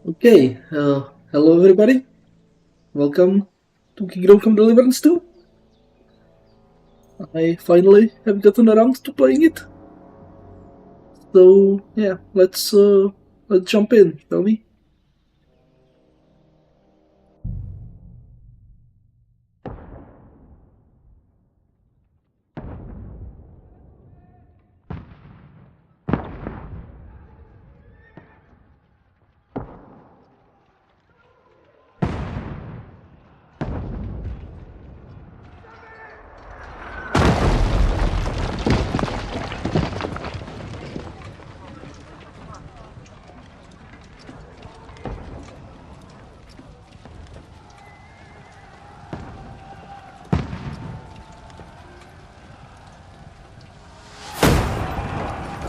Okay, hello everybody. Welcome to Come Deliverance 2. I finally have gotten around to playing it. So yeah, let's jump in, shall we?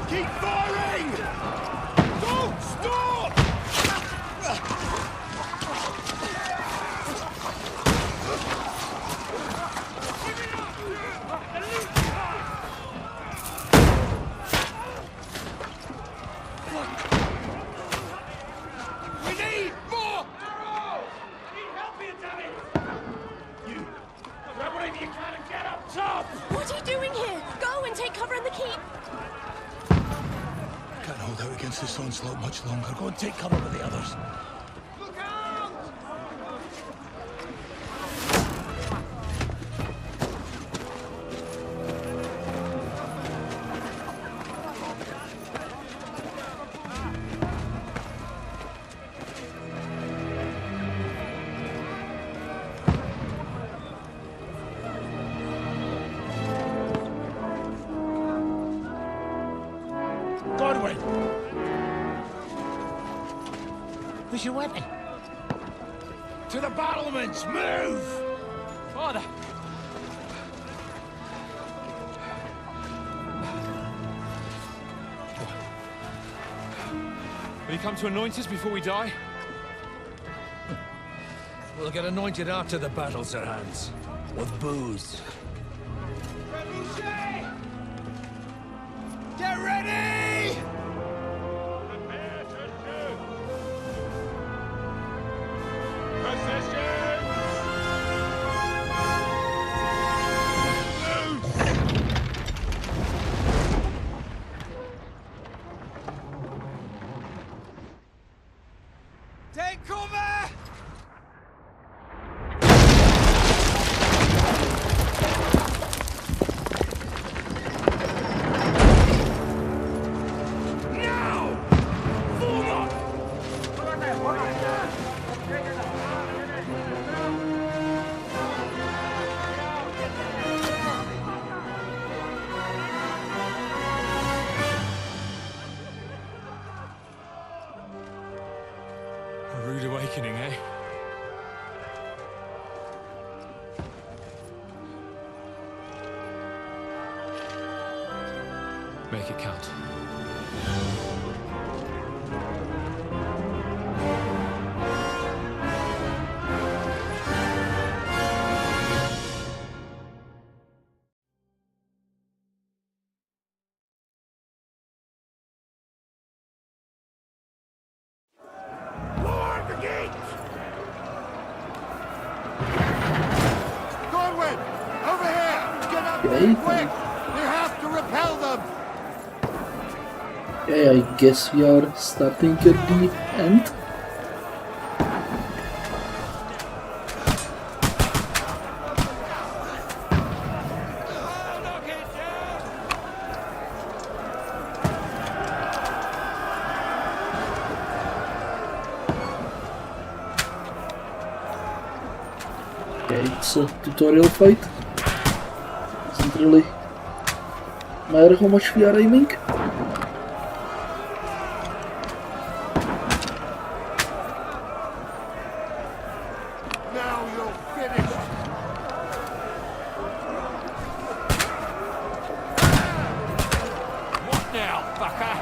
Keep firing! Don't stop! We need more arrows! I need help here, damn it! You, grab whatever you can and get up top! What are you doing here? Go and take cover in the keep. Can't hold out against this onslaught much longer. Go and take cover with the others. Look out! Godwin! Where's your weapon? To the battlements! Move! Father! Will you come to anoint us before we die? We'll get anointed after the battles are hands. With booze. Trebuchet! Get ready! Prepare to shoot! Positions! Take cover! Now! Form up! A rude awakening, eh? Make it count. Lower the gate! Godwin! Over here! Get up there Okay. quick! We have to repel them! Okay, I guess we are starting at the end. Okay, it's a tutorial fight. Doesn't really matter how much we are aiming. Now you're finished! What now, fucker?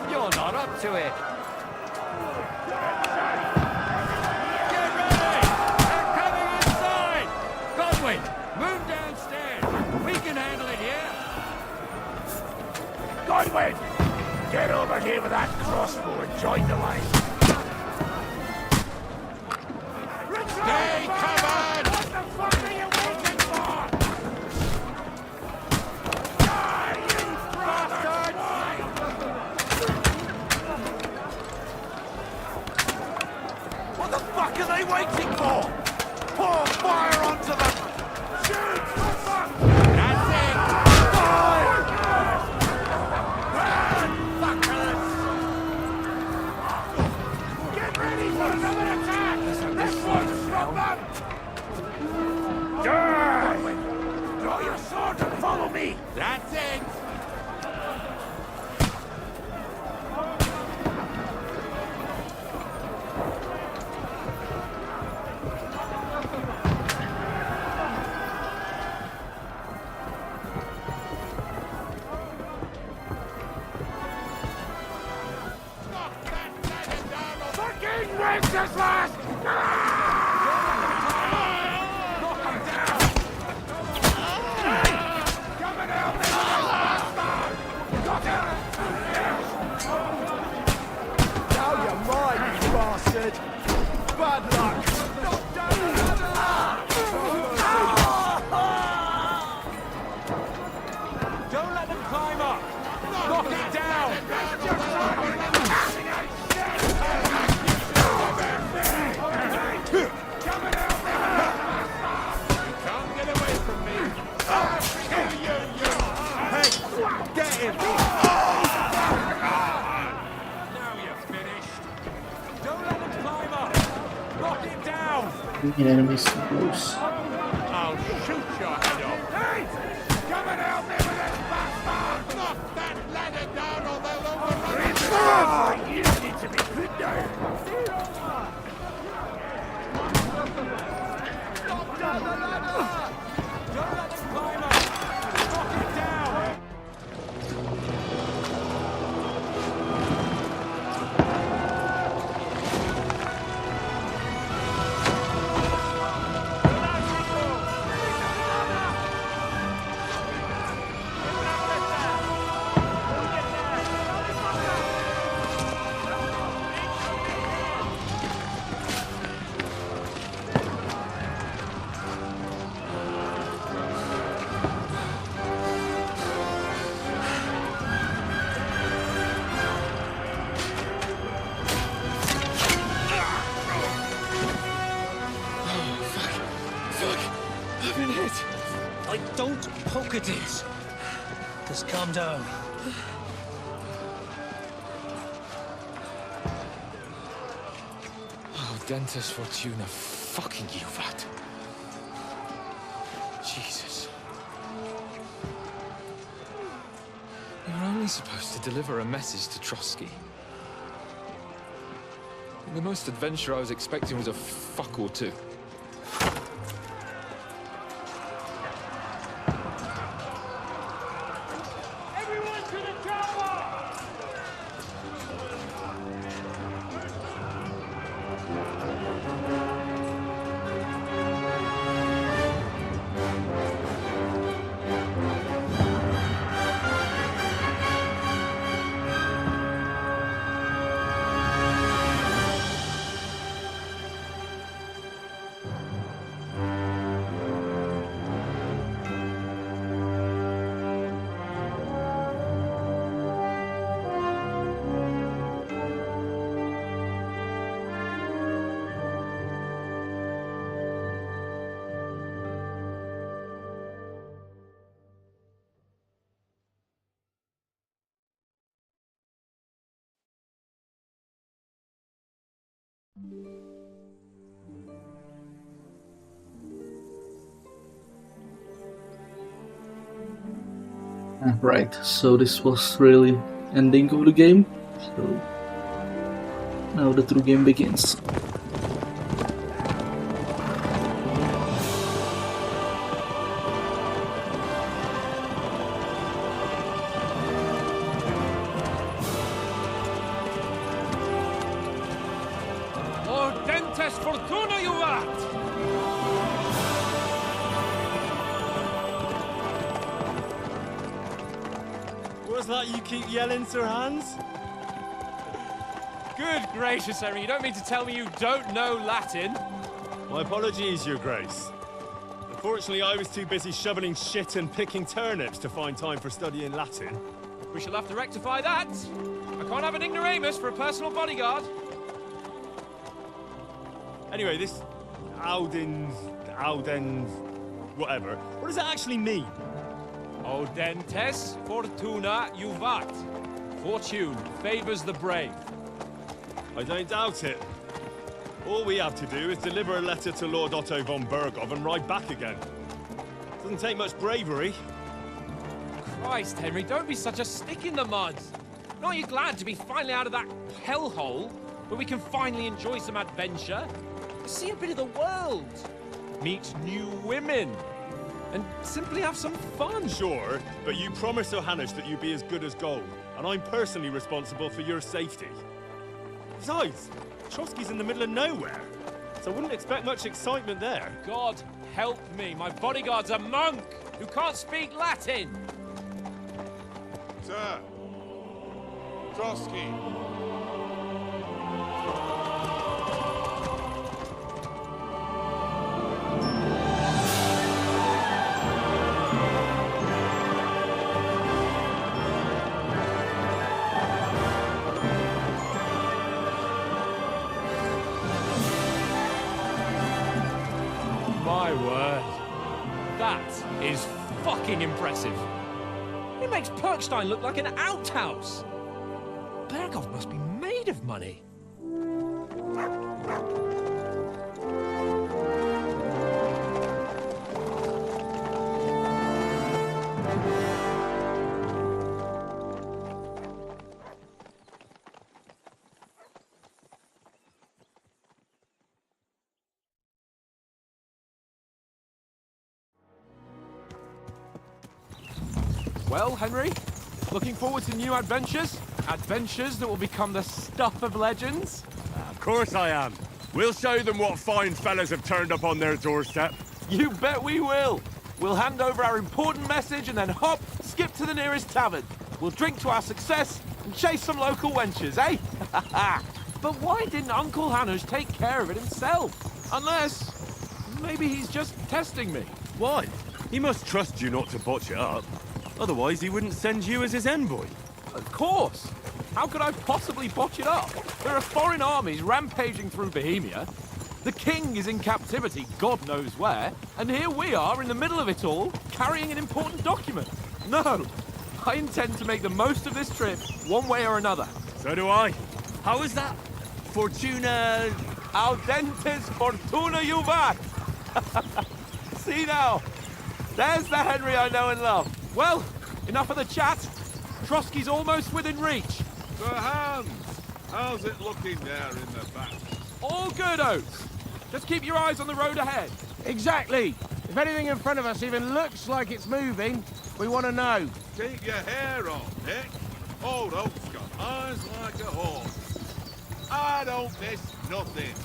You're not up to it. Get ready! fuck are they waiting for? Pour fire onto them! Shoot! That's it! Fire! Run, fuckers! Get ready for another attack! This one's from them! Die! Draw your sword and follow me! That's it! Wenceslas! Knock him down! Come and help me! Got him! Now you're mine, you bastard! Bad luck! Knock down another! Don't let them climb up! Knock it down! The enemies too close. I'll shoot your head off. Hey! Come and help me with this bastard! Knock that ladder down or they'll overrun it! You need to be put down! Knock down the ladder! Don't let them climb up! Knock it down! Don't poke at it. Just calm down. Oh, Dentes Fortuna, fucking you, that. Jesus. You're only supposed to deliver a message to Trosky. The most adventure I was expecting was a fuck or two. Right, so this was really ending of the game. So now the true game begins. Oh, Dentes Fortuna, you rat! What's that you keep yelling, Sir Hans? Good gracious, Henry, you don't mean to tell me you don't know Latin? My apologies, Your Grace. Unfortunately, I was too busy shoveling shit and picking turnips to find time for studying Latin. We shall have to rectify that. I can't have an ignoramus for a personal bodyguard. Anyway, this Audens, whatever. What does that actually mean? Audentes fortuna juvat. Fortune favors the brave. I don't doubt it. All we have to do is deliver a letter to Lord Otto von Berghoff and ride back again. Doesn't take much bravery. Christ, Henry, don't be such a stick in the mud. Aren't you glad to be finally out of that hellhole where we can finally enjoy some adventure? See a bit of the world, meet new women, and simply have some fun. Sure, but you promised Johannes that you'd be as good as gold, and I'm personally responsible for your safety. Besides, Trosky's in the middle of nowhere, so I wouldn't expect much excitement there. God help me, my bodyguard's a monk who can't speak Latin. Sir. Trosky. My word. That is fucking impressive. It makes Perkstein look like an outhouse. Berghoff must be made of money. Well, Henry, looking forward to new adventures? Adventures that will become the stuff of legends? Of course I am. We'll show them what fine fellas have turned up on their doorstep. You bet we will. We'll hand over our important message and then hop, skip to the nearest tavern. We'll drink to our success and chase some local wenches, eh? But why didn't Uncle Hanush take care of it himself? Unless, maybe he's just testing me. Why? He must trust you not to botch it up. Otherwise, he wouldn't send you as his envoy. Of course. How could I possibly botch it up? There are foreign armies rampaging through Bohemia. The king is in captivity, God knows where. And here we are in the middle of it all, carrying an important document. No, I intend to make the most of this trip, one way or another. So do I. How is that? Fortuna... Audentes fortuna juvat. See now, there's the Henry I know and love. Well, enough of the chat. Trosky's almost within reach. Sir Hans, how's it looking there in the back? All good, Oates. Just keep your eyes on the road ahead. Exactly. If anything in front of us even looks like it's moving, we want to know. Keep your hair on, Nick. Old Oak's got eyes like a horse. I don't miss nothing.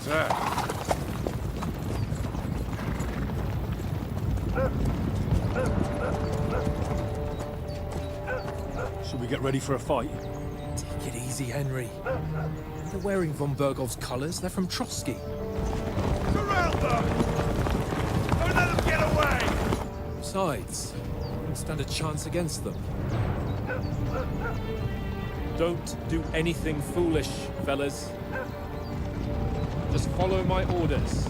Sir. Should we get ready for a fight? Take it easy, Henry. They're wearing von Berghoff's colours. They're from Trosky. Surround them! Don't let them get away! Besides, we wouldn't stand a chance against them. Don't do anything foolish, fellas. Just follow my orders.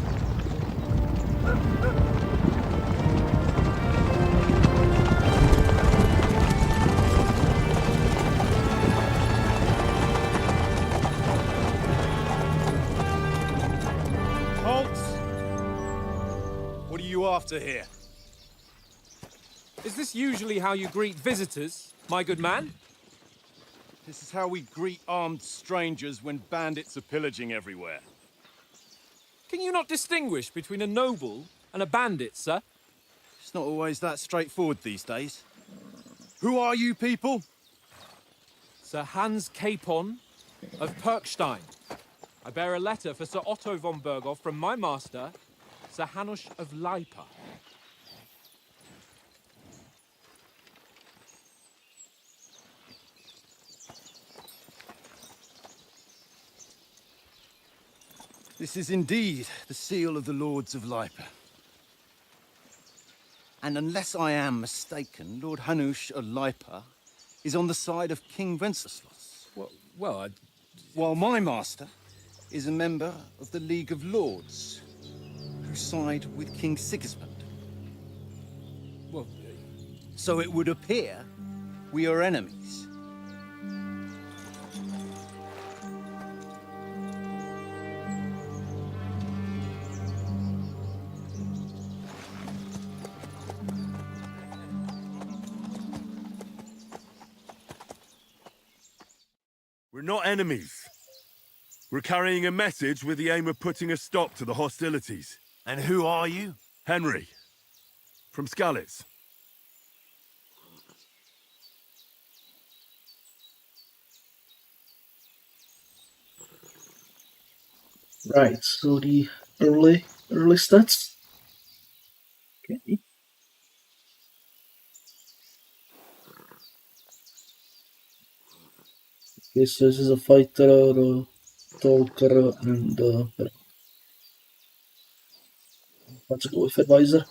Halt! What are you after here? Is this usually how you greet visitors, my good man? This is how we greet armed strangers when bandits are pillaging everywhere. Can you not distinguish between a noble and a bandit, sir? It's not always that straightforward these days. Who are you people? Sir Hans Capon of Perkstein. I bear a letter for Sir Otto von Berghoff from my master, Sir Hanush of Leipa. This is indeed the seal of the Lords of Lipa. And unless I am mistaken, Lord Hanush of Lipa is on the side of King Wenceslas. Well, While my master is a member of the League of Lords, who side with King Sigismund. well, So it would appear we are enemies. We're not enemies. We're carrying a message with the aim of putting a stop to the hostilities. And who are you? Henry, from Skalitz. Right, so the early stats. Okay. Okay, so this is a fighter, talker, and let's go with advisor.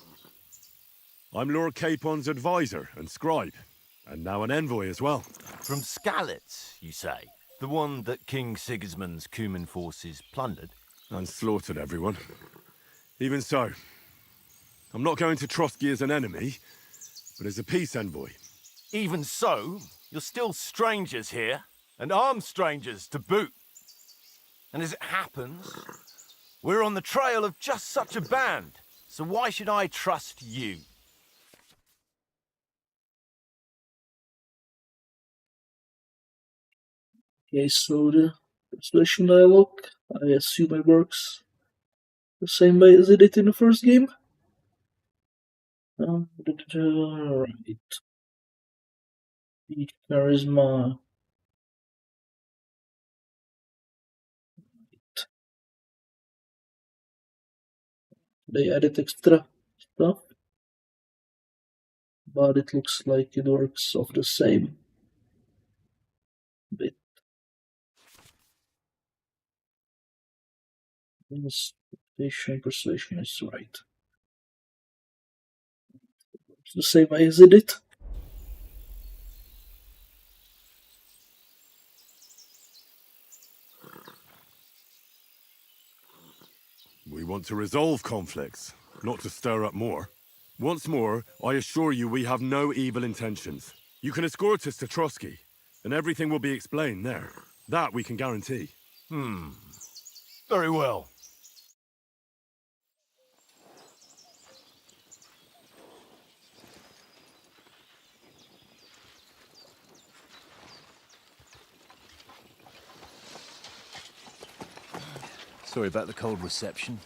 I'm Lord Capon's advisor and scribe, and now an envoy as well. From Skalitz, you say? The one that King Sigismund's Cuman forces plundered? And slaughtered everyone. Even so, I'm not going to Trosky as an enemy, but as a peace envoy. Even so, you're still strangers here, and armed strangers to boot. And as it happens, we're on the trail of just such a band, so why should I trust you? Okay, so the persuasion dialogue, I assume it works the same way as it did in the first game. Right. The charisma. They added extra stuff, but it looks like it works off the same bit. Persuasion is right. It's the same way as it did. We want to resolve conflicts, not to stir up more. Once more, I assure you we have no evil intentions. You can escort us to Trosky, and everything will be explained there. That we can guarantee. Very well. Sorry about the cold reception.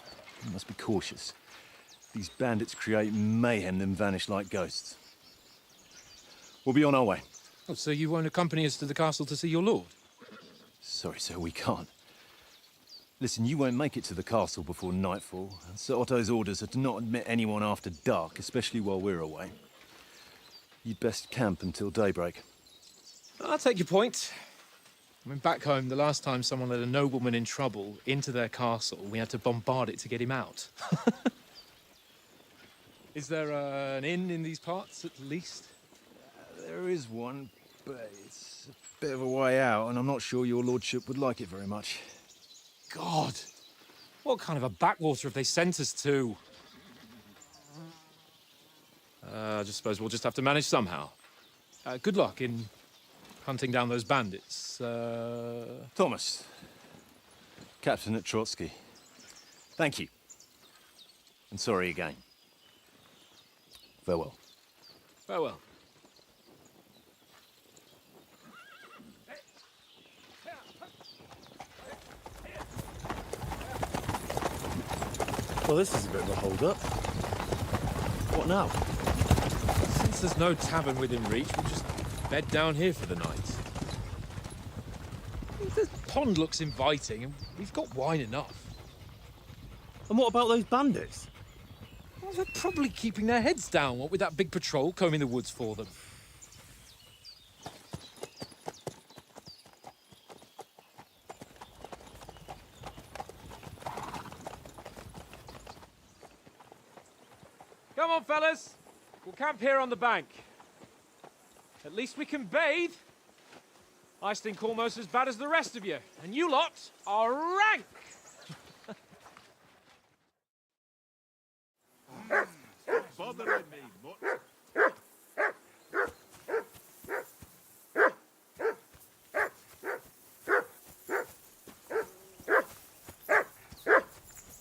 You must be cautious. These bandits create mayhem, then vanish like ghosts. We'll be on our way. oh, so you won't accompany us to the castle to see your lord? Sorry, sir, we can't. Listen, you won't make it to the castle before nightfall. Sir Otto's orders are to not admit anyone after dark, especially while we're away. You'd best camp until daybreak. I'll take your point. I mean, back home, the last time someone let a nobleman in trouble into their castle, we had to bombard it to get him out. Is there an inn in these parts, at least? There is one, but it's a bit of a way out, and I'm not sure your lordship would like it very much. God! What kind of a backwater have they sent us to? I just suppose we'll just have to manage somehow. Good luck in hunting down those bandits. Thomas, captain at Trosky. Thank you. And sorry again. Farewell. Farewell. Well, this is a bit of a hold-up. What now? Since there's no tavern within reach, we'll just bed down here for the night. The pond looks inviting, and we've got wine enough. And what about those bandits? Well, they're probably keeping their heads down, what with that big patrol combing the woods for them. Come on, fellas. We'll camp here on the bank. At least we can bathe. I stink almost as bad as the rest of you, and you lot are rank! Bothering me much.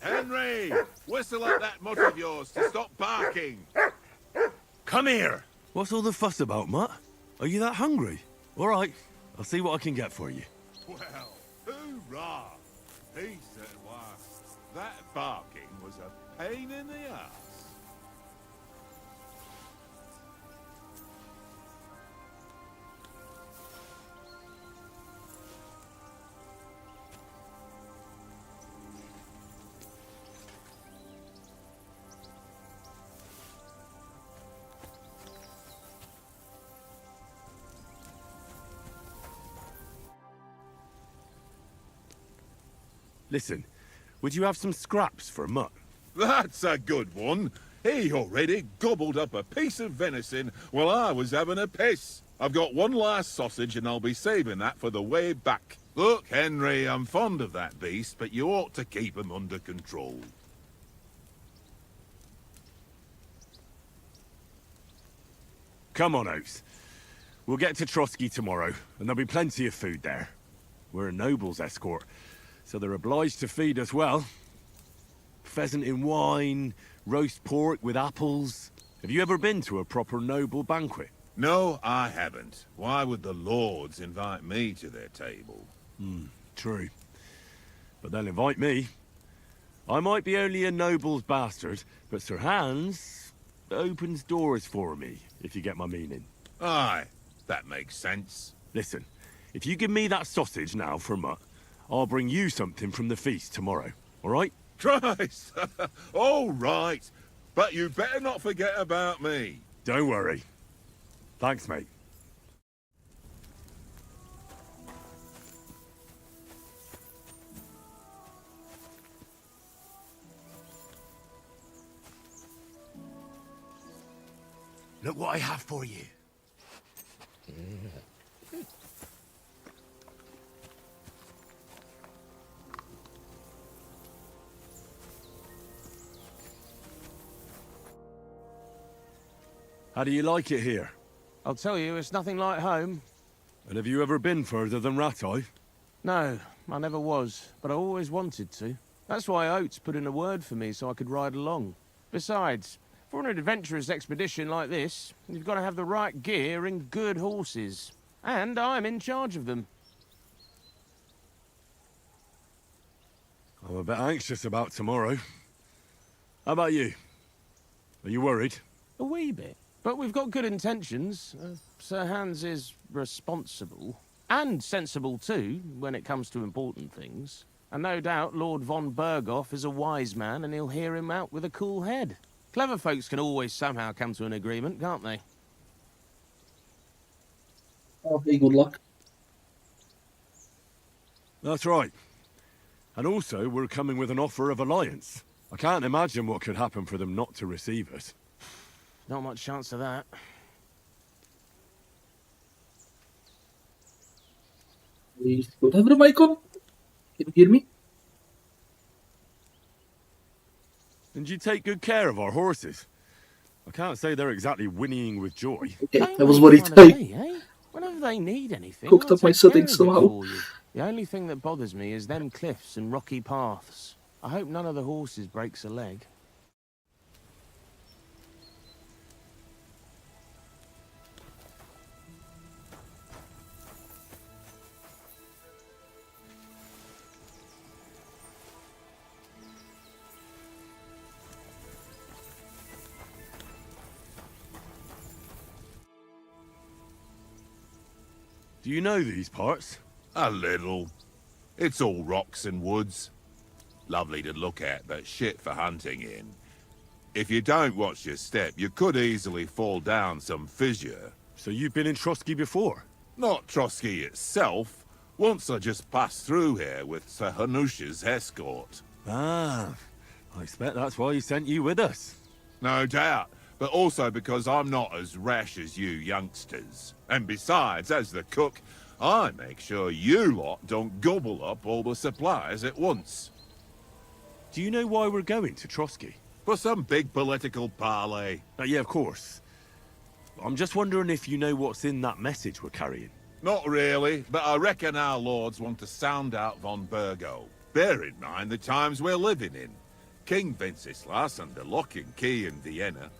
Henry! Whistle at that mutt of yours to stop barking. Come here! What's all the fuss about, Mutt? Are you that hungry? All right, I'll see what I can get for you. Well, hoorah! He said, why, that barking was a pain in the ass. Listen, would you have some scraps for Mutt? That's a good one. He already gobbled up a piece of venison while I was having a piss. I've got one last sausage and I'll be saving that for the way back. Look, Henry, I'm fond of that beast, but you ought to keep him under control. Come on, Oates. We'll get to Trosky tomorrow, and there'll be plenty of food there. We're a noble's escort, so they're obliged to feed us well. Pheasant in wine, roast pork with apples. Have you ever been to a proper noble banquet? No, I haven't. Why would the lords invite me to their table? True. But they'll invite me. I might be only a noble's bastard, but Sir Hans opens doors for me, if you get my meaning. Aye, that makes sense. Listen, if you give me that sausage now for Mutt, I'll bring you something from the feast tomorrow, all right? Christ! All right, but you better not forget about me. Don't worry. Thanks, mate. Look what I have for you. How do you like it here? I'll tell you, it's nothing like home. And have you ever been further than Rattay? No, I never was, but I always wanted to. That's why Oates put in a word for me so I could ride along. Besides, for an adventurous expedition like this, you've got to have the right gear and good horses. And I'm in charge of them. I'm a bit anxious about tomorrow. How about you? Are you worried? A wee bit. But we've got good intentions. Sir Hans is responsible. And sensible too, when it comes to important things. And no doubt Lord von Berghoff is a wise man and he'll hear him out with a cool head. Clever folks can always somehow come to an agreement, can't they? Okay, good luck. That's right. And also, we're coming with an offer of alliance. I can't imagine what could happen for them not to receive us. Not much chance of that. Please don't have the mic on. Can you hear me? And you take good care of our horses. I can't say they're exactly whinnying with joy. Okay, Don't I was make worried. fun of me, eh? Whenever they need anything, Cooked I'll up my take care settings of it somehow. for you. The only thing that bothers me is them cliffs and rocky paths. I hope none of the horses breaks a leg. Do you know these parts? A little. It's all rocks and woods. Lovely to look at, but shit for hunting in. If you don't watch your step, you could easily fall down some fissure. So you've been in Trosky before? Not Trosky itself. Once I just passed through here with Sir Hanush's escort. Ah, I expect that's why he sent you with us. No doubt, but also because I'm not as rash as you youngsters. And besides, as the cook, I make sure you lot don't gobble up all the supplies at once. Do you know why we're going to Trosky? For some big political parley. Yeah, of course. I'm just wondering if you know what's in that message we're carrying. Not really, but I reckon our lords want to sound out von Burgo. Bear in mind the times we're living in. King Wenceslas under lock and key in Vienna,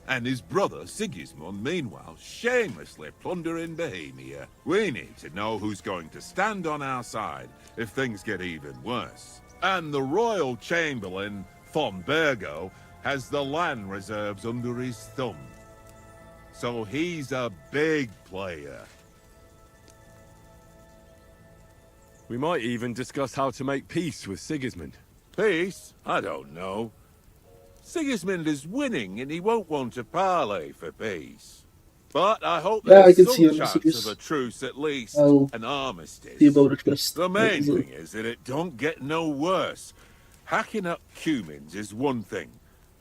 and his brother Sigismund meanwhile shamelessly plundering Bohemia. We need to know who's going to stand on our side if things get even worse. And the royal chamberlain, von Burgo, has the land reserves under his thumb. So he's a big player. We might even discuss how to make peace with Sigismund. Peace? I don't know. Sigismund is winning and he won't want to parley for peace. But I hope I can there's see your some chance messages. of a truce at least. I'll An armistice. see about it first. The main thing is that it don't get no worse. Hacking up Cumans is one thing,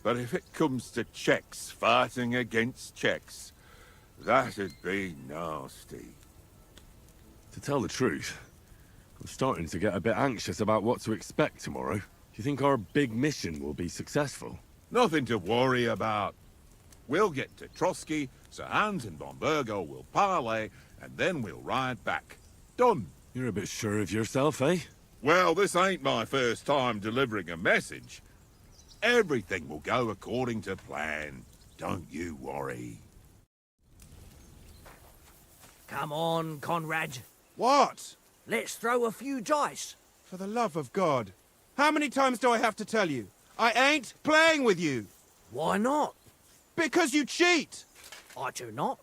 but if it comes to Czechs fighting against Czechs, that'd be nasty. To tell the truth, I'm starting to get a bit anxious about what to expect tomorrow. Do you think our big mission will be successful? Nothing to worry about. We'll get to Trosky, Sir Hans and von Burgo will parley, and then we'll ride back. Done. You're a bit sure of yourself, eh? Well, this ain't my first time delivering a message. Everything will go according to plan. Don't you worry. Come on, Conrad. What? Let's throw a few dice. For the love of God. How many times do I have to tell you? I ain't playing with you. Why not? Because you cheat. I do not.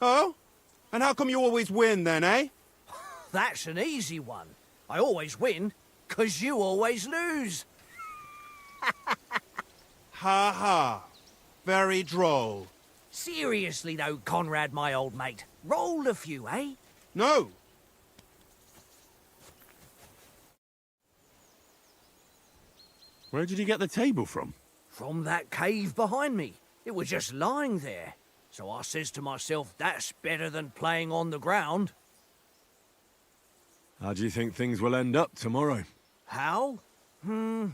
Oh? And how come you always win then, eh? That's an easy one. I always win, 'cause you always lose. Ha ha. Very droll. Seriously though, Conrad, my old mate. Roll a few, eh? No. Where did you get the table from? From that cave behind me. It was just lying there. So I says to myself, that's better than playing on the ground. How do you think things will end up tomorrow? How? No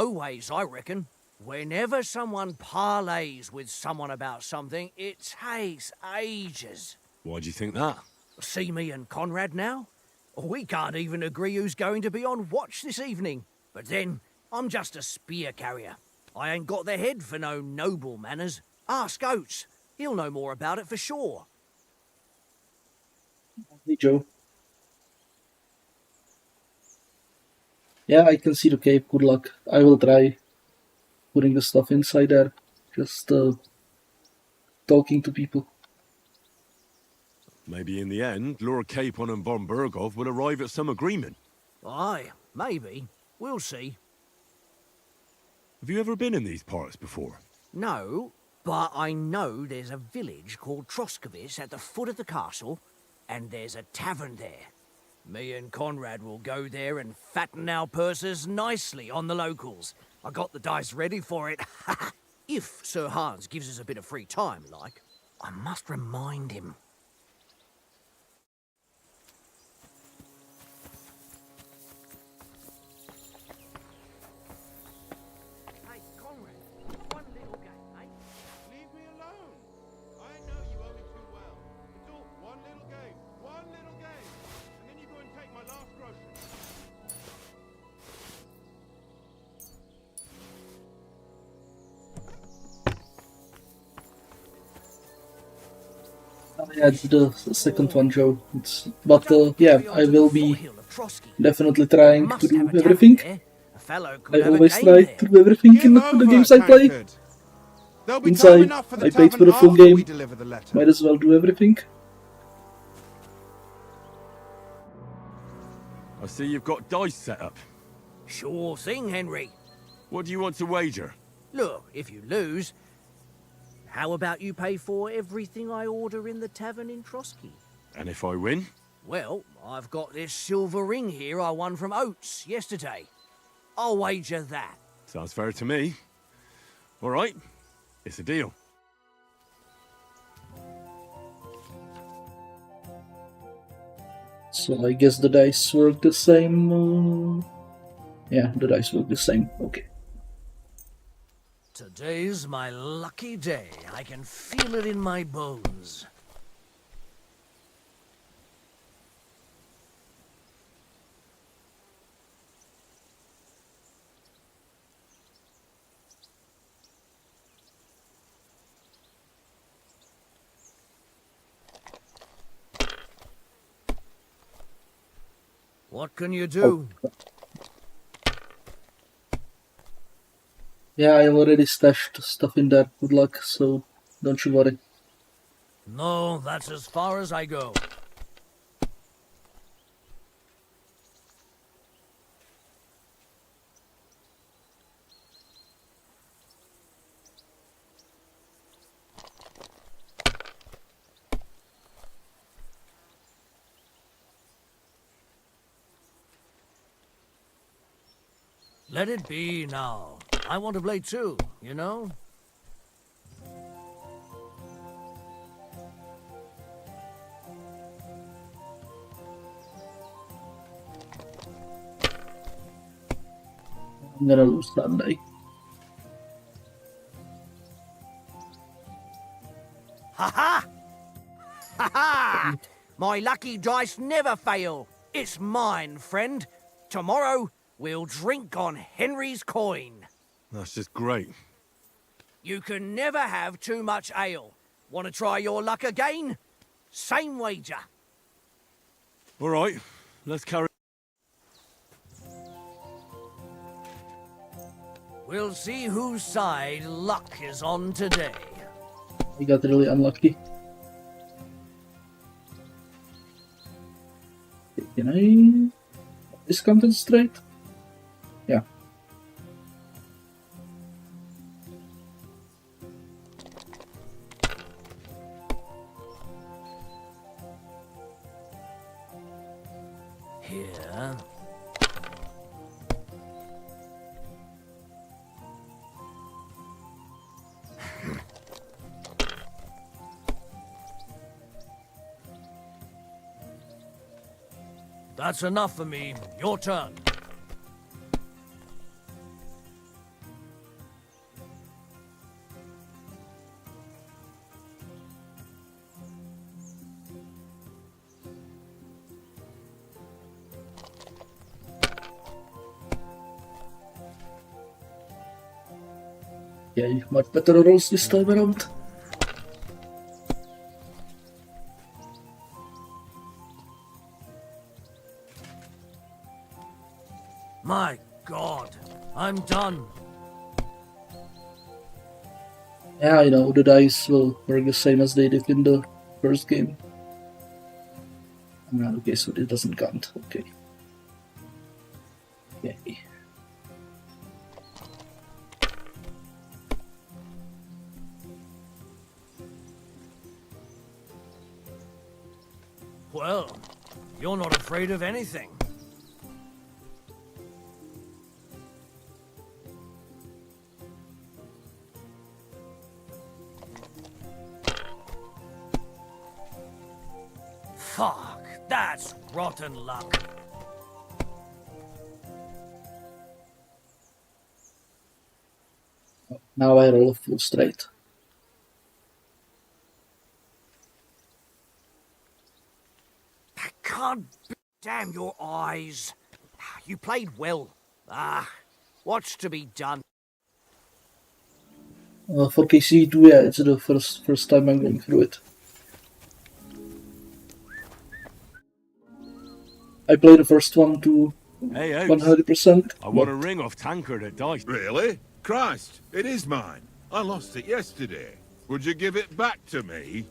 ways, I reckon. Whenever someone parleys with someone about something, it takes ages. Why do you think that? See me and Conrad now? We can't even agree who's going to be on watch this evening. But then, I'm just a spear carrier. I ain't got the head for no noble manners. Ask Oates. He'll know more about it for sure. Hey, Joe. Yeah, I can see the cave. Good luck. I will try putting the stuff inside there. Just talking to people. Maybe in the end, Lord Capon and von Burgov will arrive at some agreement. Aye, maybe. We'll see. Have you ever been in these parts before? No, but I know there's a village called Troskovitz at the foot of the castle, and there's a tavern there. Me and Conrad will go there and fatten our purses nicely on the locals. I got the dice ready for it. If Sir Hans gives us a bit of free time, like. I must remind him. Hey, Conrad, one little game, eh? Leave me alone. I know you only too well. It's all one little game. One little game. And then you go and take my last groceries. Yeah, it's the second one, Joe. But yeah, I will be definitely trying to do everything. I always try to do everything in the games I play. Inside, I paid for the full game. Might as well do everything. I see you've got dice set up. Sure thing, Henry. What do you want to wager? Look, if you lose, how about you pay for everything I order in the tavern in Trosky? And if I win? Well, I've got this silver ring here I won from Oates yesterday. I'll wager that. Sounds fair to me. All right, it's a deal. So I guess the dice work the same. Yeah, the dice work the same. Okay. Today's my lucky day. I can feel it in my bones. What can you do? Yeah, I already stashed stuff in there. Good luck, so don't you worry. No, that's as far as I go. Let it be now. I want to play too, you know? I'm gonna lose that day. Ha ha! Ha ha! My lucky dice never fail. It's mine, friend. Tomorrow, we'll drink on Henry's coin. That's just great. You can never have too much ale. Want to try your luck again? Same wager. All right, let's carry. We'll see whose side luck is on today. I got really unlucky. Can I discount it straight? Yeah. Here. That's enough for me. Your turn. Yeah, much better rolls this time around. My God, I'm done. Yeah, I know, the dice will work the same as they did in the first game. Okay, so it doesn't count. Okay. Okay. Well, you're not afraid of anything. Fuck, that's rotten luck. Now I roll a full straight. God damn your eyes. You played well. What's to be done? For KC2, yeah, it's the first time I'm going through it. I played the first one to Hey, 100%. I want a ring off Tankard at dice. Really? Christ, it is mine. I lost it yesterday. Would you give it back to me?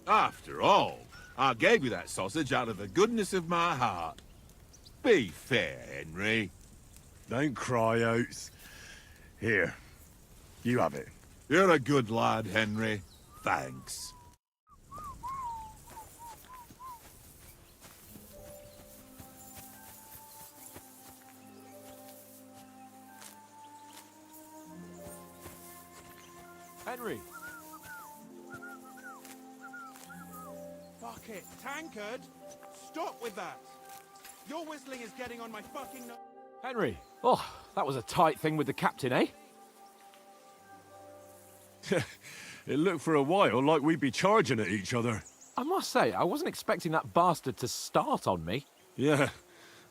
After all, I gave you that sausage out of the goodness of my heart. Be fair, Henry. Don't cry, Oates. Here, you have it. You're a good lad, Henry. Thanks. Henry, Fuck it. Tankard! Stop with that! Your whistling is getting on my fucking Henry. Oh, that was a tight thing with the captain, eh? It looked for a while like we'd be charging at each other. I must say, I wasn't expecting that bastard to start on me. Yeah,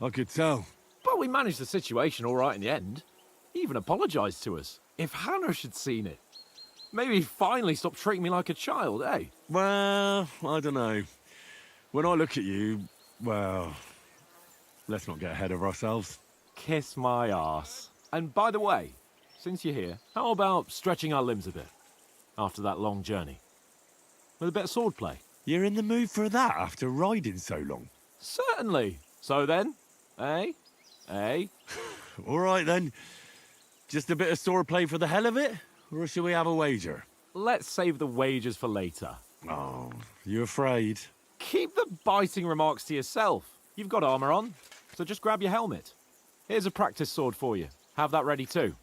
I could tell. But we managed the situation all right in the end. He even apologised to us. If Hannah had seen it. Maybe he'd finally stop treating me like a child, eh? Well, I don't know. When I look at you, well, let's not get ahead of ourselves. Kiss my arse. And by the way, since you're here, how about stretching our limbs a bit? After that long journey. With a bit of swordplay. You're in the mood for that after riding so long? Certainly. So then, eh? Eh? All right then. Just a bit of swordplay for the hell of it? Or shall we have a wager? Let's save the wagers for later. Oh, you afraid? Keep the biting remarks to yourself. You've got armour on, so just grab your helmet. Here's a practice sword for you. Have that ready too.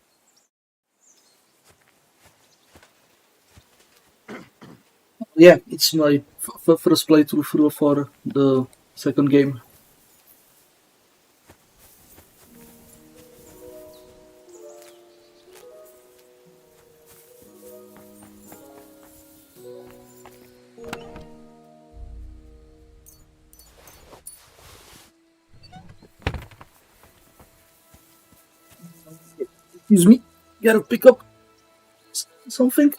Yeah, it's my first playthrough through for the second game. Excuse me, gotta pick up something.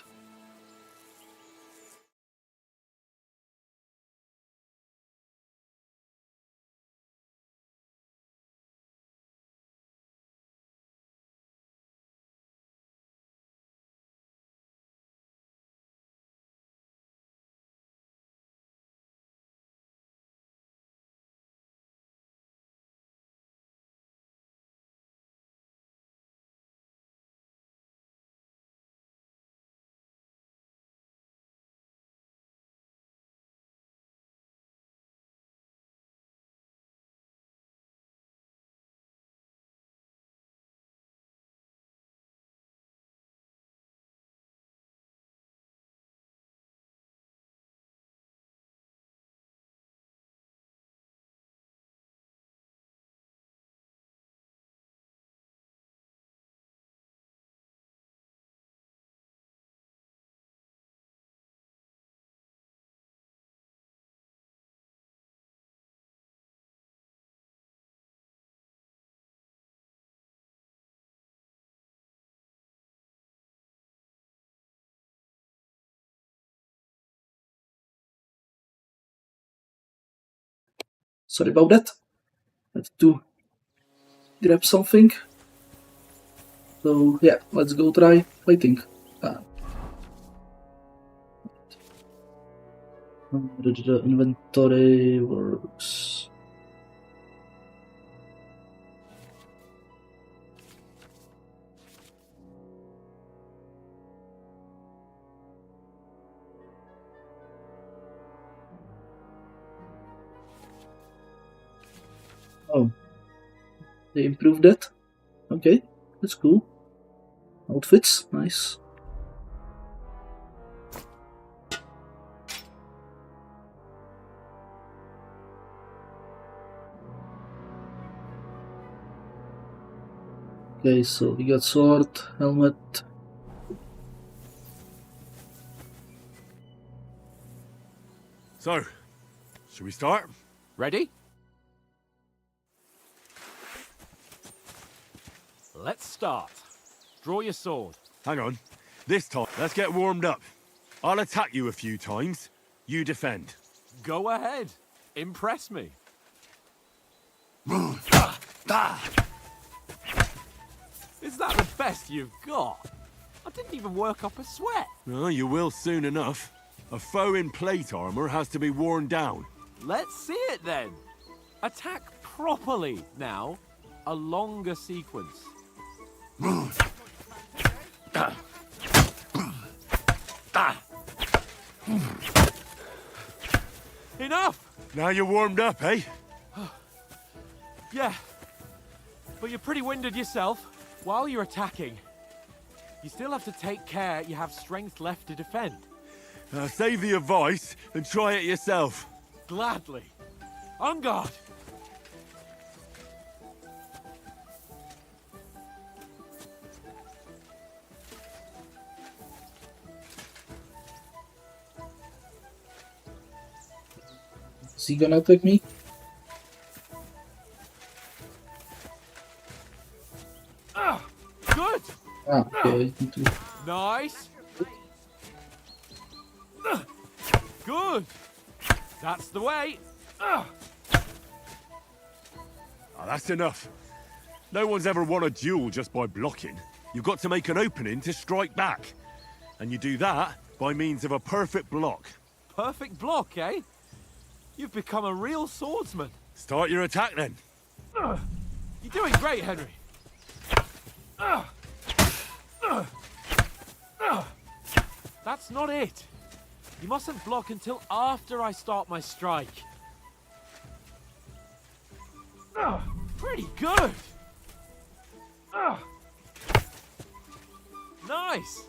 Sorry about that. Have to grab something. So yeah, let's go try fighting. The inventory works. Oh, they improved that. Okay, that's cool. Outfits, nice. Okay, so we got sword, helmet. So, should we start? Ready? Let's start. Draw your sword. Hang on. This time, let's get warmed up. I'll attack you a few times. You defend. Go ahead. Impress me. Is that the best you've got? I didn't even work up a sweat. No, you will soon enough. A foe in plate armor has to be worn down. Let's see it then. Attack properly now. A longer sequence. Enough! Now you're warmed up, eh? Yeah. But you're pretty winded yourself. While you're attacking, You still have to take care you have strength left to defend. Save the advice and try it yourself. Gladly. On guard! Is he gonna attack me? Good! Ah, okay. I need to... Nice! Good! That's the way! That's enough. No one's ever won a duel just by blocking. You've got to make an opening to strike back. And you do that by means of a perfect block. Perfect block, eh? You've become a real swordsman. Start your attack then. You're doing great, Henry. That's not it. You mustn't block until after I start my strike. Pretty good. Nice.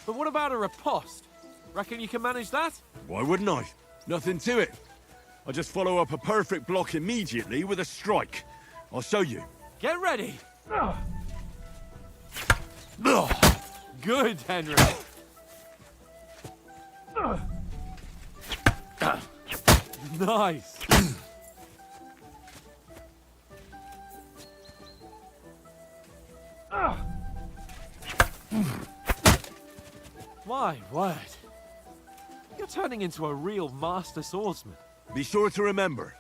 But what about a riposte? Reckon you can manage that? Why wouldn't I? Nothing to it. I just follow up a perfect block immediately with a strike. I'll show you. Get ready. Good, Henry. Nice. My word. You're turning into a real master swordsman. Be sure to remember,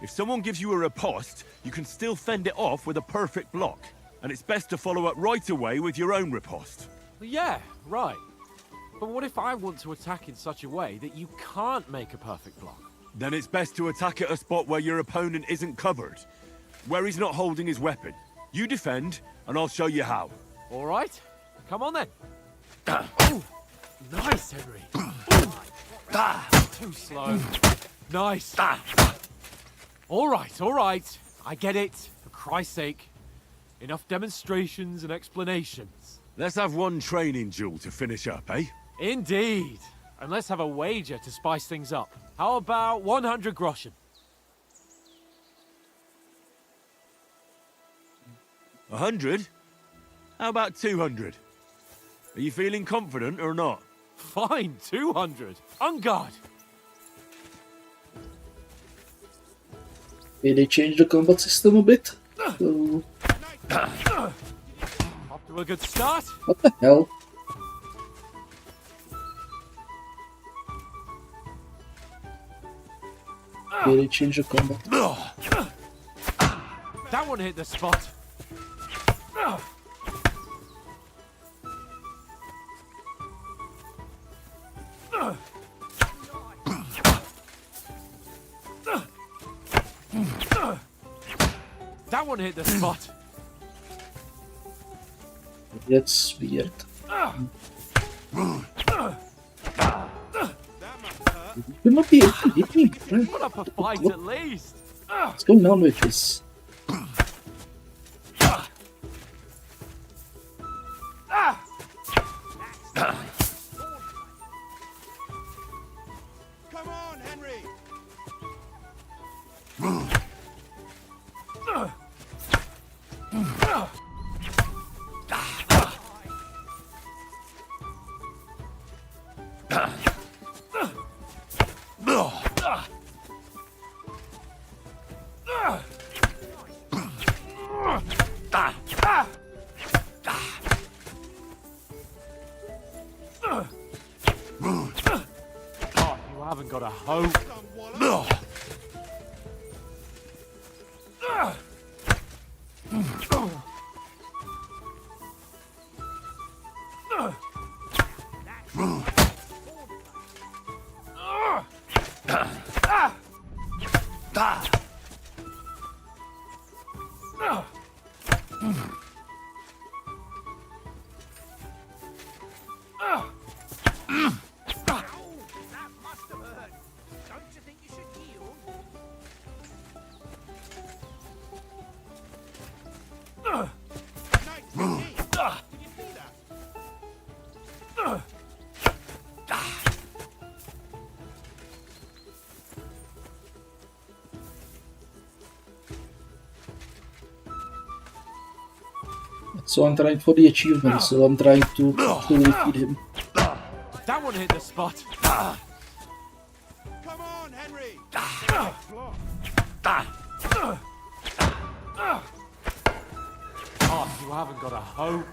if someone gives you a riposte, you can still fend it off with a perfect block. And it's best to follow up right away with your own riposte. Yeah, right. But what if I want to attack in such a way that you can't make a perfect block? Then it's best to attack at a spot where your opponent isn't covered, where he's not holding his weapon. You defend, and I'll show you how. All right. Come on then. Oh, nice, Henry. Too slow. Nice. All right. I get it. For Christ's sake. Enough demonstrations and explanations. Let's have one training duel to finish up, eh? Indeed. And let's have a wager to spice things up. How about 100 groschen? 100? How about 200? Are you feeling confident or not? Fine, 200. On guard. Okay, they changed the combat system a bit. So... Off to a good start. What the hell? Okay, they changed the combat. That one hit the spot. That one hit the spot. That's weird. You not be able to hit me. Put up a fight at least. What's going on with this? Come on, Henry! You haven't got a hope. So I'm trying for the achievement, so I'm trying to fully feed him. That one hit the spot. Come on, Henry! Oh, you haven't got a hope.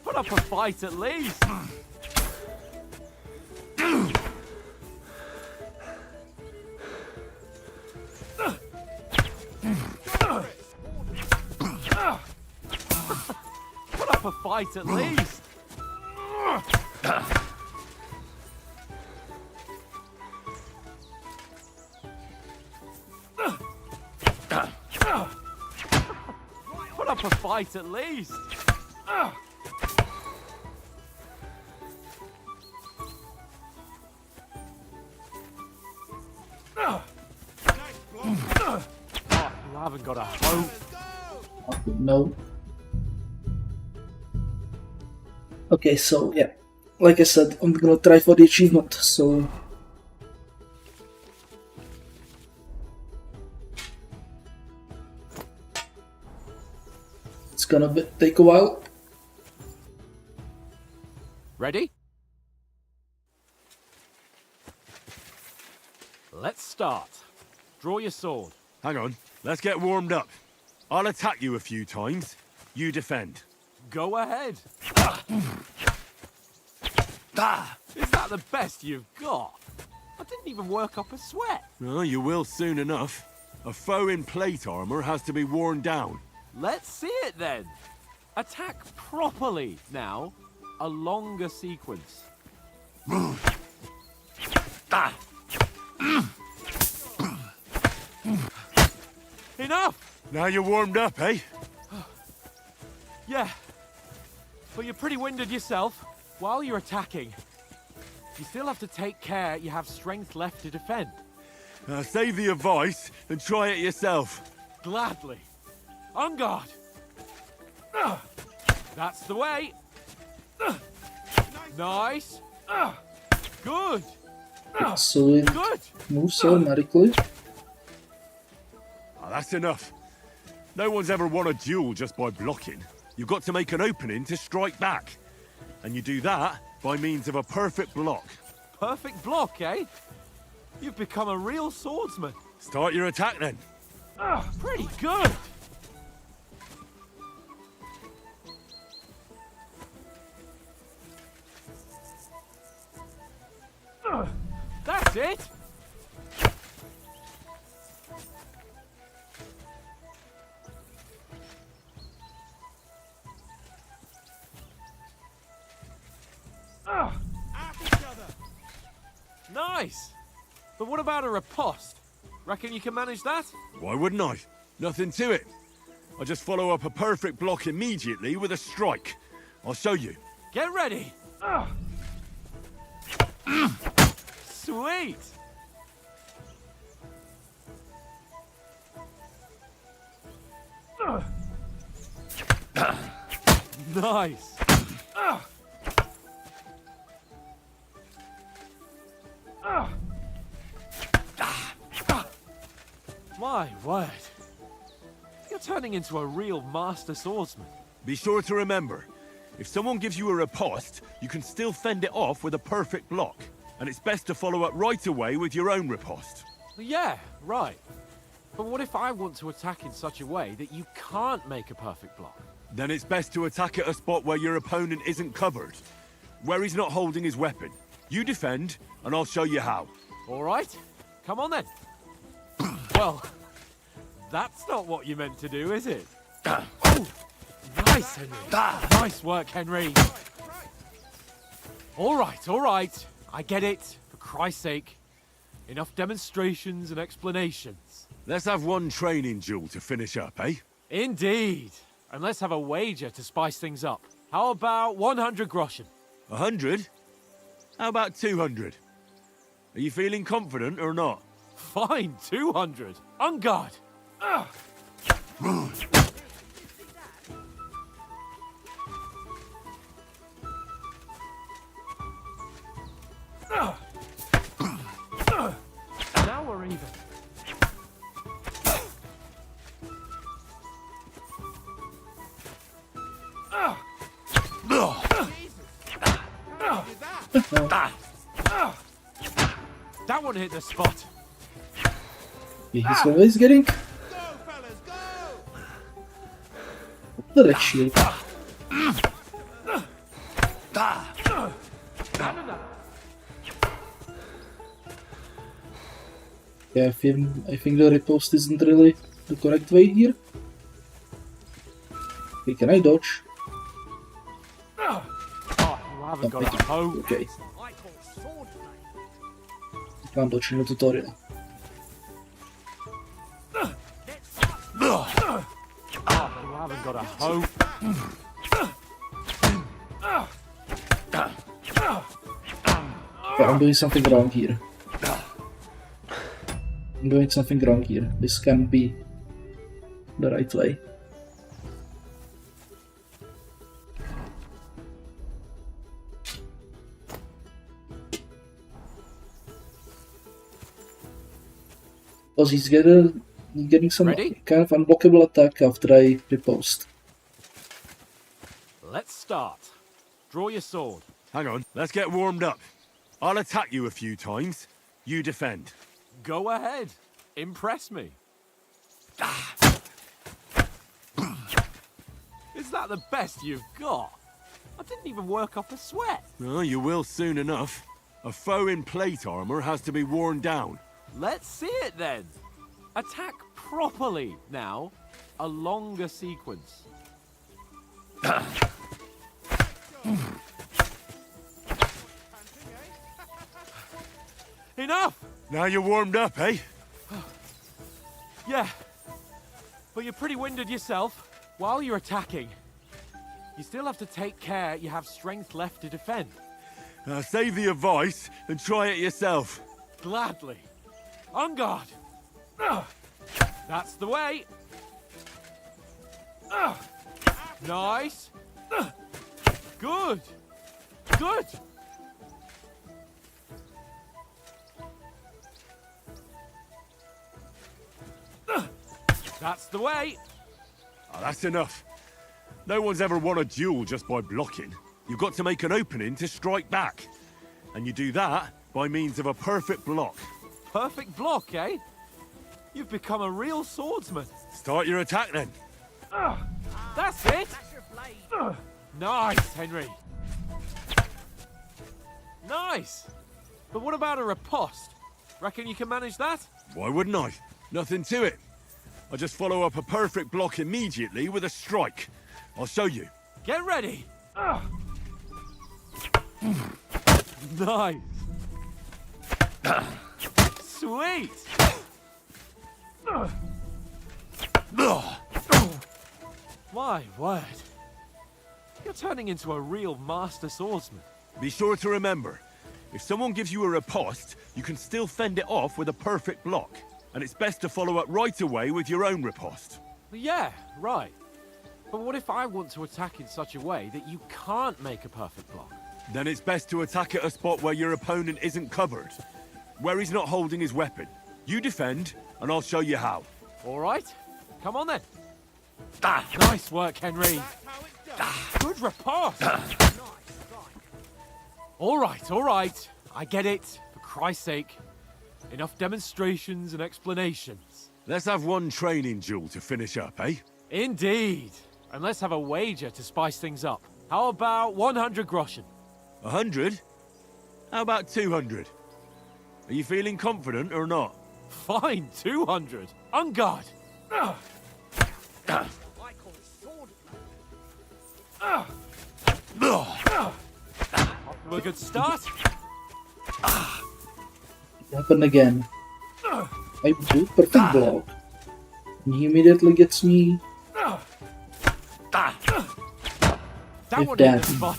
Put up a fight at least. Put up a fight at least. Put up a fight at least. Oh, you haven't got a hope. No. Okay, so yeah, like I said, I'm gonna try for the achievement, so... It's gonna take a while. Ready? Let's start. Draw your sword. Hang on, let's get warmed up. I'll attack you a few times. You defend. Go ahead. Is that the best you've got? I didn't even work up a sweat. Oh, you will soon enough. A foe in plate armor has to be worn down. Let's see it then. Attack properly now. A longer sequence. Enough! Now you're warmed up, eh? Yeah. But you're pretty winded yourself. While you're attacking, you still have to take care you have strength left to defend. Save the advice and try it yourself. Gladly. On guard. That's the way. Nice. Good. So it moves automatically. That's enough. No one's ever won a duel just by blocking. You've got to make an opening to strike back. And you do that by means of a perfect block. Perfect block, eh? You've become a real swordsman. Start your attack then. Pretty good. That's it. Nice. But what about a riposte? Reckon you can manage that? Why wouldn't I? Nothing to it. I just follow up a perfect block immediately with a strike. I'll show you. Get ready. Sweet. Nice. My word. You're turning into a real master swordsman. Be sure to remember, if someone gives you a riposte, you can still fend it off with a perfect block. And it's best to follow up right away with your own riposte. Yeah, right. But what if I want to attack in such a way that you can't make a perfect block? Then it's best to attack at a spot where your opponent isn't covered. Where he's not holding his weapon. You defend, and I'll show you how. All right. Come on then. Well, that's not what you meant to do, is it? Oh, nice, Henry. Nice work, Henry. All right. I get it. For Christ's sake. Enough demonstrations and explanations. Let's have one training duel to finish up, eh? Indeed. And let's have a wager to spice things up. How about 100 groschen? 100? How about 200? Are you feeling confident or not? Fine, 200. On guard. Now we're even. That one hit the spot. He's always getting. Go, fellas, go! What a shield. Yeah, I think the riposte isn't really the correct way here. Okay, can I dodge? Oh, you haven't got a hoe. Okay. Can't dodge in the tutorial. Oh, you haven't got a hoe. Okay, I'm doing something wrong here. I'm doing something wrong here. This can't be the right way. Because he's getting some Ready? kind of unblockable attack after I riposte. Let's start. Draw your sword. Hang on, let's get warmed up. I'll attack you a few times. You defend. Go ahead. Impress me. Is that the best you've got? I didn't even work off a sweat. Oh, you will soon enough. A foe in plate armor has to be worn down. Let's see it then. Attack properly now. A longer sequence. Enough! Now you're warmed up, eh? Yeah. But you're pretty winded yourself. While you're attacking, you still have to take care you have strength left to defend. Save the advice and try it yourself. Gladly. On guard. That's the way. Nice. Good. Good. That's the way. Oh, that's enough. No one's ever won a duel just by blocking. You've got to make an opening to strike back. And you do that by means of a perfect block. Perfect block, eh? You've become a real swordsman. Start your attack then. That's it. Nice, Henry. Nice. But what about a riposte? Reckon you can manage that? Why wouldn't I? Nothing to it. I just follow up a perfect block immediately with a strike. I'll show you. Get ready. Nice. Sweet. My word. You're turning into a real master swordsman. Be sure to remember, if someone gives you a riposte, you can still fend it off with a perfect block. And it's best to follow up right away with your own riposte. Yeah, right. But what if I want to attack in such a way that you can't make a perfect block? Then it's best to attack at a spot where your opponent isn't covered. Where he's not holding his weapon. You defend, and I'll show you how. All right. Come on then. Nice work, Henry. Good riposte. All right. I get it. For Christ's sake. Enough demonstrations and explanations. Let's have one training duel to finish up, eh? Indeed. And let's have a wager to spice things up. How about 100 groschen? 100? How about 200? Are you feeling confident or not? Fine, 200. On guard. Off to a good start. It happened again. I do perfect block. And he immediately gets me. That If one that- hit the spot.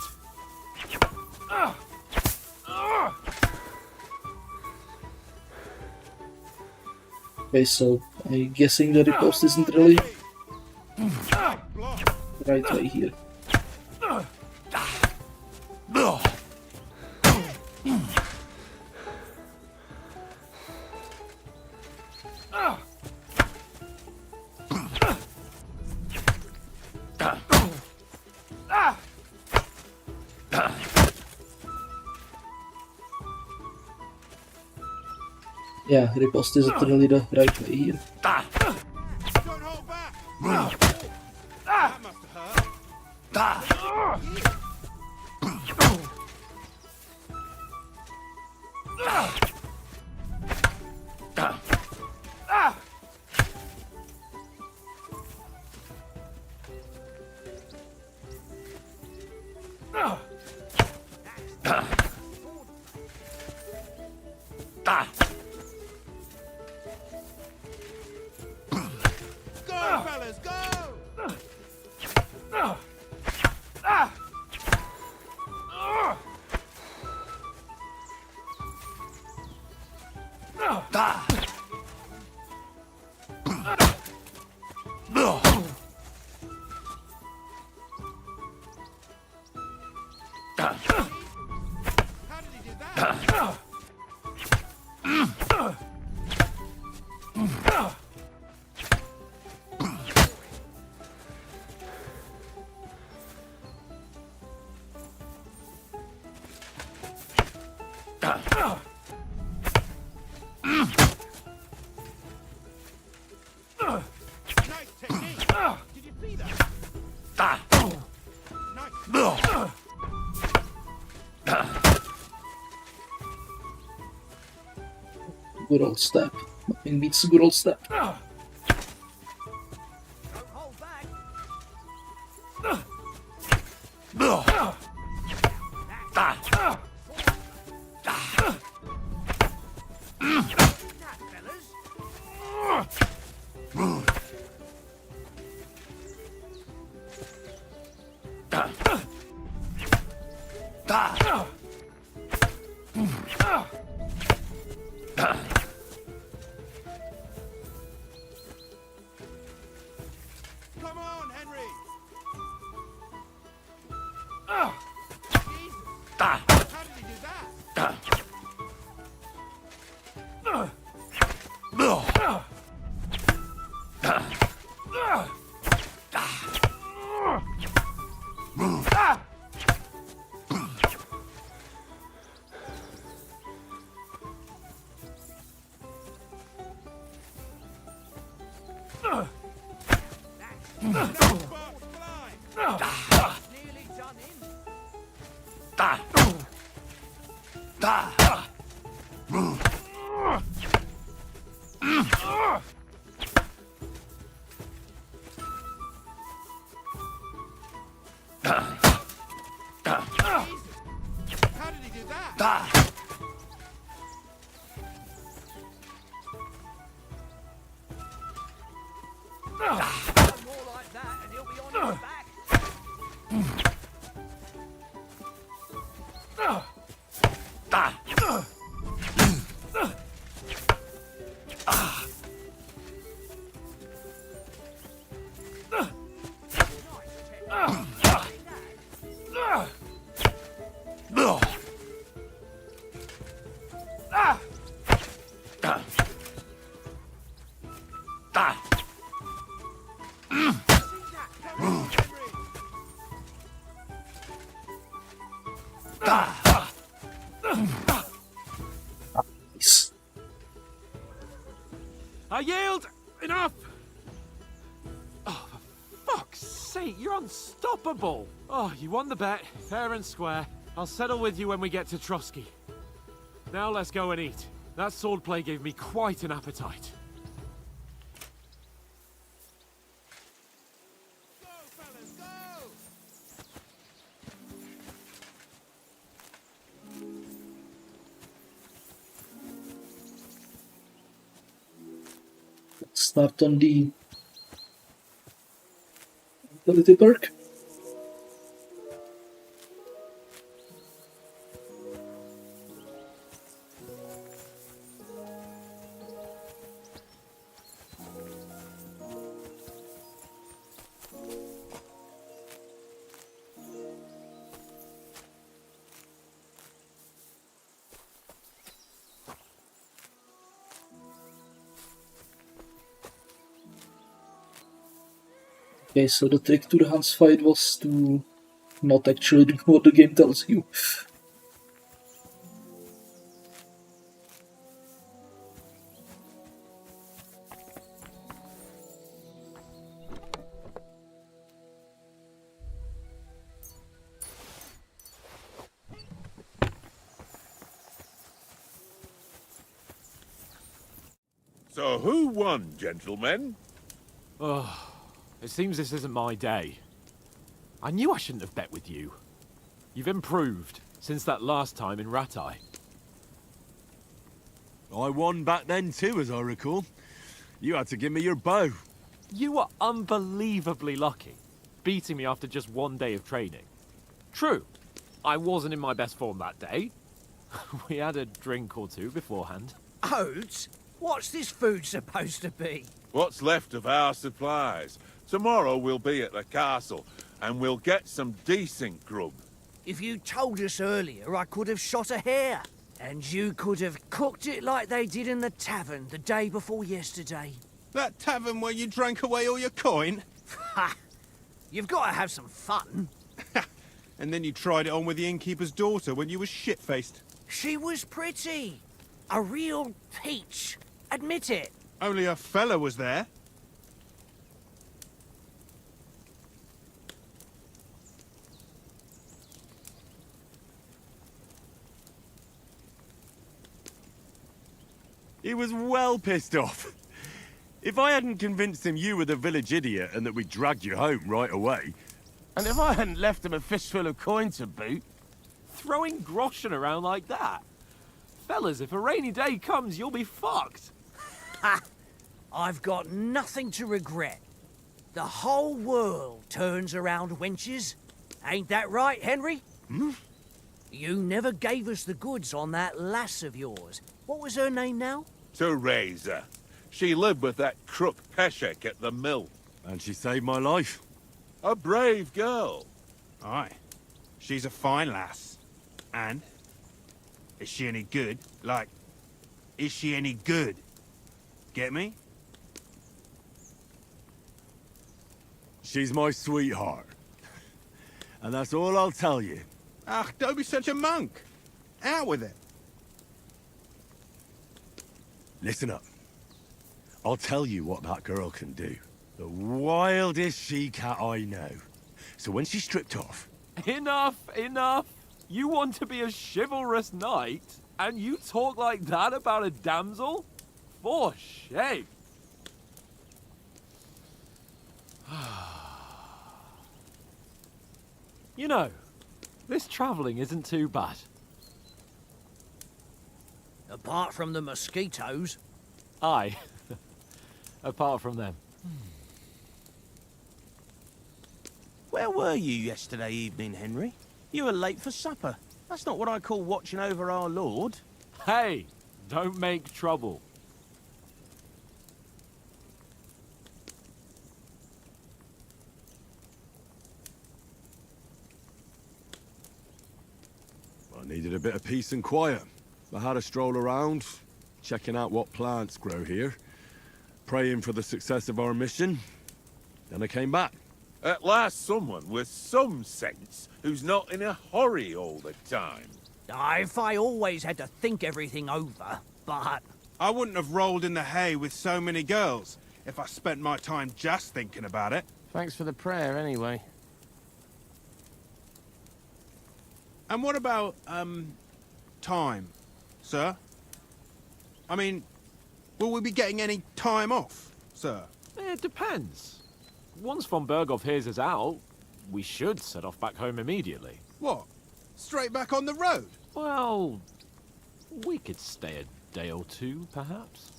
Okay, so I'm guessing the riposte isn't really the right way here. Yeah, riposte is literally the right way here. Don't hold back! That must have hurt. Go, fellas, go! How did he do that? Nice technique. Did you see that? Nice. Good old step. Nothing beats a good old step. Don't hold back. That, fellas. Come on, Henry! Jesus! How did he do that? Sparks fly! Nearly done him. How did he do that? One more like that and he'll be on his back. Nice. I yield! Enough! Oh, for fuck's sake, you're unstoppable! Oh, you won the bet, fair and square. I'll settle with you when we get to Trosky. Now let's go and eat. That swordplay gave me quite an appetite. Go, fellas, go! Let's start on the ability perk. Okay, so the trick to the Hans fight was to not actually doing what the game tells you. So who won, gentlemen? Oh, it seems this isn't my day. I knew I shouldn't have bet with you. You've improved since that last time in Ratai. I won back then too, as I recall. You had to give me your bow. You were unbelievably lucky, beating me after just one day of training. True, I wasn't in my best form that day. We had a drink or two beforehand. Oats? What's this food supposed to be? What's left of our supplies. Tomorrow we'll be at the castle, and we'll get some decent grub. If you told us earlier, I could have shot a hare. And you could have cooked it like they did in the tavern the day before yesterday. That tavern where you drank away all your coin? Ha! You've got to have some fun. And then you tried it on with the innkeeper's daughter when you were shit-faced. She was pretty. A real peach. Admit it. Only a fella was there. He was well pissed off. If I hadn't convinced him you were the village idiot and that we dragged you home right away... And if I hadn't left him a fistful of coin to boot... Throwing groschen around like that? Fellas, if a rainy day comes, you'll be fucked. Ha! I've got nothing to regret. The whole world turns around wenches. Ain't that right, Henry? Hmm? You never gave us the goods on that lass of yours. What was her name now? Teresa. She lived with that crook Peshek at the mill. And she saved my life. A brave girl. Aye. She's a fine lass. And? Is she any good? Like, is she any good? Get me? She's my sweetheart. And that's all I'll tell you. Ah, don't be such a monk. Out with it. Listen up. I'll tell you what that girl can do. The wildest she-cat I know. So when she's stripped off... Enough, enough. You want to be a chivalrous knight, and you talk like that about a damsel? For shame. You know, this travelling isn't too bad. Apart from the mosquitoes. Aye. Apart from them. Where were you yesterday evening, Henry? You were late for supper. That's not what I call watching over our lord. Hey, don't make trouble. I needed a bit of peace and quiet. I had a stroll around, checking out what plants grow here, praying for the success of our mission. Then I came back. At last someone with some sense who's not in a hurry all the time. If I always had to think everything over, but... I wouldn't have rolled in the hay with so many girls if I spent my time just thinking about it. Thanks for the prayer, anyway. And what about, time, sir? I mean, will we be getting any time off, sir? It depends. Once von Berghoff hears us out, we should set off back home immediately. What? Straight back on the road? Well, we could stay a day or two, perhaps.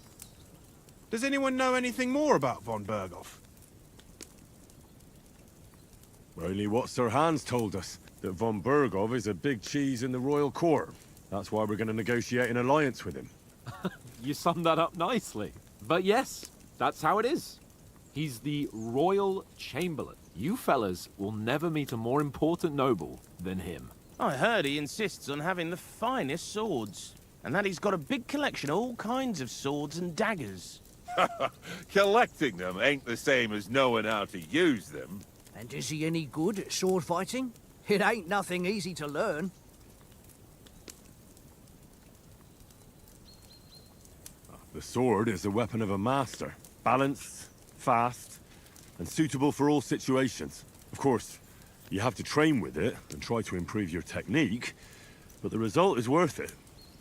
Does anyone know anything more about von Berghoff? Only what Sir Hans told us, that von Berghoff is a big cheese in the royal court. That's why we're going to negotiate an alliance with him. You summed that up nicely. But yes, that's how it is. He's the Royal Chamberlain. You fellas will never meet a more important noble than him. I heard he insists on having the finest swords. And that he's got a big collection of all kinds of swords and daggers. Collecting them ain't the same as knowing how to use them. And is he any good at sword fighting? It ain't nothing easy to learn. The sword is the weapon of a master. Balanced, fast, and suitable for all situations. Of course, you have to train with it and try to improve your technique, but the result is worth it.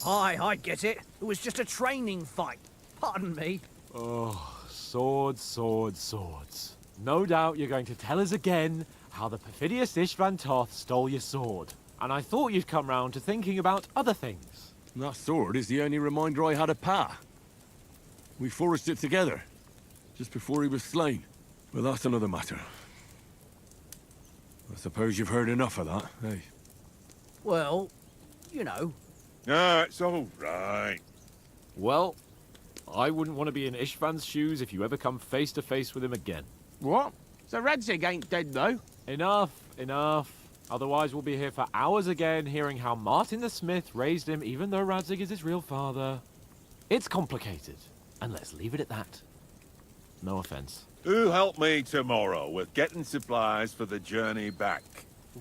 Aye, I get it. It was just a training fight. Pardon me. Oh, swords, swords, swords. No doubt you're going to tell us again how the perfidious Istvan Toth stole your sword. And I thought you'd come round to thinking about other things. And that sword is the only reminder I had of Pa. We forged it together, just before he was slain. But that's another matter. I suppose you've heard enough of that, eh? Well, you know. Ah, it's all right. Well, I wouldn't want to be in Istvan's shoes if you ever come face to face with him again. What? So Radzig ain't dead, though? Enough, enough. Otherwise we'll be here for hours again hearing how Martin the Smith raised him even though Radzig is his real father. It's complicated, and let's leave it at that. No offense. Who help me tomorrow with getting supplies for the journey back?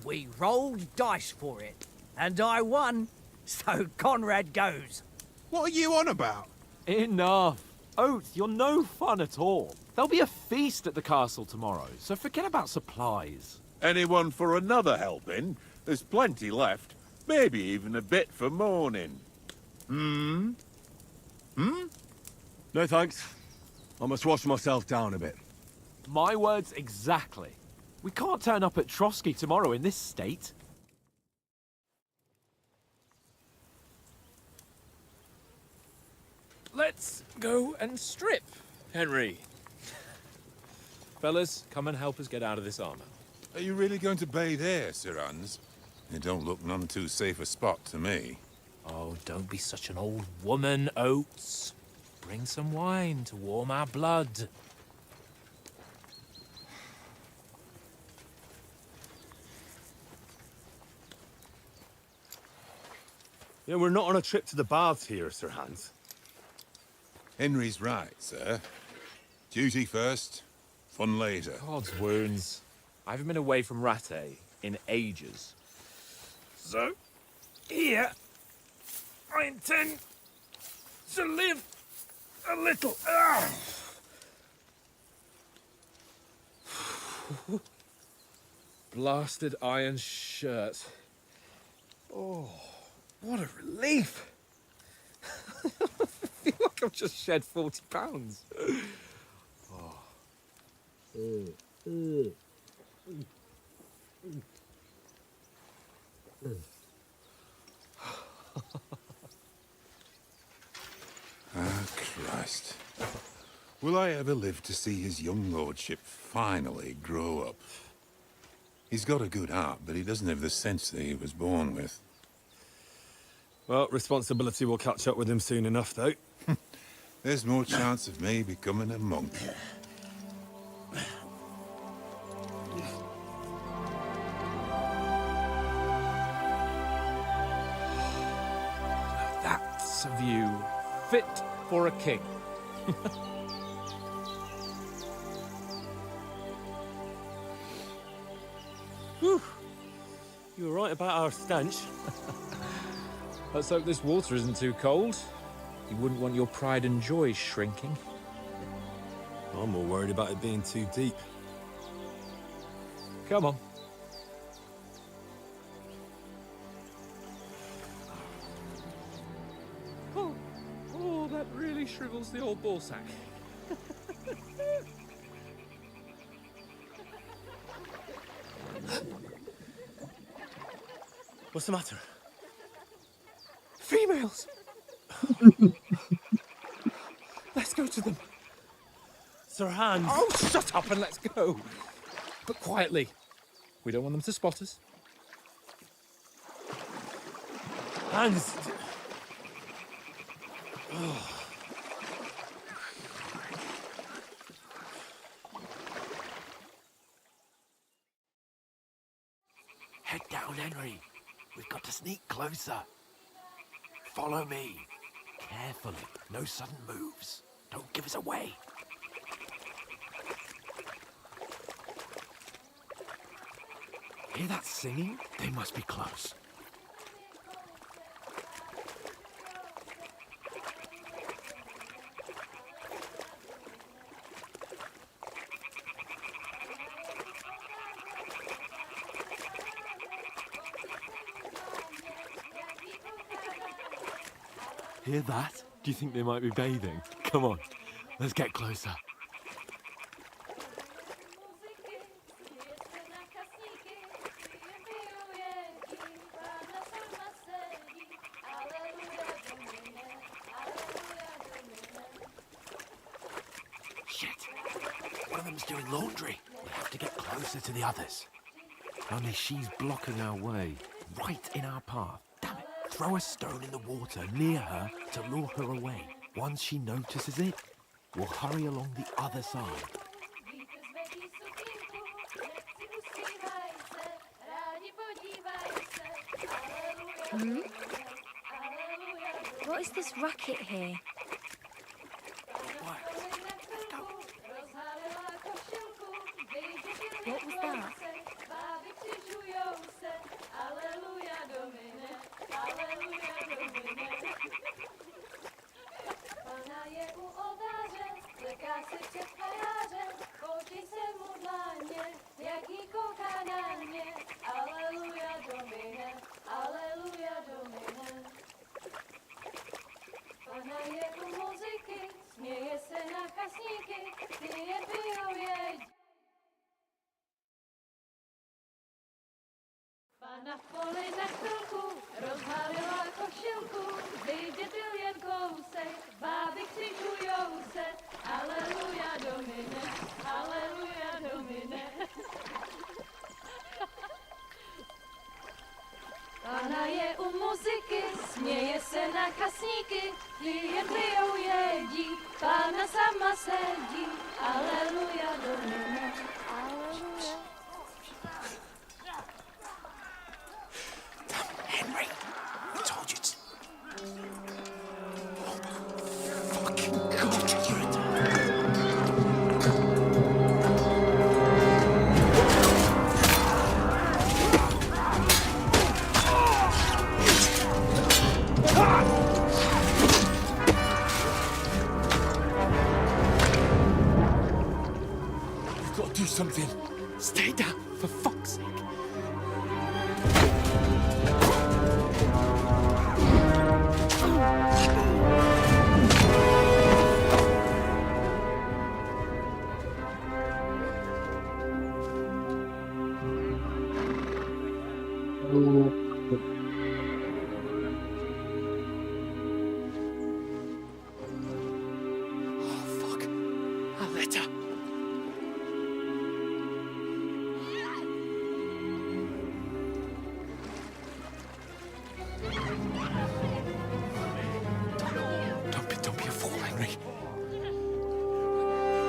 We rolled dice for it, and I won, so Conrad goes. What are you on about? Enough. Oath, you're no fun at all. There'll be a feast at the castle tomorrow, so forget about supplies. Anyone for another helping? There's plenty left. Maybe even a bit for morning. Hmm? No thanks. I must wash myself down a bit. My words exactly. We can't turn up at Trosky tomorrow in this state. Let's go and strip, Henry. Fellas, come and help us get out of this armor. Are you really going to bathe here, Sir Hans? It don't look none too safe a spot to me. Oh, don't be such an old woman, Oates. Bring some wine to warm our blood. Yeah, we're not on a trip to the baths here, Sir Hans. Henry's right, sir. Duty first, fun later. God's wounds. I haven't been away from Rattay in ages. So, here, I intend to live a little. Blasted iron shirt. Oh, what a relief. I feel like I've just shed 40 pounds. Ah, Christ. Will I ever live to see his young lordship finally grow up? He's got a good heart, but he doesn't have the sense that he was born with. Well, responsibility will catch up with him soon enough, though. There's more chance of me becoming a monk. That's a view fit for a king. Whew. You were right about our stench. Let's hope this water isn't too cold. You wouldn't want your pride and joy shrinking. I'm more worried about it being too deep. Come on. Oh, that really shrivels the old ball sack. What's the matter? Females! Let's go to them. Sir Hans! Oh, shut up and let's go. But quietly. We don't want them to spot us. Hans! Head down, Henry. We've got to sneak closer. Follow me. Carefully. No sudden moves. Don't give us away. Hear that singing? They must be close. Hear that? Do you think they might be bathing? Come on, let's get closer. Shit! One of them's doing laundry. We have to get closer to the others. Only she's blocking our way, right in our path. Damn it! Throw a stone in the water near her to lure her away. Once she notices it, we'll hurry along the other side. Hmm? What is this racket here? What was that? Pana v poli na chvilku rozhalila košilku, vydětil jen kousek, báby křičujou se, aleluja domine, aleluja domine. Pana je u muziky, směje se na kasníky, klienty ją jedí, pána sama sedí, aleluja domine, aleluja. Henry, I told you to... Fucking God, you're a... You've got to do something. Stay down, for fuck's sake.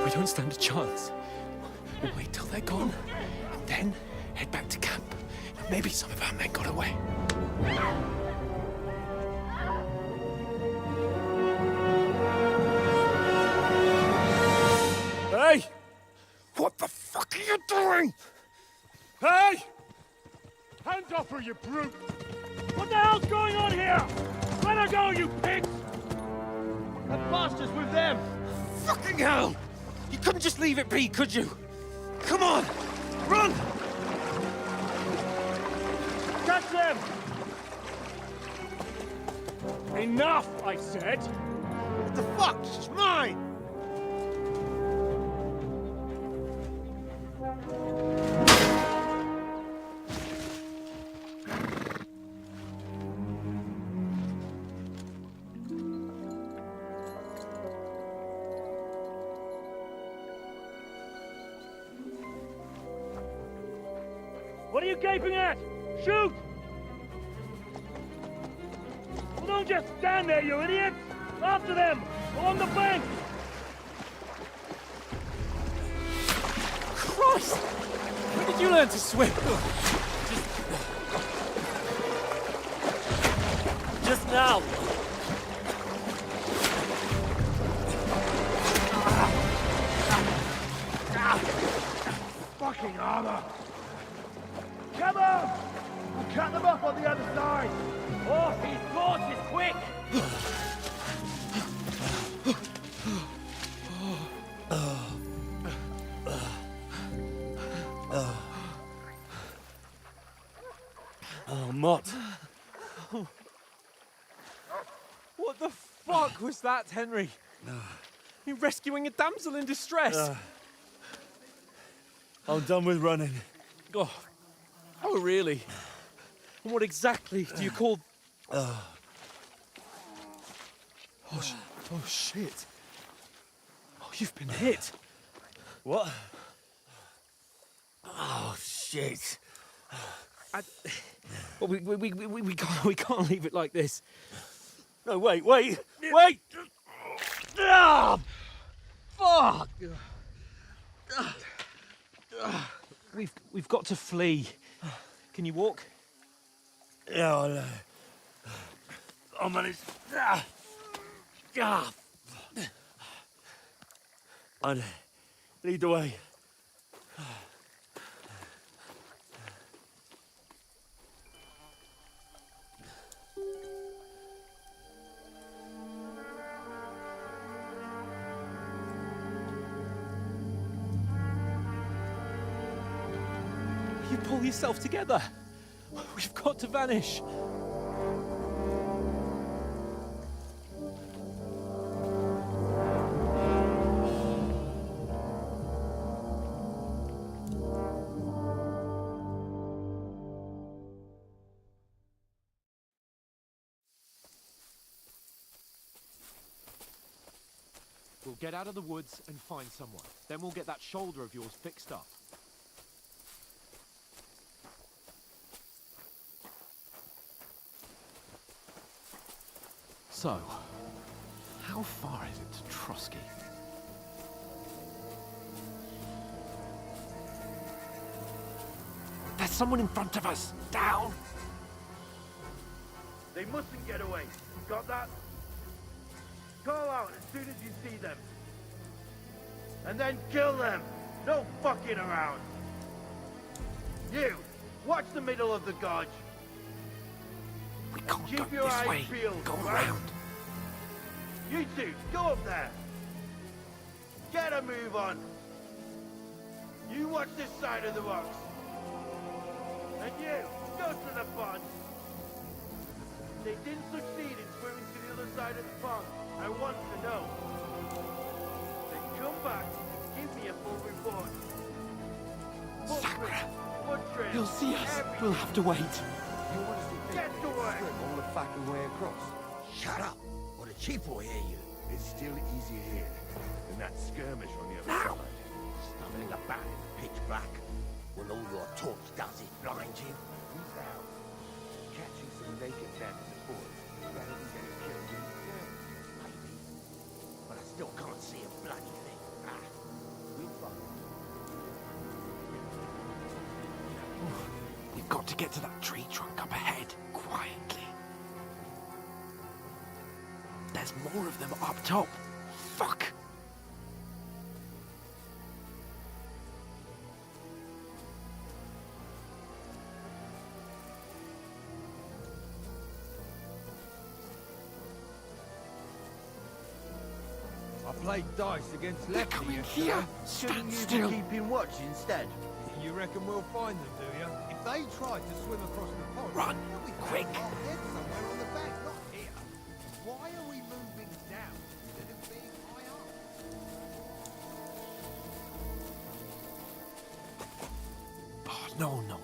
We don't stand a chance. We'll wait till they're gone, and then head back to camp. Maybe some of our men got away. Hey! What the fuck are you doing? Hey! Hands off her, you brute! What the hell's going on here? Let her go, you pigs! That bastard's with them! Fucking hell! You couldn't just leave it be, could you? Come on! Run! Catch them! Enough, I said! What the fuck? She's mine! What are you gaping at? Shoot! Well, don't just stand there, you idiots! After them! Along the bank! Christ! When did you learn to swim? Just now! Fucking armor! Come on! them up on the other side! Oh, he's gorgeous, quick! Oh, Mott. What the fuck was that, Henry? You rescuing a damsel in distress? I'm done with running. Oh, really? And what exactly do you call... Oh, shit. Oh, you've been hit. What? Oh, shit. Well, we can't leave it like this. No, wait! Ah! Fuck! We've got to flee. Can you walk? Yeah, I'll manage. I'd lead the way. You pull yourself together. We've got to vanish. We'll get out of the woods and find someone. Then we'll get that shoulder of yours fixed up. So, how far is it to Trosky? There's someone in front of us! Down! They mustn't get away. Got that? Call out as soon as you see them. And then kill them! No fucking around! You! Watch the middle of the gorge! We can't Keep go your this eyes way. peeled, Go right? around. You two, go up there! Get a move on! You watch this side of the rocks! And you, go to the pond! They didn't succeed in swimming to the other side of the pond. I want to know. Then come back and give me a full report. Sakura! Footprints, You'll see us. everything. We'll have to wait. You honestly think Get you to can work. swim all the fucking way across? Shut up, or the chief will hear you. It's still easier here than that skirmish on the other side. Stumbling about in the pitch black, when all your torch does is blind you. Who's out? Catching some naked men in the forest rather than getting killed in the game. Maybe. But I still can't see a bloody thing. Ah, we'll find. We've got to get to that tree trunk up ahead, quietly. There's more of them up top. Fuck! I played dice against They're Lefty coming yesterday. here! Stand Shouldn't you still! be keeping watch instead? You reckon we'll find them, do you? If they tried to swim across the pond, Run, they'll be quick. found dead somewhere on the bank, not here. Why are we moving down instead of being high up? Oh, no.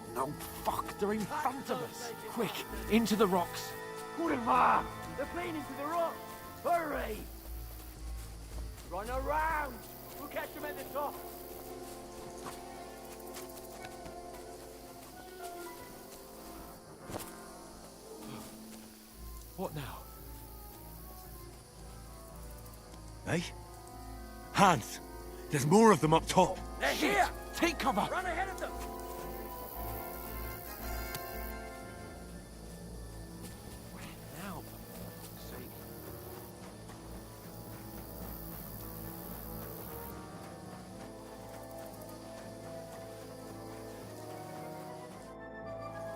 Fuck, they're in front of us. Quick, into the rocks. Kutná! They're playing into the rocks! Hurry! Run around! We'll catch them at the top! What now? Hey? Hans! There's more of them up top! They're here! Take cover! Run ahead of them! Where now, for fuck's sake?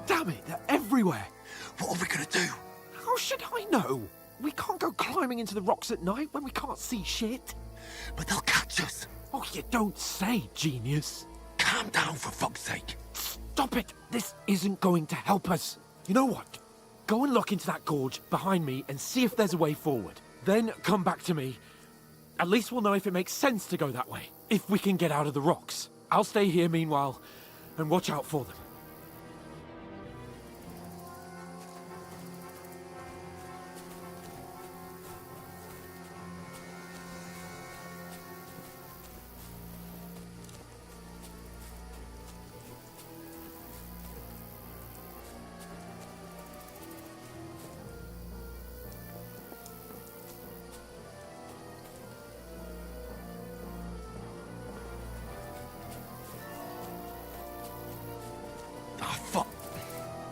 Damn it, they're everywhere. What are we gonna do? How should I know? We can't go climbing into the rocks at night when we can't see shit. But they'll catch us. Oh, you don't say, genius. Calm down, for fuck's sake. Stop it. This isn't going to help us. You know what? Go and look into that gorge behind me and see if there's a way forward. Then come back to me. At least we'll know if it makes sense to go that way. If we can get out of the rocks. I'll stay here meanwhile and watch out for them.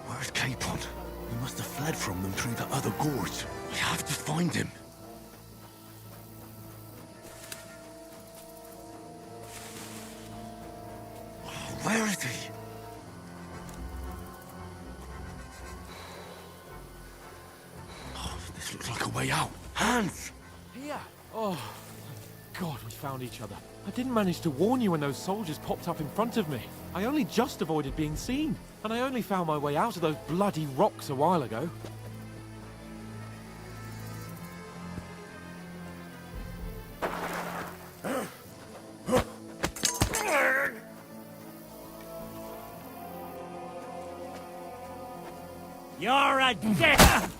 Where's Capon? We must have fled from them through the other gorge. I have to find him. Where is he? Oh, this looks like a way out. Hans! Here. Oh, God, we found each other. I didn't manage to warn you when those soldiers popped up in front of me. I only just avoided being seen. And I only found my way out of those bloody rocks a while ago. You're a death!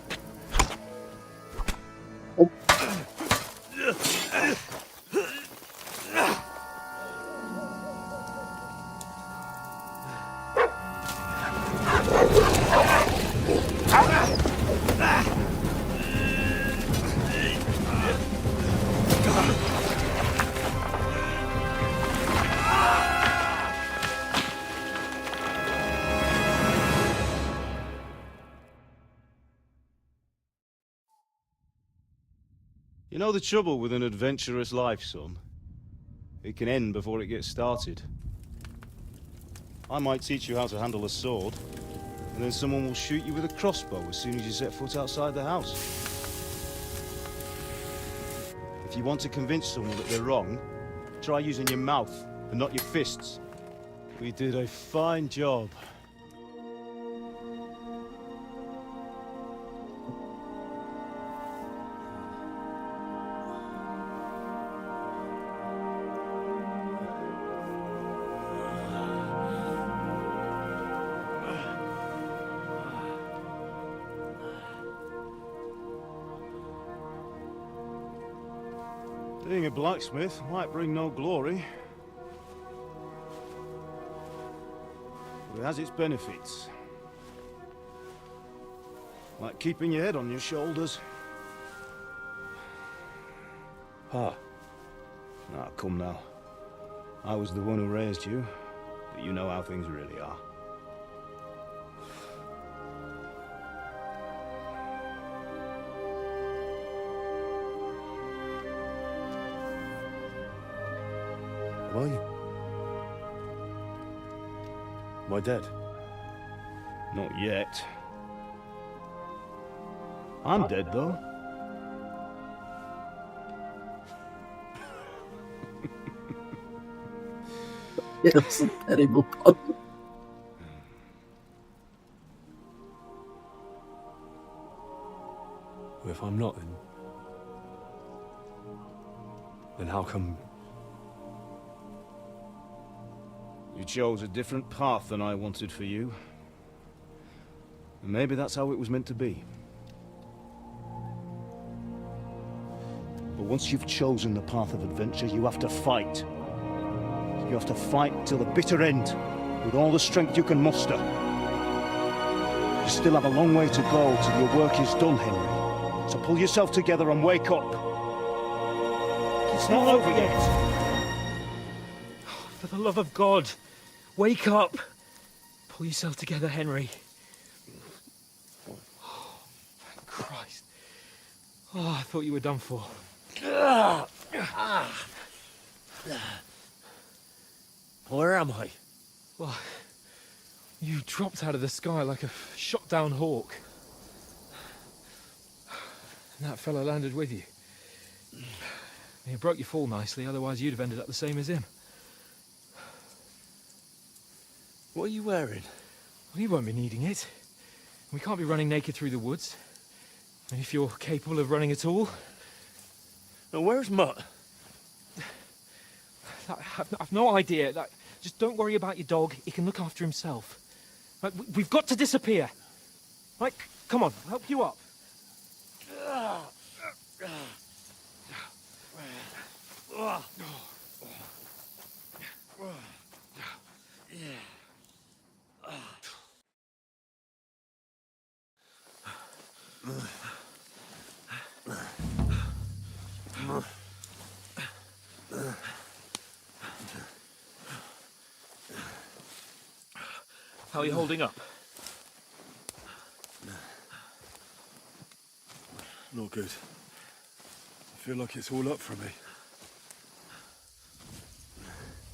You know the trouble with an adventurous life, son? It can end before it gets started. I might teach you how to handle a sword, and then someone will shoot you with a crossbow as soon as you set foot outside the house. If you want to convince someone that they're wrong, try using your mouth and not your fists. We did a fine job. Being a blacksmith might bring no glory, but it has its benefits. Like keeping your head on your shoulders. Ah. Ah, come now. I was the one who raised you, but you know how things really are. Am I? Am I dead? Not yet. I'm dead, though. Yeah, that's a terrible pun. Well, if I'm not, then how come... You chose a different path than I wanted for you. And maybe that's how it was meant to be. But once you've chosen the path of adventure, you have to fight. You have to fight till the bitter end, with all the strength you can muster. You still have a long way to go till your work is done, Henry. So pull yourself together and wake up. It's not over yet. For the love of God, wake up. Pull yourself together, Henry. Oh, thank Christ. Oh, I thought you were done for. Where am I? Well, You dropped out of the sky like a shot-down hawk. And that fellow landed with you. He broke your fall nicely, otherwise you'd have ended up the same as him. What are you wearing? Well, you won't be needing it. We can't be running naked through the woods. And if you're capable of running at all... Now, where's Mutt? I've no idea. Just don't worry about your dog. He can look after himself. Right, we've got to disappear. Right, come on, I'll help you up. How are you holding up? Not good. I feel like it's all up for me.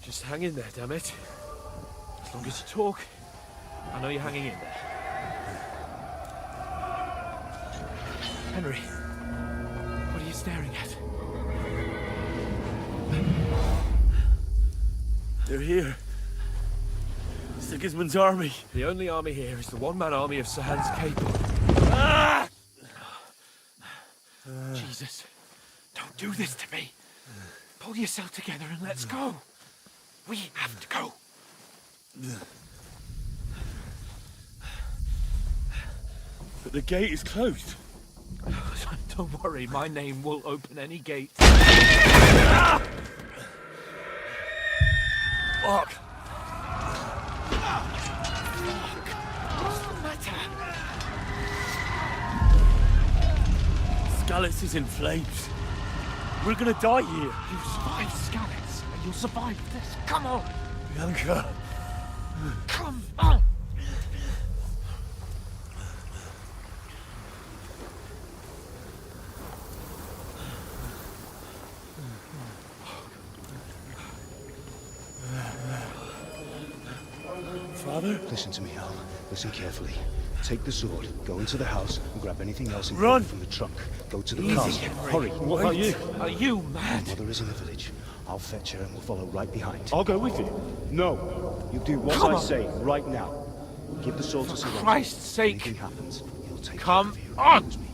Just hang in there, damn it. As long as you talk, I know you're hanging in there. Henry, what are you staring at? They're here. Sigismund's army. The only army here is the one-man army of Sir Hans Capel. Ah! Jesus, don't do this to me. Pull yourself together and let's go. We have to go. But the gate is closed. Don't worry, my name will open any gate. Fuck. What's the matter? Skalitz is in flames. We're gonna die here. You survived Skalitz, and you'll survive this. Come on! Bianca. Come on! Father? Listen to me, Al. Listen carefully. Take the sword, go into the house, and grab anything else Run! important from the trunk. Go to the Easy, castle. Henry. Hurry. What about you? Are you mad? Mother is in the village. I'll fetch her and we'll follow right behind. I'll go with you. No. You do what Come I on. say right now. Give the sword to Sir Roger. Christ's sake. If anything happens, he'll take Come care of you. on. Promise me.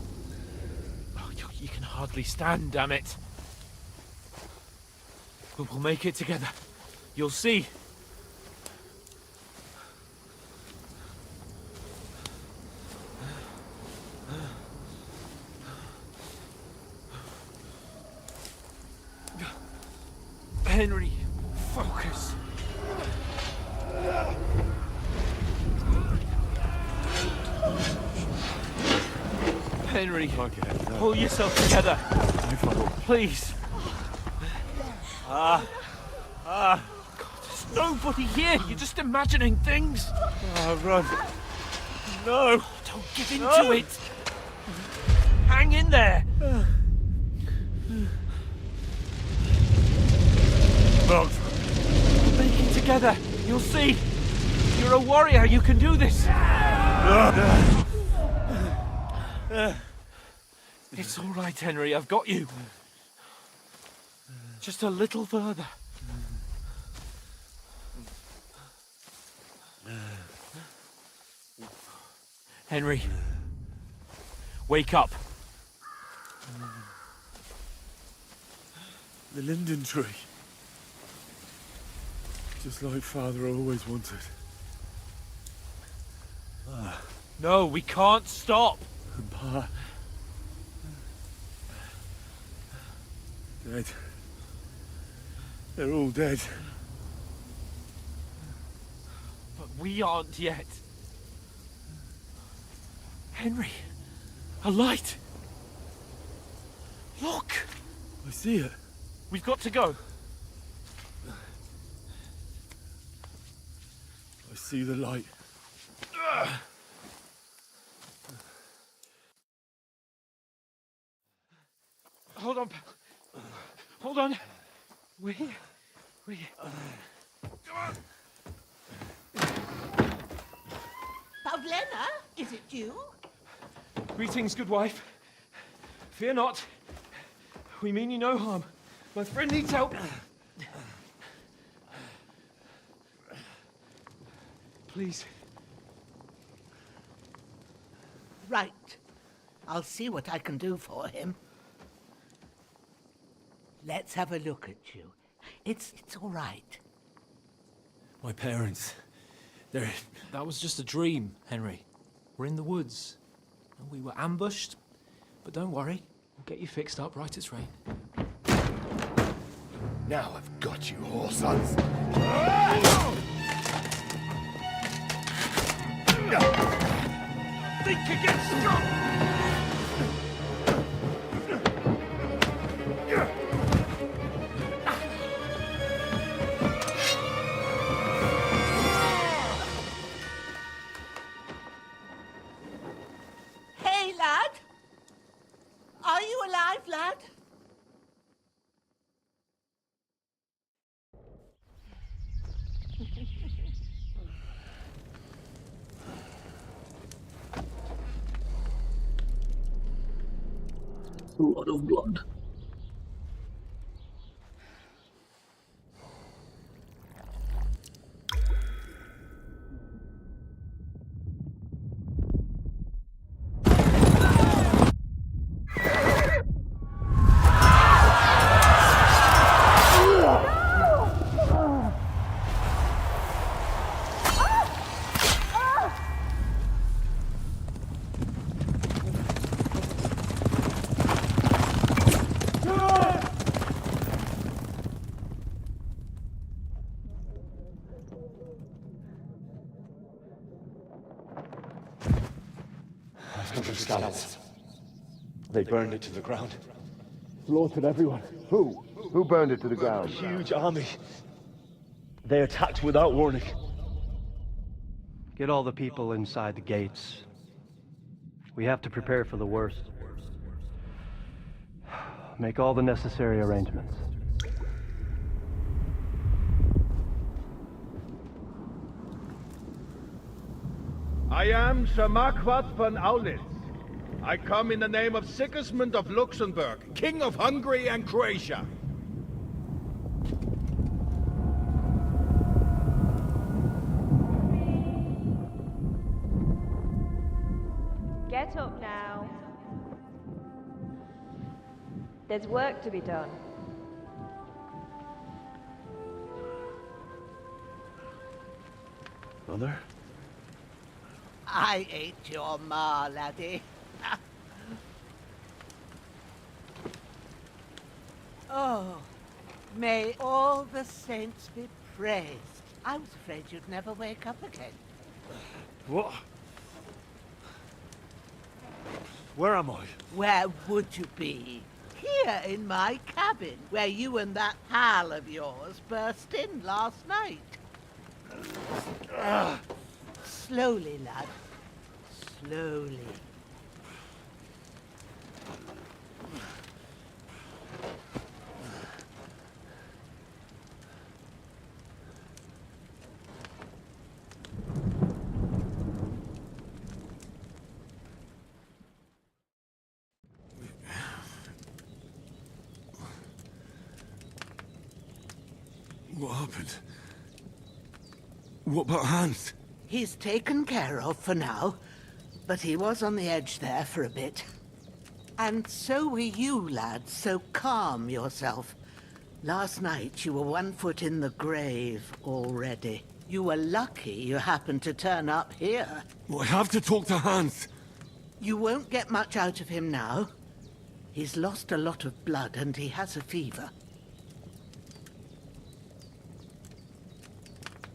Oh, you can hardly stand, damn it. But we'll make it together. You'll see. Henry, focus. Henry, pull yourself together. Please. God, there's nobody here. You're just imagining things. Run. No. Don't give in to it. Hang in there. Mount. We'll make it together. You'll see. You're a warrior. You can do this. It's all right, Henry. I've got you. Just a little further. Henry, wake up. The linden tree. Just like Father always wanted. No, we can't stop. And Pa. Dead. They're all dead. But we aren't yet. Henry, a light. Look. I see it. We've got to go. I see the light. Hold on. Hold on. We're here. We're here. Come on. Ravlena, is it you? Greetings, good wife. Fear not. We mean you no harm. My friend needs help. Please. Right. I'll see what I can do for him. Let's have a look at you. It's all right. My parents. They're... That was just a dream, Henry. We're in the woods. And we were ambushed. But don't worry. We'll get you fixed up right as rain. Now I've got you, whoresons. Think against strong! Hey, lad! Are you alive, lad? A lot of blood. Scouts. They burned it to the ground. Slaughtered everyone. Who? Who burned it to the A ground? huge army. They attacked without warning. Get all the people inside the gates. We have to prepare for the worst. Make all the necessary arrangements. I am Sir Marquardt von Aulitz. I come in the name of Sigismund of Luxembourg, King of Hungary and Croatia. Get up now. There's work to be done. Mother? I ain't your ma, laddie. Oh, may all the saints be praised. I was afraid you'd never wake up again. What? Where am I? Where would you be? Here in my cabin, where you and that pal of yours burst in last night. Slowly, lad. Slowly. What happened? What about Hans? He's taken care of for now, but he was on the edge there for a bit. And so were you, lad, so calm yourself. Last night you were 1 foot in the grave already. You were lucky you happened to turn up here. Well, I have to talk to Hans. You won't get much out of him now. He's lost a lot of blood and he has a fever.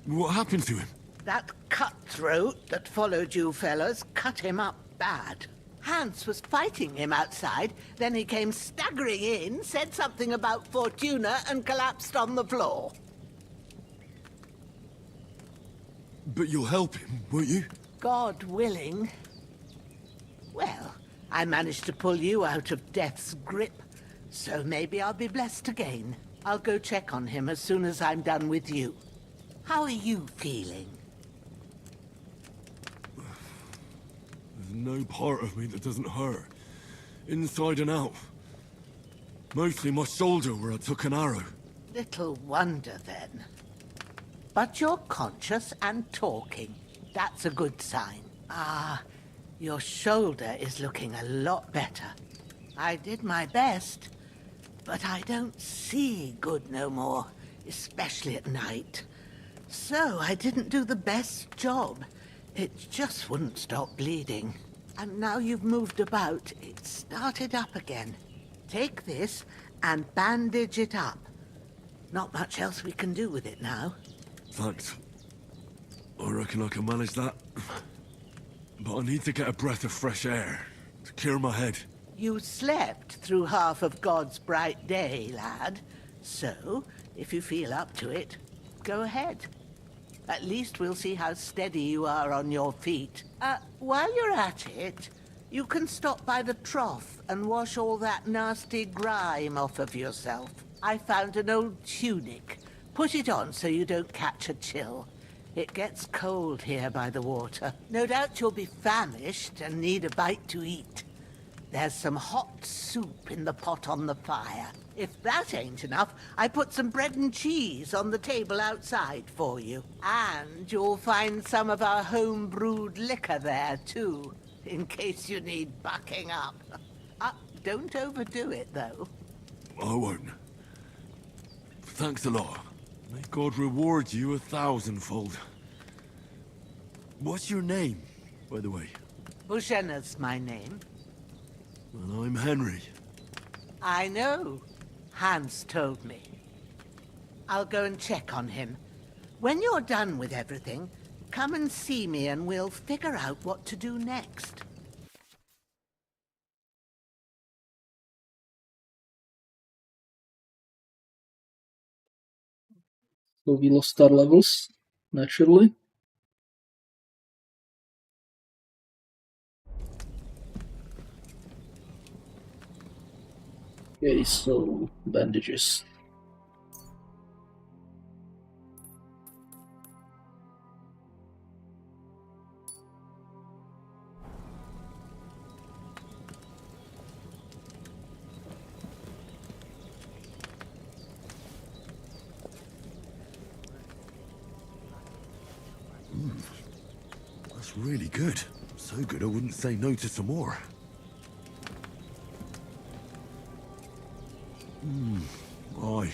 What happened to him? That cutthroat that followed you fellas cut him up bad. Hans was fighting him outside, then he came staggering in, said something about Fortuna, and collapsed on the floor. But you'll help him, won't you? God willing. Well, I managed to pull you out of death's grip, so maybe I'll be blessed again. I'll go check on him as soon as I'm done with you. How are you feeling? no part of me that doesn't hurt. Inside and out. Mostly my shoulder where I took an arrow. Little wonder then. But you're conscious and talking. That's a good sign. Ah, your shoulder is looking a lot better. I did my best, but I don't see good no more, especially at night. So I didn't do the best job. It just wouldn't stop bleeding. And now you've moved about, it started up again. Take this and bandage it up. Not much else we can do with it now. Thanks. I reckon I can manage that. But I need to get a breath of fresh air to clear my head. You slept through half of God's bright day, lad. So, if you feel up to it, go ahead. At least we'll see how steady you are on your feet. While you're at it, you can stop by the trough and wash all that nasty grime off of yourself. I found an old tunic. Put it on so you don't catch a chill. It gets cold here by the water. No doubt you'll be famished and need a bite to eat. There's some hot soup in the pot on the fire. If that ain't enough, I put some bread and cheese on the table outside for you. And you'll find some of our home-brewed liquor there, too, in case you need bucking up. Don't overdo it, though. I won't. Thanks a lot. May God reward you 1,000-fold. What's your name, by the way? Bushenna's my name. Well, I'm Henry. I know. Hans told me. I'll go and check on him. When you're done with everything, come and see me and we'll figure out what to do next. So we lost our levels, naturally. Okay, so bandages. That's really good. So good I wouldn't say no to some more. Aye.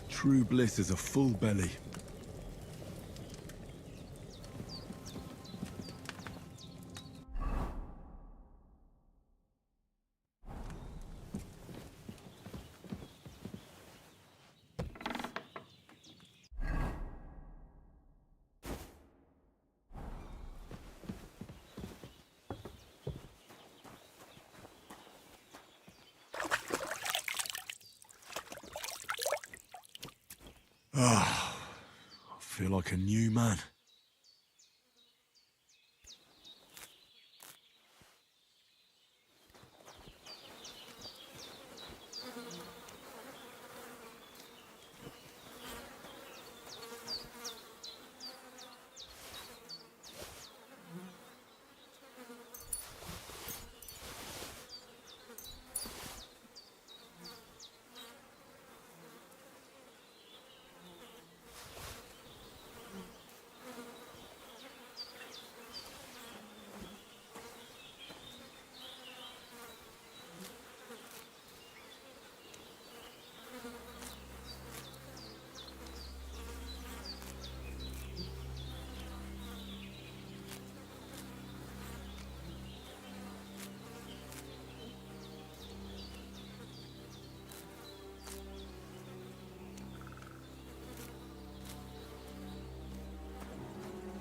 True bliss is a full belly. Ah, I feel like a new man.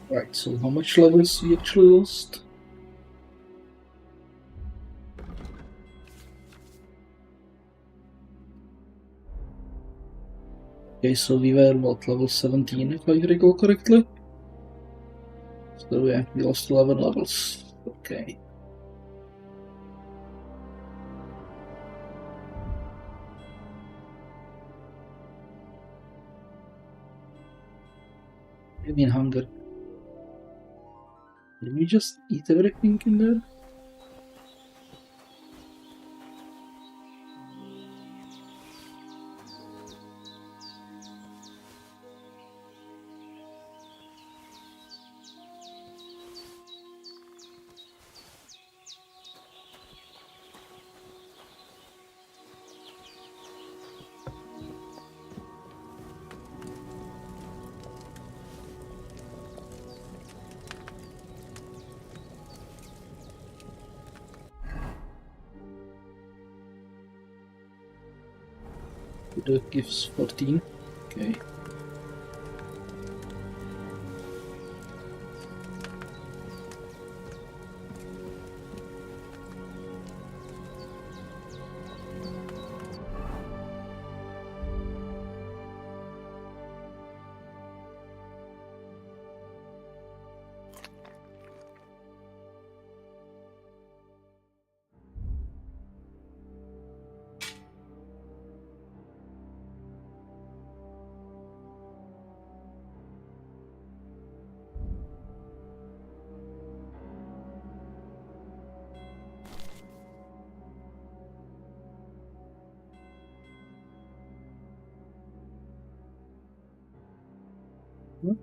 Right, so how much levels we actually lost? Okay, so we were what, level 17 if I recall correctly? So yeah, we lost 11 levels. Okay. I mean hunger. Did we just eat everything in there? That gives 14. Okay.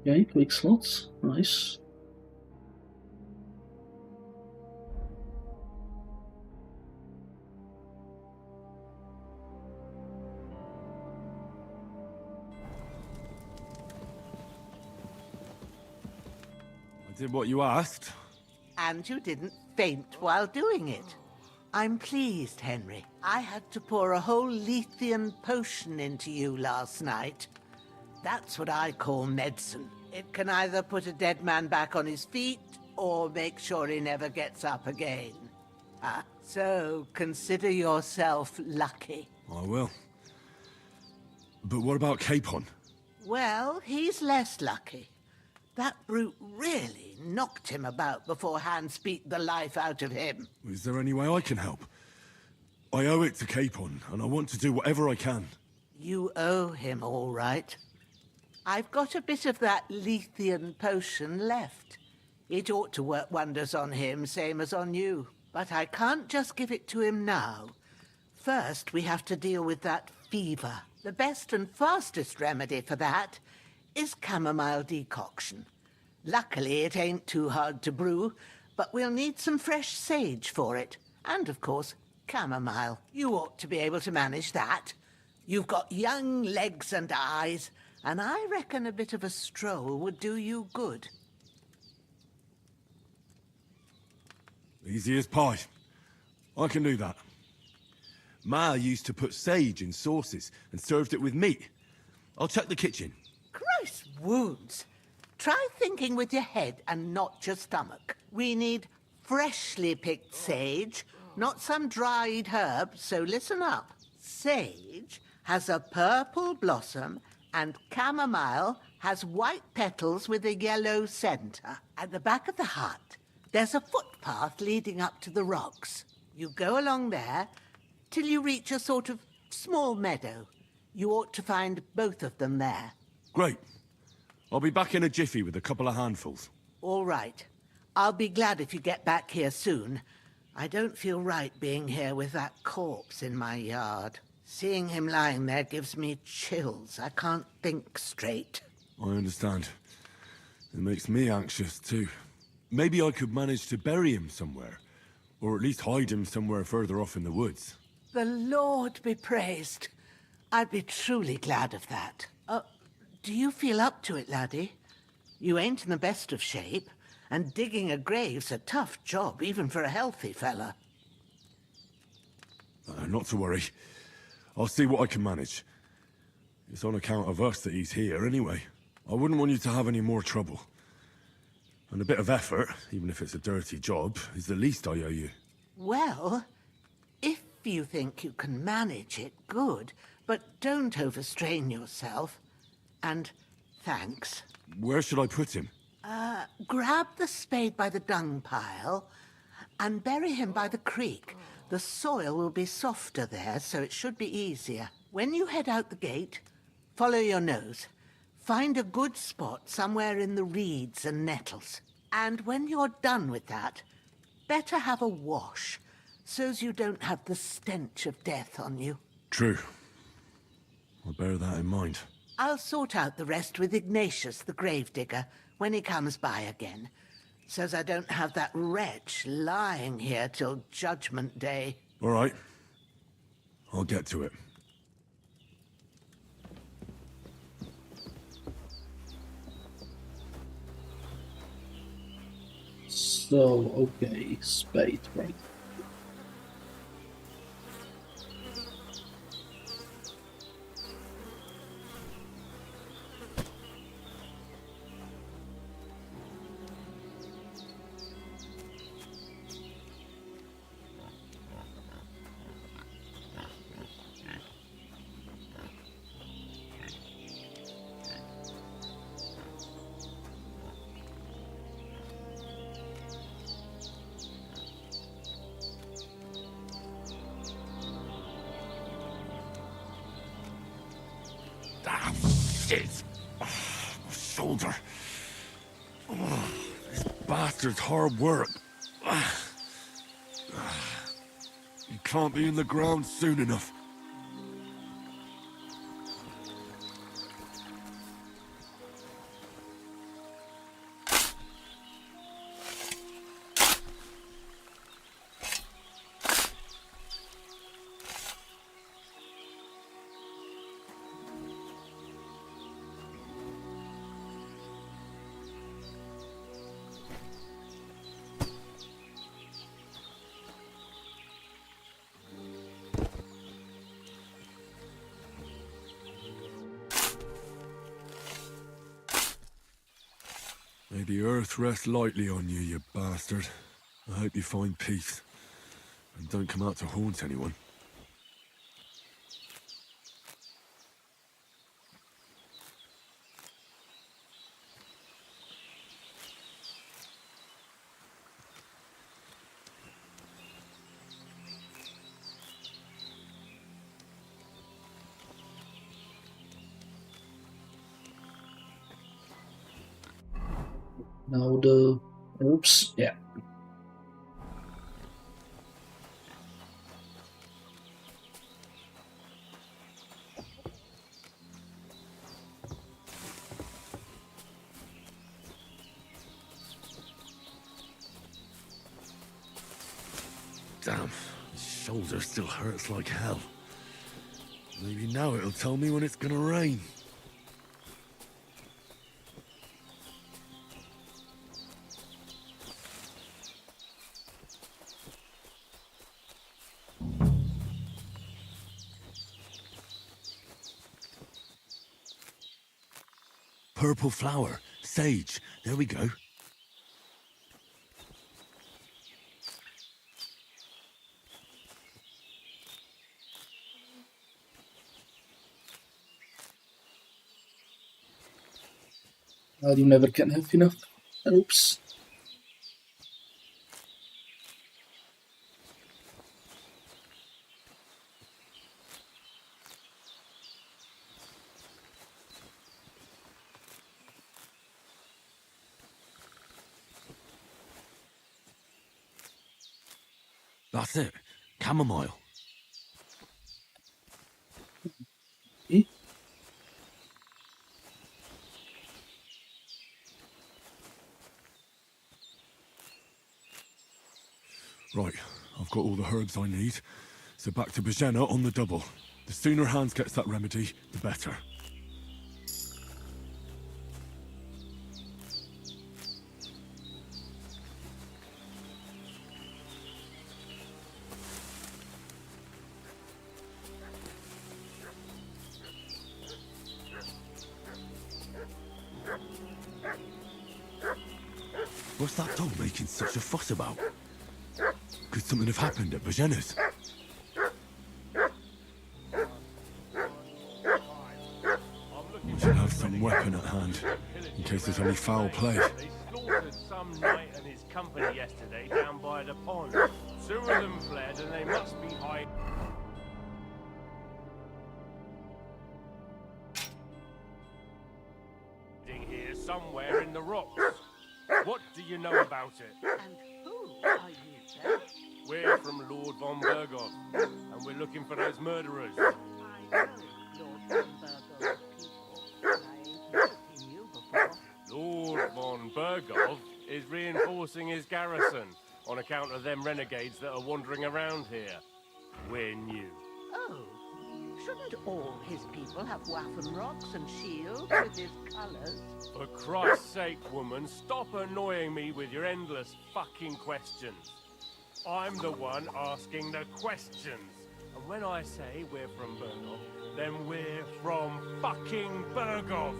Okay, quick slots. Nice. I did what you asked. And you didn't faint while doing it. I'm pleased, Henry. I had to pour a whole Lethean potion into you last night. That's what I call medicine. It can either put a dead man back on his feet, or make sure he never gets up again. So consider yourself lucky. I will. But what about Capon? Well, he's less lucky. That brute really knocked him about before Hans beat the life out of him. Is there any way I can help? I owe it to Capon, and I want to do whatever I can. You owe him, all right. I've got a bit of that Lethean potion left. It ought to work wonders on him, same as on you. But I can't just give it to him now. First, we have to deal with that fever. The best and fastest remedy for that is chamomile decoction. Luckily, it ain't too hard to brew, but we'll need some fresh sage for it. And, of course, chamomile. You ought to be able to manage that. You've got young legs and eyes, and I reckon a bit of a stroll would do you good. Easy as pie. I can do that. Ma used to put sage in sauces and served it with meat. I'll check the kitchen. Christ wounds! Try thinking with your head and not your stomach. We need freshly picked sage, not some dried herb, so listen up. Sage has a purple blossom, and chamomile has white petals with a yellow center. At the back of the hut, there's a footpath leading up to the rocks. You go along there till you reach a sort of small meadow. You ought to find both of them there. Great. I'll be back in a jiffy with a couple of handfuls. All right. I'll be glad if you get back here soon. I don't feel right being here with that corpse in my yard. Seeing him lying there gives me chills. I can't think straight. I understand. It makes me anxious, too. Maybe I could manage to bury him somewhere. Or at least hide him somewhere further off in the woods. The Lord be praised. I'd be truly glad of that. Do you feel up to it, laddie? You ain't in the best of shape, and digging a grave's a tough job, even for a healthy fella. Not to worry. I'll see what I can manage. It's on account of us that he's here, anyway. I wouldn't want you to have any more trouble. And a bit of effort, even if it's a dirty job, is the least I owe you. Well, if you think you can manage it, good. But don't overstrain yourself. And thanks. Where should I put him? Grab the spade by the dung pile and bury him by the creek. The soil will be softer there, so it should be easier. When you head out the gate, follow your nose. Find a good spot somewhere in the reeds and nettles. And when you're done with that, better have a wash, so's you don't have the stench of death on you. True. I'll bear that in mind. I'll sort out the rest with Ignatius, the gravedigger, when he comes by again, so's I don't have that wretch lying here till Judgment Day. All right. I'll get to it. So, okay, spade, right. Shit! Oh, my shoulder. Oh, this bastard's hard work. You can't be in the ground soon enough. May the earth rest lightly on you, you bastard. I hope you find peace. And don't come out to haunt anyone. Now the oops, yeah. Damn, his shoulder still hurts like hell. Maybe now it'll tell me when it's gonna rain. Purple flower, sage, there we go. Well, you never can have enough. Oops. That's it, chamomile. Right, I've got all the herbs I need, so back to Bajena on the double. The sooner Hans gets that remedy, the better. What's that dog making such a fuss about? Could something have happened at Bajena's? We should have some weapon at hand, in case there's any foul play. They slaughtered some knight and his company yesterday down by the pond. 2 of them fled and they must be hiding here somewhere in the rocks. What do you know about it? And who are you, sir? We're from Lord von Bergov, and we're looking for those murderers. I know Lord von Bergov people. Lord von Bergov is reinforcing his garrison on account of them renegades that are wandering around here. We're new. Oh, shouldn't all his people have Waffenrocks and shields with his colours? For Christ's sake, woman, stop annoying me with your endless fucking questions. I'm the one asking the questions. And when I say we're from Bergov, then we're from fucking Bergov.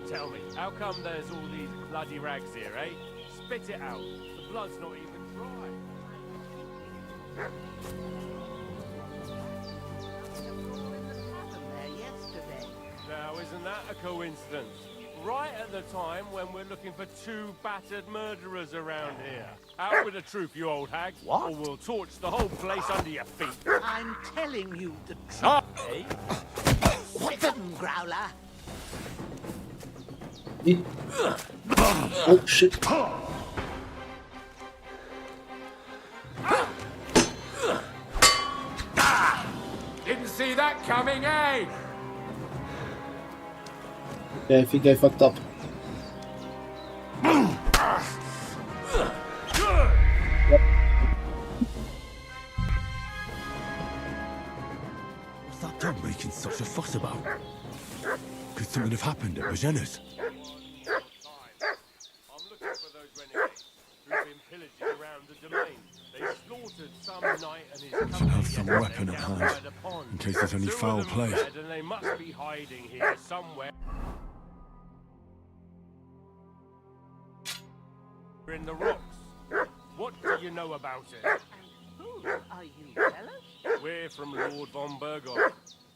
Tell me, how come there's all these bloody rags here, eh? Spit it out. The blood's not even dry. Now, isn't that a coincidence? Right at the time when we're looking for 2 battered murderers around here. Out with the truth, you old hag. What? Or we'll torch the whole place under your feet. I'm telling you the truth. Ah, eh? Sit 'em, Growler. Oh shit. Didn't see that coming, eh? Yeah, I think I fucked up. What's that dog making such a fuss about? Could something have happened at Bajena's? I'm looking for those renegades who've been pillaging around the domain. They slaughtered some knight and his company. Should have some yesterday weapon at down hand, by the pond. in case there's any 2 of foul them play. fled, and they must be hiding here somewhere. We're in the rocks. What do you know about it? Who are you, fellas? We're from Lord von Berghoff,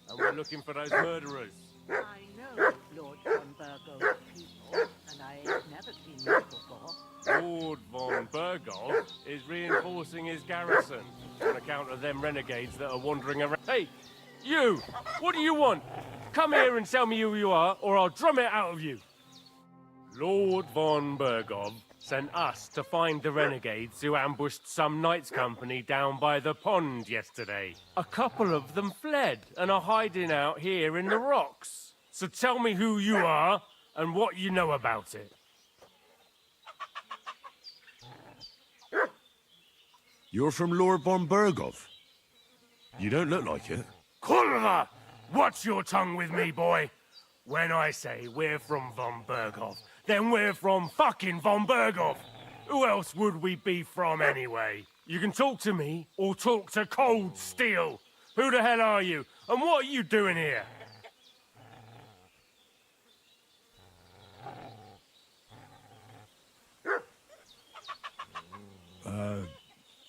and we're looking for those murderers. I know Lord von Burgo's people, and I ain't never seen them before. Lord von Berghoff is reinforcing his garrison on account of them renegades that are wandering around. Hey, you! What do you want? Come here and tell me who you are, or I'll drum it out of you. Lord von Berghoff sent us to find the renegades who ambushed some knights' company down by the pond yesterday. A couple of them fled and are hiding out here in the rocks. So tell me who you are and what you know about it. You're from Lord von Berghoff? You don't look like it. Culver! Watch your tongue with me, boy. When I say we're from von Berghoff, then we're from fucking von Berghoff. Who else would we be from anyway? You can talk to me or talk to Cold Steel. Who the hell are you? And what are you doing here?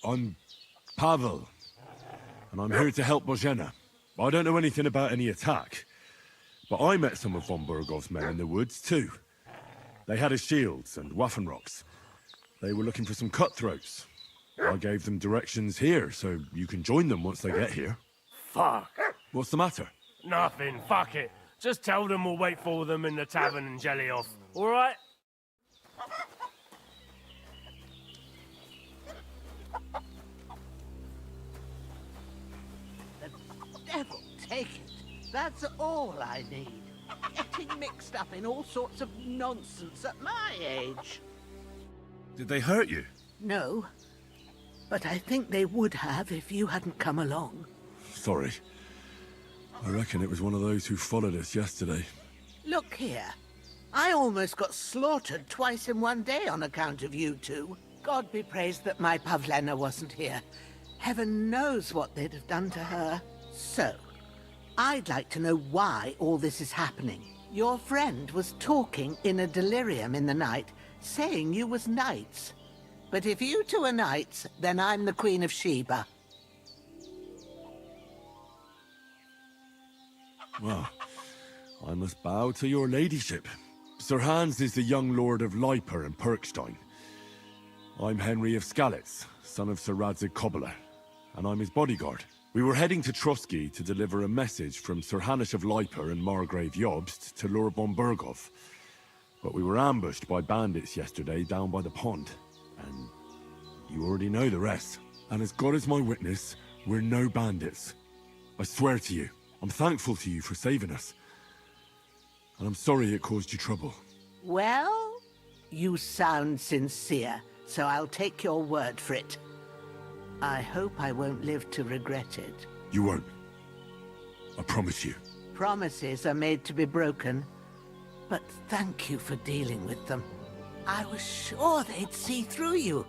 I'm Pavel, and I'm here to help Bojena. I don't know anything about any attack, but I met some of von Bergoff's men in the woods too. They had his shields and Waffenrocks. They were looking for some cutthroats. I gave them directions here, so you can join them once they get here. Fuck. What's the matter? Nothing, fuck it. Just tell them we'll wait for them in the tavern in Jelly-Off, alright? Devil take it. That's all I need. Getting mixed up in all sorts of nonsense at my age. Did they hurt you? No, but I think they would have if you hadn't come along. Sorry. I reckon it was one of those who followed us yesterday. Look here. I almost got slaughtered twice in one day on account of you two. God be praised that my Pavlena wasn't here. Heaven knows what they'd have done to her. So, I'd like to know why all this is happening. Your friend was talking in a delirium in the night, saying you was knights. But if you two are knights, then I'm the Queen of Sheba. Well, I must bow to your ladyship. Sir Hans is the young lord of Leiper and Perkstein. I'm Henry of Skalitz, son of Sir Radzig Cobbler, and I'm his bodyguard. We were heading to Trosky to deliver a message from Sir Hanush of Leiper and Margrave Jobst to Lord von Berghoff. But we were ambushed by bandits yesterday down by the pond. And you already know the rest. And as God is my witness, we're no bandits. I swear to you, I'm thankful to you for saving us. And I'm sorry it caused you trouble. Well, you sound sincere, so I'll take your word for it. I hope I won't live to regret it. You won't. I promise you. Promises are made to be broken. But thank you for dealing with them. I was sure they'd see through you.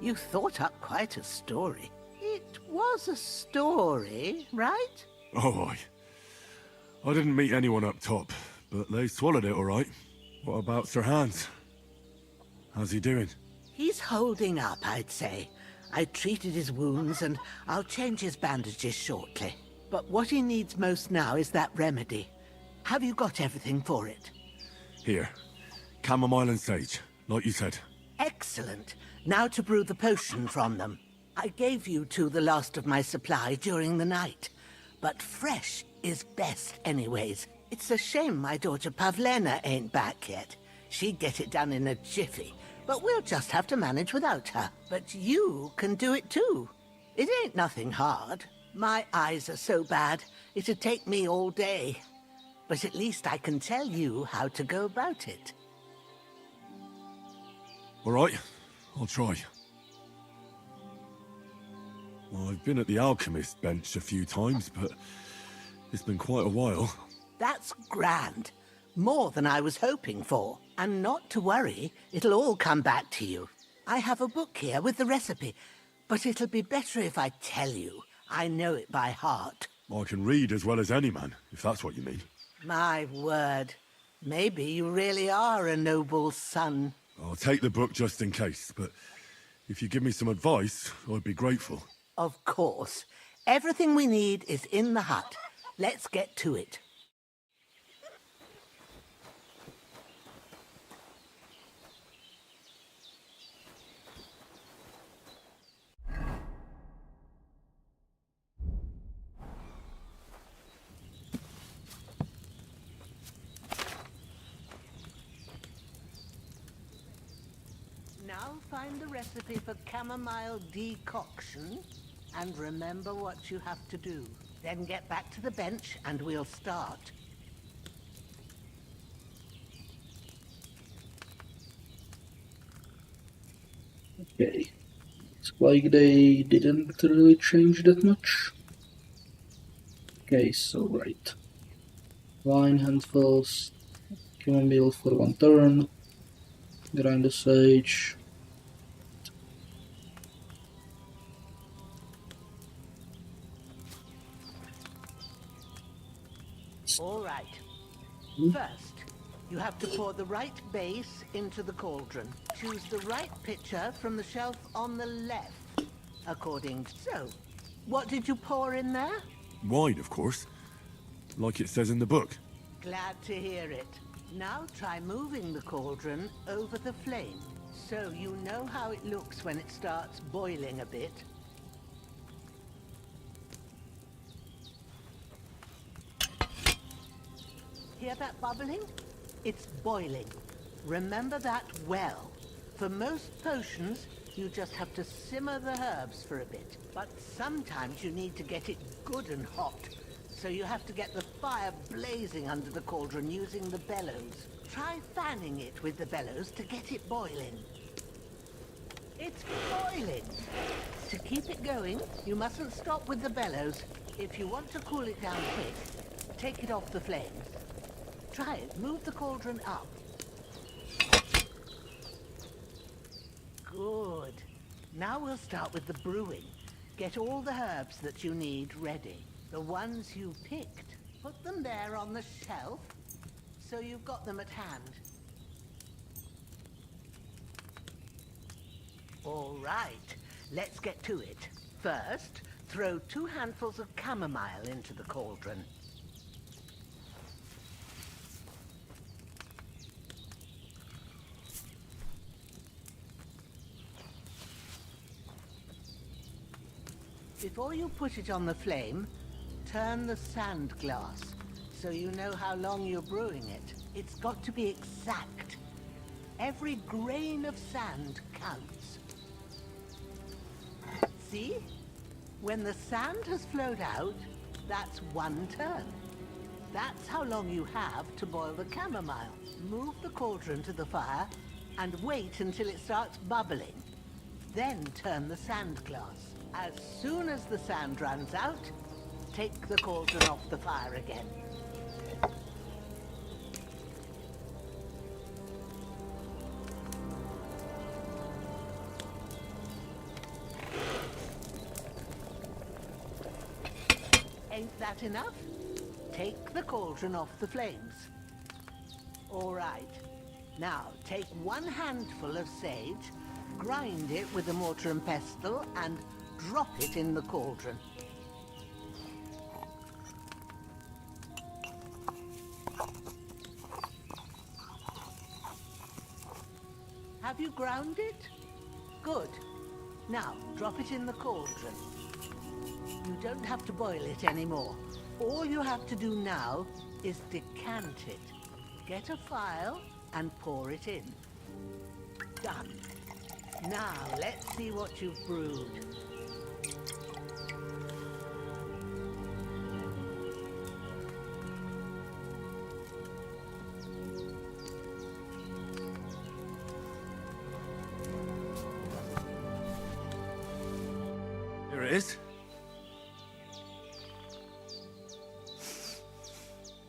You thought up quite a story. It was a story, right? Oh, I didn't meet anyone up top, but they swallowed it all right. What about Sir Hans? How's he doing? He's holding up, I'd say. I treated his wounds, and I'll change his bandages shortly. But what he needs most now is that remedy. Have you got everything for it? Here. Chamomile and sage, like you said. Excellent. Now to brew the potion from them. I gave you two the last of my supply during the night. But fresh is best anyways. It's a shame my daughter Pavlena ain't back yet. She'd get it done in a jiffy, but we'll just have to manage without her. But you can do it too. It ain't nothing hard. My eyes are so bad, it'd take me all day. But at least I can tell you how to go about it. All right, I'll try. Well, I've been at the alchemist bench a few times, but it's been quite a while. That's grand. More than I was hoping for. And not to worry, it'll all come back to you. I have a book here with the recipe, but it'll be better if I tell you. I know it by heart. I can read as well as any man, if that's what you mean. My word. Maybe you really are a noble son. I'll take the book just in case, but if you give me some advice, I'd be grateful. Of course. Everything we need is in the hut. Let's get to it. Now find the recipe for chamomile decoction and remember what you have to do. Then get back to the bench and we'll start. Okay. It's like they didn't really change that much. Okay, so right. Wine handfuls, chamomile for 1 turn, grind the sage. All right. First, you have to pour the right base into the cauldron. Choose the right pitcher from the shelf on the left, according to... So, what did you pour in there? Wine, of course. Like it says in the book. Glad to hear it. Now try moving the cauldron over the flame, so you know how it looks when it starts boiling a bit. Hear that bubbling? It's boiling. Remember that well. For most potions, you just have to simmer the herbs for a bit. But sometimes you need to get it good and hot. So you have to get the fire blazing under the cauldron using the bellows. Try fanning it with the bellows to get it boiling. It's boiling! To keep it going, you mustn't stop with the bellows. If you want to cool it down quick, take it off the flames. Try it. Move the cauldron up. Good. Now we'll start with the brewing. Get all the herbs that you need ready. The ones you picked. Put them there on the shelf, so you've got them at hand. All right. Let's get to it. First, throw 2 handfuls of chamomile into the cauldron. Before you put it on the flame, turn the sand glass, so you know how long you're brewing it. It's got to be exact. Every grain of sand counts. See? When the sand has flowed out, that's 1 turn. That's how long you have to boil the chamomile. Move the cauldron to the fire and wait until it starts bubbling. Then turn the sand glass. As soon as the sand runs out, take the cauldron off the fire again. Ain't that enough? Take the cauldron off the flames. All right. Now, take 1 handful of sage, grind it with a mortar and pestle, and drop it in the cauldron. Have you ground it? Good. Now, drop it in the cauldron. You don't have to boil it anymore. All you have to do now is decant it. Get a file and pour it in. Done. Now, let's see what you've brewed. Here it is.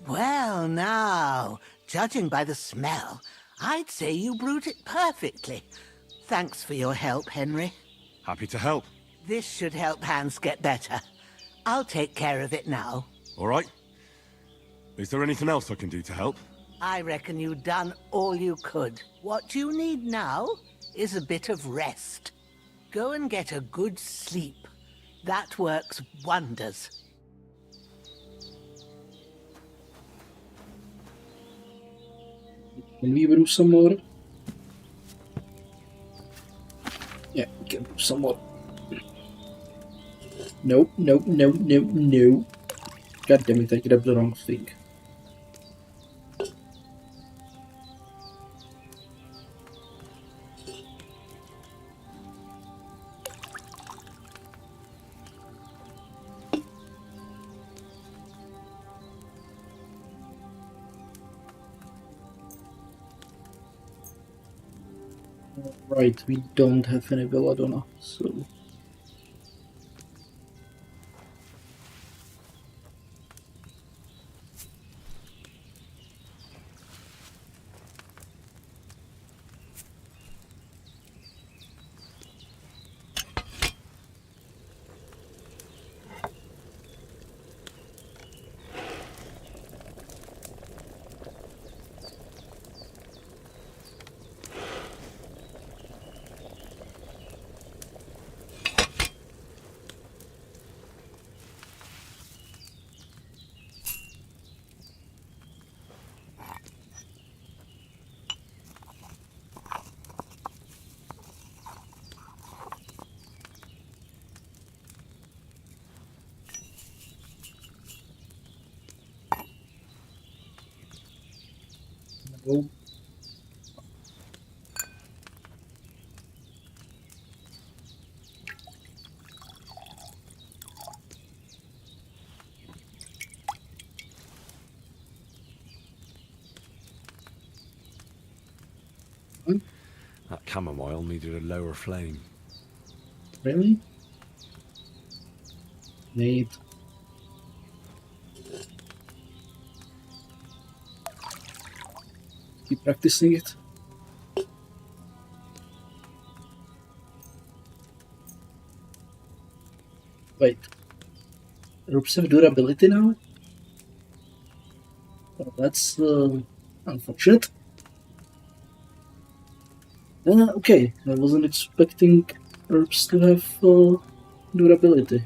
Well, now, judging by the smell, I'd say you brewed it perfectly. Thanks for your help, Henry. Happy to help. This should help Hans get better. I'll take care of it now. All right. Is there anything else I can do to help? I reckon you've done all you could. What you need now is a bit of rest. Go and get a good sleep. That works wonders. Can we brew some more? Yeah, we can brew some more. Nope, nope, nope, nope, no. God damn it, I grabbed the wrong thing. Right, we don't have any belladonna, so... Oh. That chamomile needed a lower flame. Really? Neat. Keep practicing it. Wait. Ropes have durability now? Well, that's unfortunate. Okay, I wasn't expecting herbs to have durability.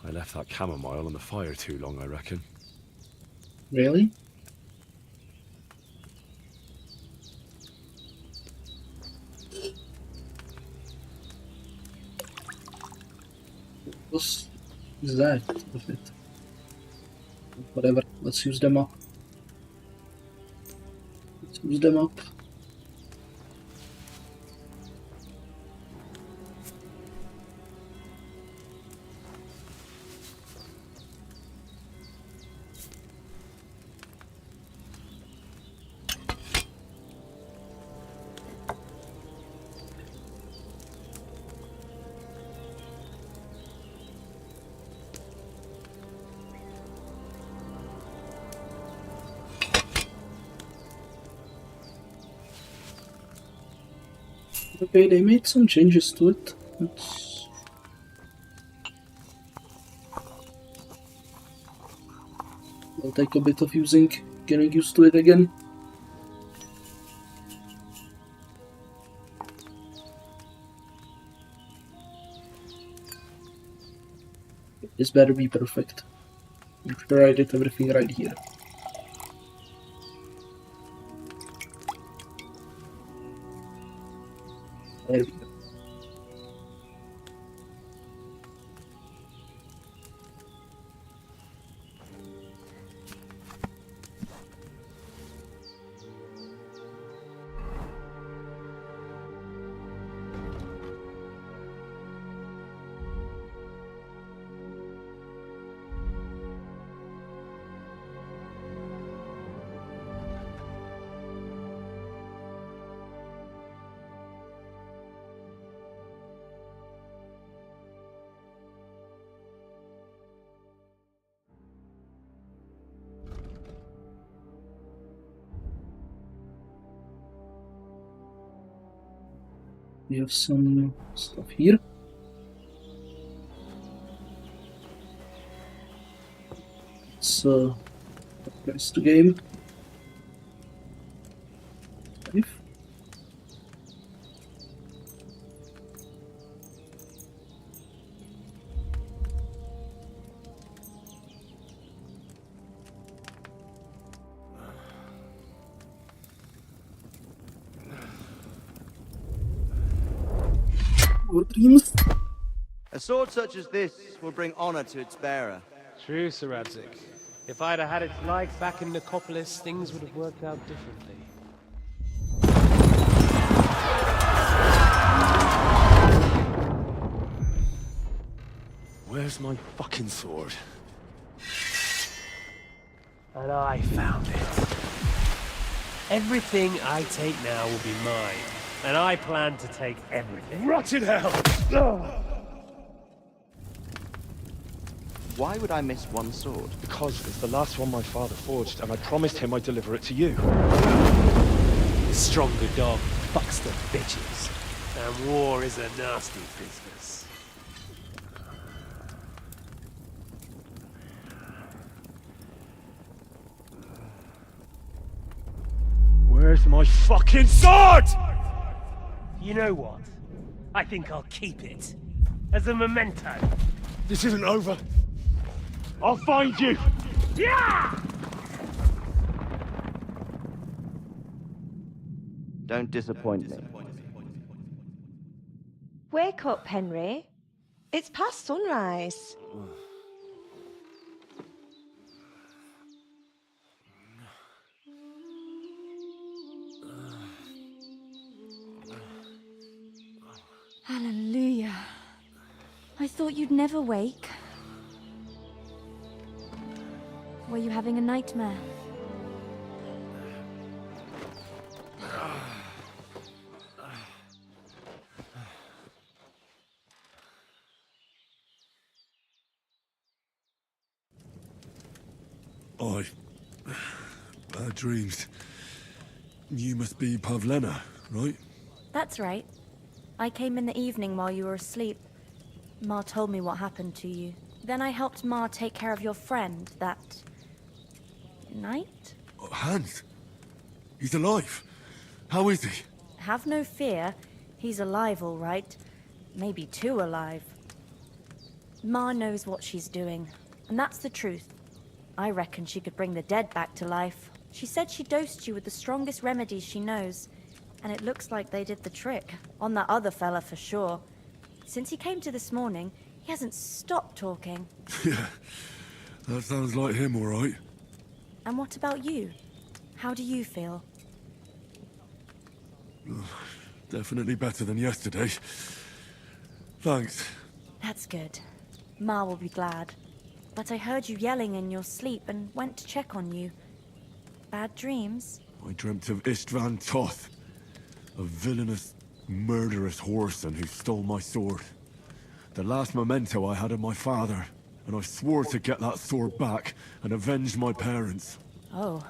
I left that chamomile on the fire too long, I reckon. Really? What is that with it? Whatever, let's use them up. Let's use them up. Okay, they made some changes to it. It'll take a bit of getting used to it again. This better be perfect. I'm sure I did everything right here. There we go. We have some stuff here. Let's press the game. Save. Dreams. A sword such as this will bring honor to its bearer. True, Sir Radzik. If I'd have had its like back in Nicopolis, things would have worked out differently. Where's my fucking sword? And I found it. Everything I take now will be mine. And I plan to take everything. Rotted hell! Why would I miss one sword? Because it's the last one my father forged, and I promised him I'd deliver it to you. The stronger dog fucks the bitches. And war is a nasty business. Where's my fucking sword? You know what? I think I'll keep it. As a memento. This isn't over. I'll find you! Yeah! Don't disappoint me. Wake up, Henry. It's past sunrise. Hallelujah. I thought you'd never wake. Were you having a nightmare? Bad dreams. You must be Pavlena, right? That's right. I came in the evening while you were asleep. Ma told me what happened to you. Then I helped Ma take care of your friend that night? Hans? He's alive. How is he? Have no fear. He's alive, all right. Maybe too alive. Ma knows what she's doing, and that's the truth. I reckon she could bring the dead back to life. She said she dosed you with the strongest remedies she knows, and it looks like they did the trick. On that other fella for sure. Since he came to this morning, he hasn't stopped talking. Yeah, that sounds like him, all right. And what about you? How do you feel? Definitely better than yesterday. Thanks. That's good. Ma will be glad. But I heard you yelling in your sleep and went to check on you. Bad dreams? I dreamt of Istvan Toth, a villainous, murderous whoreson who stole my sword. The last memento I had of my father, and I swore to get that sword back and avenge my parents. Oh,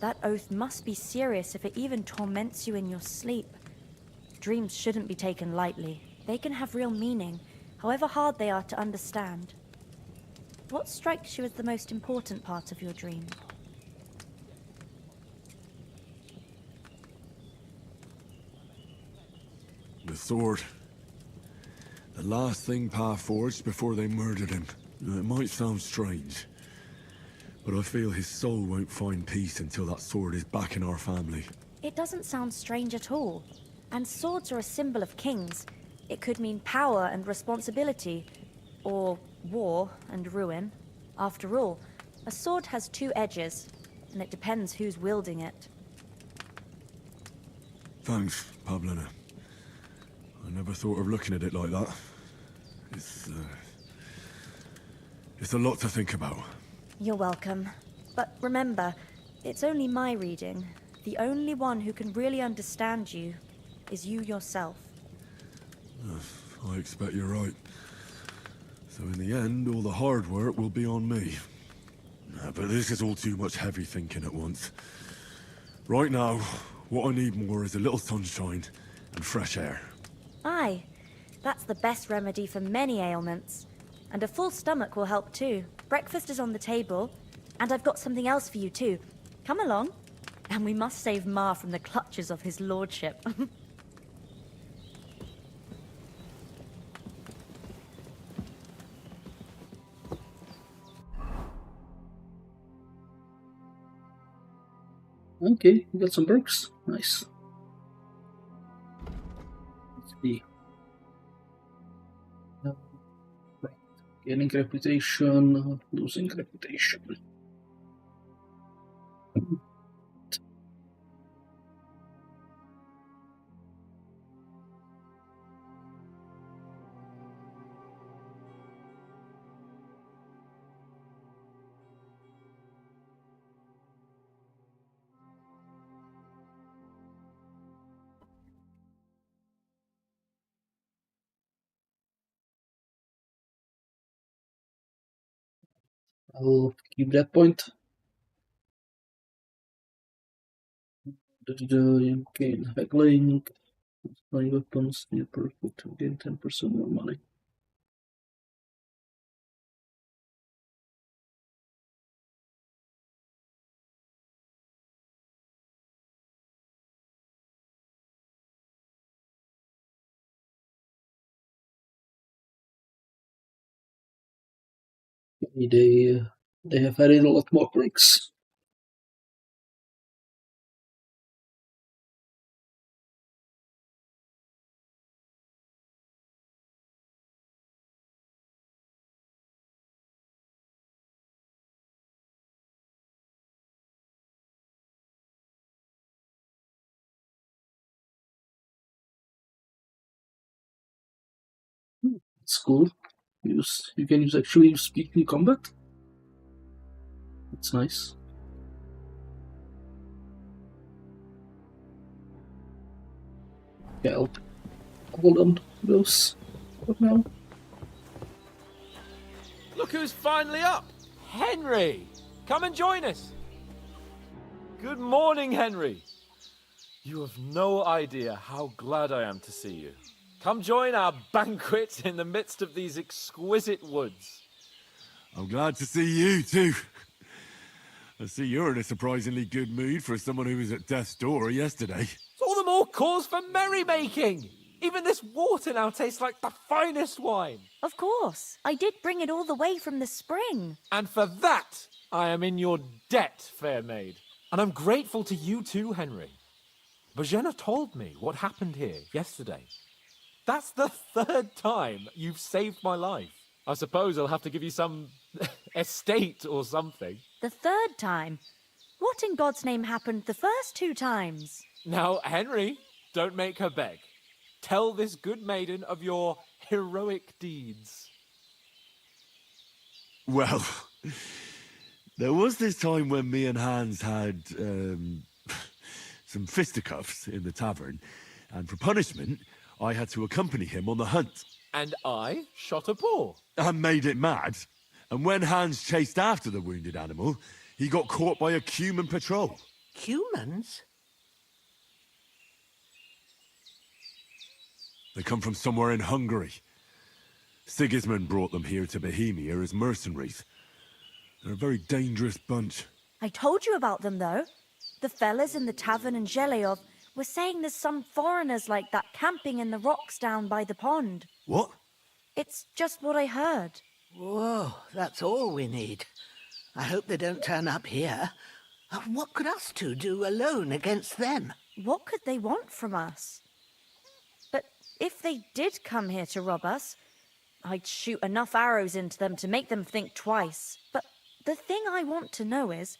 that oath must be serious if it even torments you in your sleep. Dreams shouldn't be taken lightly. They can have real meaning, however hard they are to understand. What strikes you as the most important part of your dream? The sword. The last thing Pa forged before they murdered him. It might sound strange, but I feel his soul won't find peace until that sword is back in our family. It doesn't sound strange at all. And swords are a symbol of kings. It could mean power and responsibility, or war and ruin. After all, a sword has two edges, and it depends who's wielding it. Thanks, Pablina. I never thought of looking at it like that. It's a lot to think about. You're welcome. But remember, it's only my reading. The only one who can really understand you is you yourself. I expect you're right. So in the end, all the hard work will be on me. But this is all too much heavy thinking at once. Right now, what I need more is a little sunshine and fresh air. Aye, that's the best remedy for many ailments. And a full stomach will help too. Breakfast is on the table, and I've got something else for you too. Come along, and we must save Ma from the clutches of his lordship. Okay, we got some perks. Nice. Let's see. Right. Gaining reputation, losing reputation. I'll keep that point. You gain heckling, my weapons, new perfect to gain 10% more money. They have added a lot more perks. It's cool. You can actually use speak in combat. That's nice. Yeah, I'll hold on to those for now. Look who's finally up! Henry! Come and join us! Good morning, Henry! You have no idea how glad I am to see you. Come join our banquet in the midst of these exquisite woods. I'm glad to see you, too. I see you're in a surprisingly good mood for someone who was at death's door yesterday. It's all the more cause for merrymaking! Even this water now tastes like the finest wine. Of course. I did bring it all the way from the spring. And for that, I am in your debt, fair maid. And I'm grateful to you too, Henry. Bojena told me what happened here yesterday. That's the third time you've saved my life. I suppose I'll have to give you some estate or something. The third time? What in God's name happened the first two times? Now, Henry, don't make her beg. Tell this good maiden of your heroic deeds. Well, there was this time when me and Hans had some fisticuffs in the tavern, and for punishment, I had to accompany him on the hunt. And I shot a boar. And made it mad. And when Hans chased after the wounded animal, he got caught by a Cuman patrol. Humans? They come from somewhere in Hungary. Sigismund brought them here to Bohemia as mercenaries. They're a very dangerous bunch. I told you about them, though. The fellas in the tavern in Zheleov were saying there's some foreigners like that camping in the rocks down by the pond. What? It's just what I heard. Whoa, that's all we need. I hope they don't turn up here. What could us two do alone against them? What could they want from us? But if they did come here to rob us, I'd shoot enough arrows into them to make them think twice. But the thing I want to know is,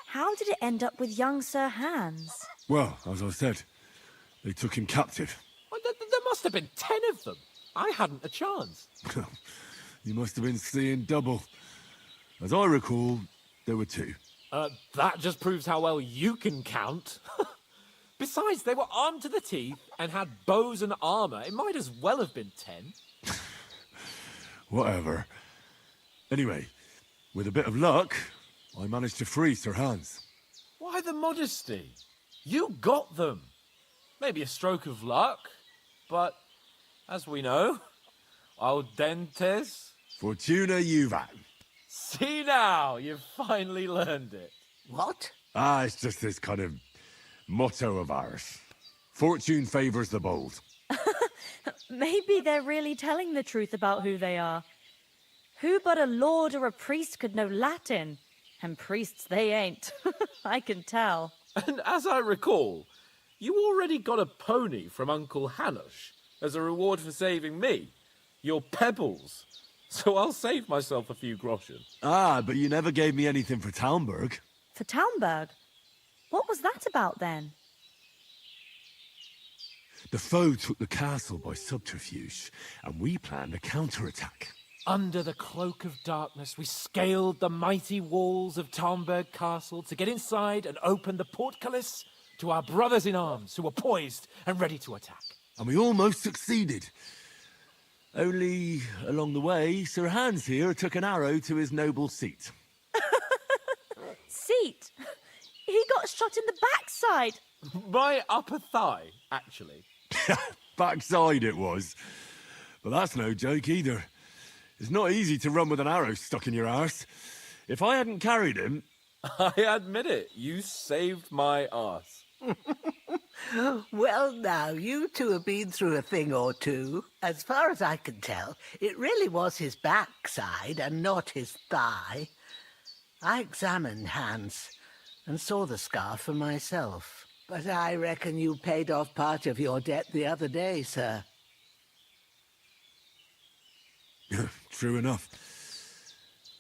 how did it end up with young Sir Hans? Well, as I said, they took him captive. Well, there must have been 10 of them. I hadn't a chance. You must have been seeing double. As I recall, there were 2. That just proves how well you can count. Besides, they were armed to the teeth and had bows and armor. It might as well have been 10. Whatever. Anyway, with a bit of luck, I managed to free Sir Hans. Why the modesty? You got them. Maybe a stroke of luck, but as we know, audentes. Fortuna juvat. See now, you've finally learned it. What? It's just this kind of motto of ours. Fortune favors the bold. Maybe they're really telling the truth about who they are. Who but a lord or a priest could know Latin? And priests they ain't. I can tell. And as I recall, you already got a pony from Uncle Hanush as a reward for saving me. Your pebbles. So I'll save myself a few groschen. But you never gave me anything for Talmberg. For Talmberg? What was that about then? The foe took the castle by subterfuge, and we planned a counterattack. Under the cloak of darkness, we scaled the mighty walls of Talmberg Castle to get inside and open the portcullis to our brothers in arms who were poised and ready to attack. And we almost succeeded. Only, along the way, Sir Hans here took an arrow to his noble seat. Seat? He got shot in the backside. My upper thigh, actually. Backside it was. But that's no joke either. It's not easy to run with an arrow stuck in your arse. If I hadn't carried him... I admit it, you saved my arse. Well, now, you two have been through a thing or two. As far as I can tell, it really was his backside and not his thigh. I examined Hans and saw the scar for myself. But I reckon you paid off part of your debt the other day, sir. True enough.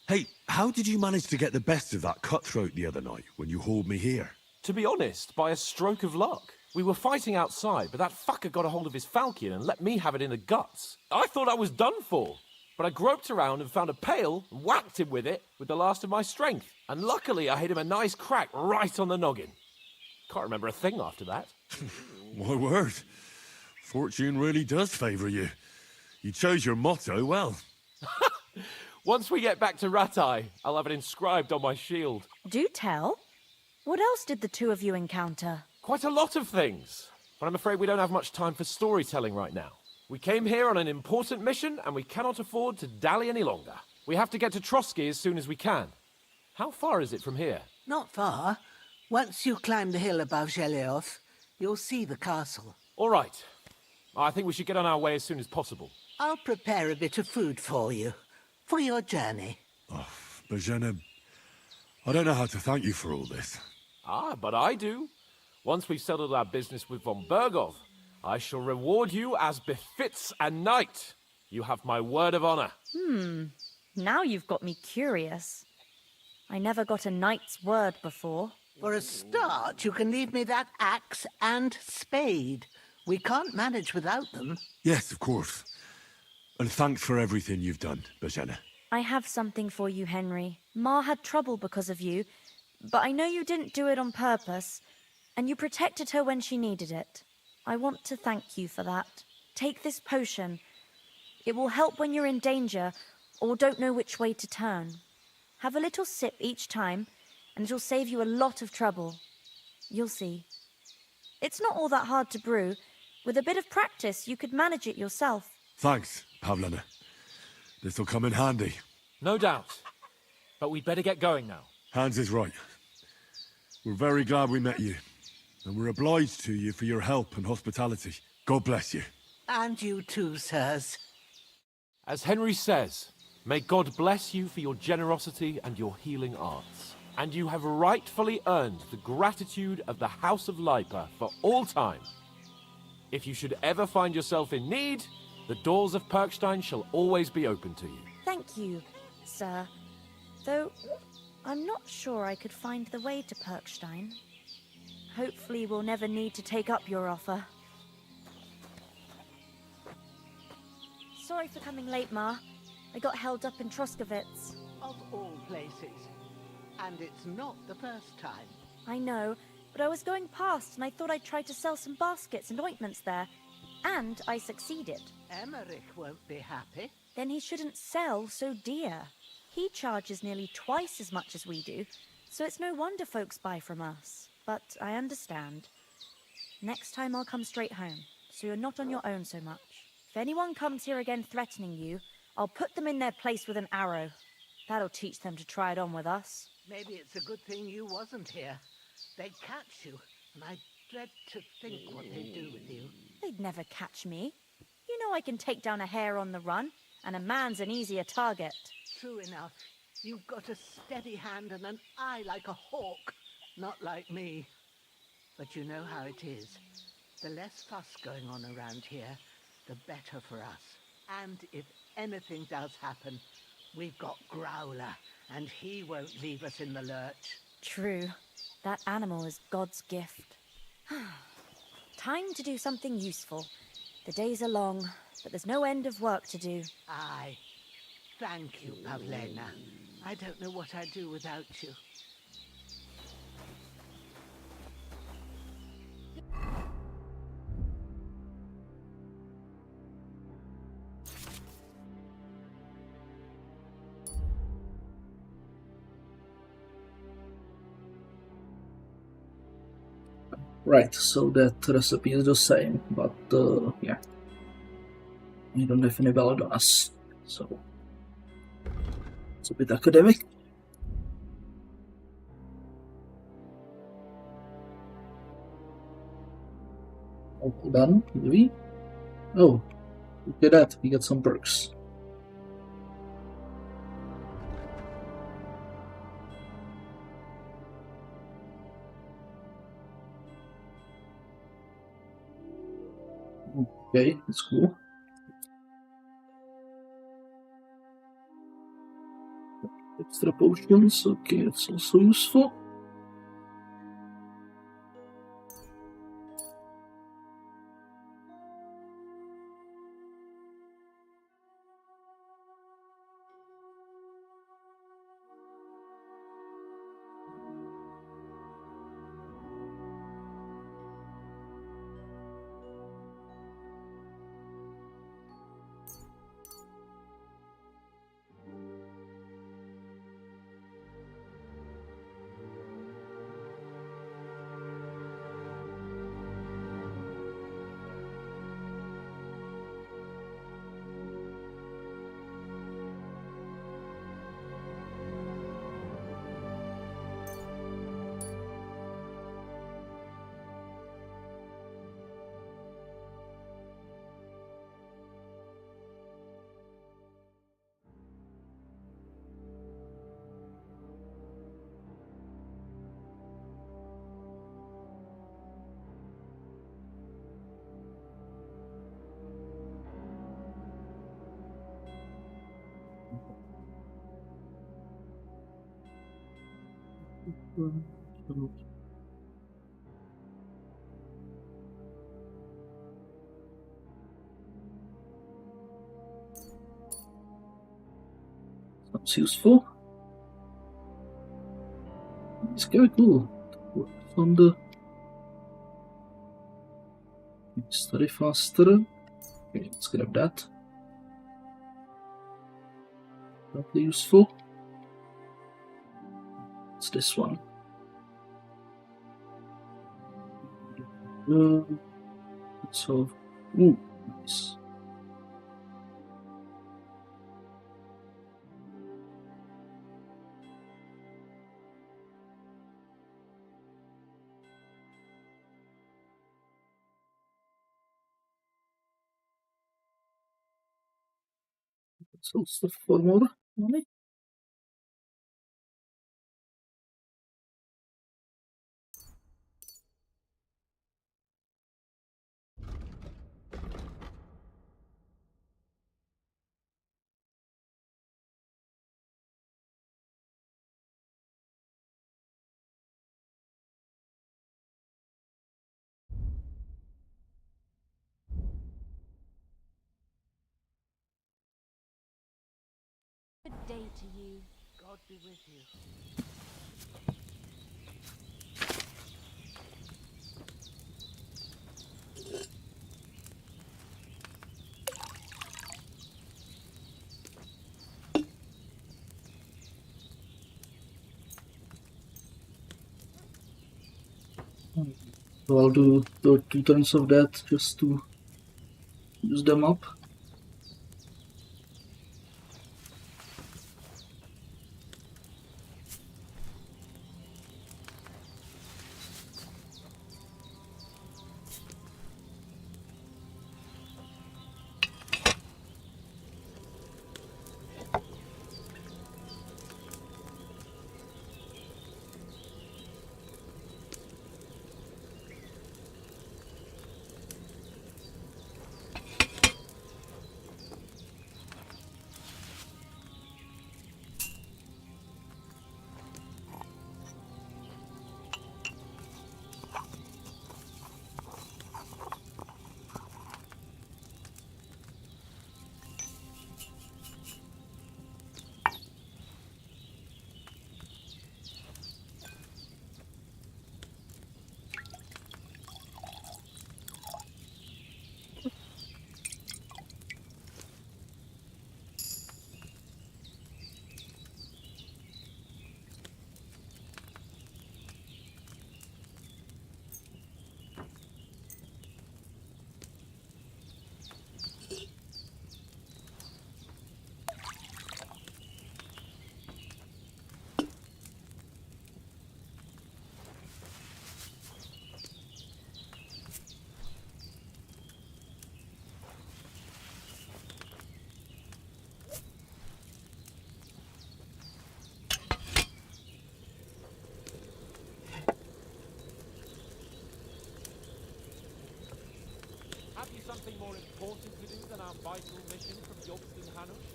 Hey, how did you manage to get the best of that cutthroat the other night when you hauled me here? To be honest, by a stroke of luck. We were fighting outside, but that fucker got a hold of his falchion and let me have it in the guts. I thought I was done for. But I groped around and found a pail and whacked him with it with the last of my strength. And luckily I hit him a nice crack right on the noggin. Can't remember a thing after that. My word. Fortune really does favour you. You chose your motto well. Once we get back to Ratai, I'll have it inscribed on my shield. Do tell. What else did the two of you encounter? Quite a lot of things. But I'm afraid we don't have much time for storytelling right now. We came here on an important mission, and we cannot afford to dally any longer. We have to get to Trosky as soon as we can. How far is it from here? Not far. Once you climb the hill above Zheleov, you'll see the castle. All right. I think we should get on our way as soon as possible. I'll prepare a bit of food for you, for your journey. Oh, Bozhena, I don't know how to thank you for all this. But I do. Once we've settled our business with von Bergov, I shall reward you as befits a knight. You have my word of honor. Now you've got me curious. I never got a knight's word before. For a start, you can leave me that axe and spade. We can't manage without them. Yes, of course. And thanks for everything you've done, Bozhena. I have something for you, Henry. Ma had trouble because of you, but I know you didn't do it on purpose, and you protected her when she needed it. I want to thank you for that. Take this potion. It will help when you're in danger or don't know which way to turn. Have a little sip each time, and it'll save you a lot of trouble. You'll see. It's not all that hard to brew, With a bit of practice, you could manage it yourself. Thanks, Pavlena. This'll come in handy. No doubt. But we'd better get going now. Hans is right. We're very glad we met you. And we're obliged to you for your help and hospitality. God bless you. And you too, sirs. As Henry says, may God bless you for your generosity and your healing arts. And you have rightfully earned the gratitude of the House of Lipa for all time. If you should ever find yourself in need, the doors of Perkstein shall always be open to you. Thank you, sir. Though, I'm not sure I could find the way to Perkstein. Hopefully we'll never need to take up your offer. Sorry for coming late, Ma. I got held up in Troskowitz. Of all places. And it's not the first time. I know, but I was going past and I thought I'd try to sell some baskets and ointments there. And I succeeded. Emmerich won't be happy. Then he shouldn't sell so dear. He charges nearly twice as much as we do, so it's no wonder folks buy from us. But I understand. Next time I'll come straight home, so you're not on your own so much. If anyone comes here again threatening you, I'll put them in their place with an arrow. That'll teach them to try it on with us. Maybe it's a good thing you wasn't here. They'd catch you, and I dread to think what they'd do with you. They'd never catch me. You know I can take down a hare on the run, and a man's an easier target. True enough. You've got a steady hand and an eye like a hawk. Not like me. But you know how it is. The less fuss going on around here, the better for us. And if anything does happen, we've got Growler, and he won't leave us in the lurch. True. That animal is God's gift. Time to do something useful. The days are long, but there's no end of work to do. Aye. Thank you, Pavlena. I don't know what I'd do without you. Right, so that recipe is the same, but yeah. We don't have any belladonnas, so it's a bit academic. All done, maybe? Oh, look at that, we got some perks. Okay, that's cool. Extra potions, okay, it's also useful. Sounds useful. It's very cool. On the study faster. Okay, let's grab that. Probably useful. What's this one? So Ooh, nice. So stuff for more money. Good day to you. God be with you. So I'll do the 2 turns of that just to use them up. Have you something more important to do than our vital mission from Yobston Hanush?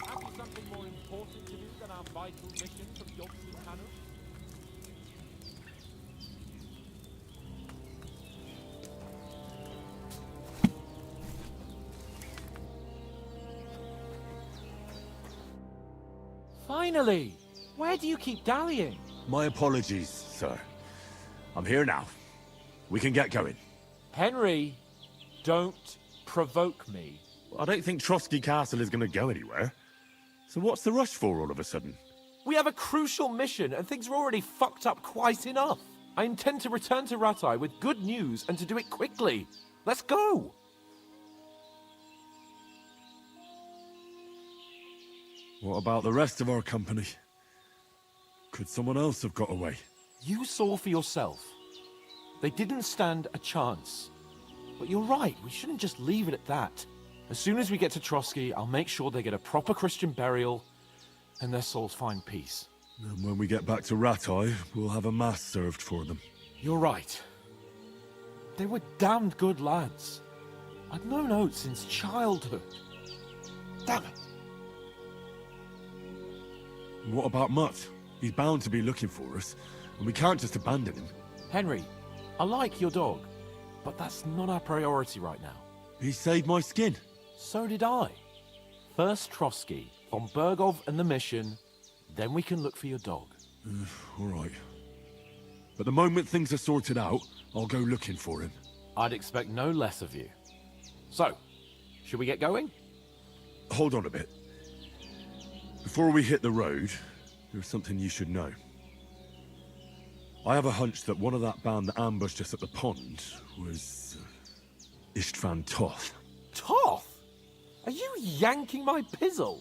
Have you something more important to do than our vital mission from Yobston Hanush? Finally! Where do you keep dallying? My apologies, sir. I'm here now. We can get going. Henry, don't provoke me. I don't think Trosky Castle is going to go anywhere. So what's the rush for all of a sudden? We have a crucial mission, and things are already fucked up quite enough. I intend to return to Rattay with good news, and to do it quickly. Let's go! What about the rest of our company? Could someone else have got away? You saw for yourself. They didn't stand a chance. But you're right, we shouldn't just leave it at that. As soon as we get to Trosky, I'll make sure they get a proper Christian burial, and their souls find peace. And when we get back to Rattay, we'll have a mass served for them. You're right. They were damned good lads. I'd known Oates since childhood. Damn it. What about Mutt? He's bound to be looking for us, and we can't just abandon him. Henry, I like your dog, but that's not our priority right now. He saved my skin. So did I. First Trosky, von Bergov and the mission, then we can look for your dog. All right. But the moment things are sorted out, I'll go looking for him. I'd expect no less of you. So, should we get going? Hold on a bit. Before we hit the road, there's something you should know. I have a hunch that one of that band that ambushed us at the pond was Istvan Toth. Toth? Are you yanking my pizzle?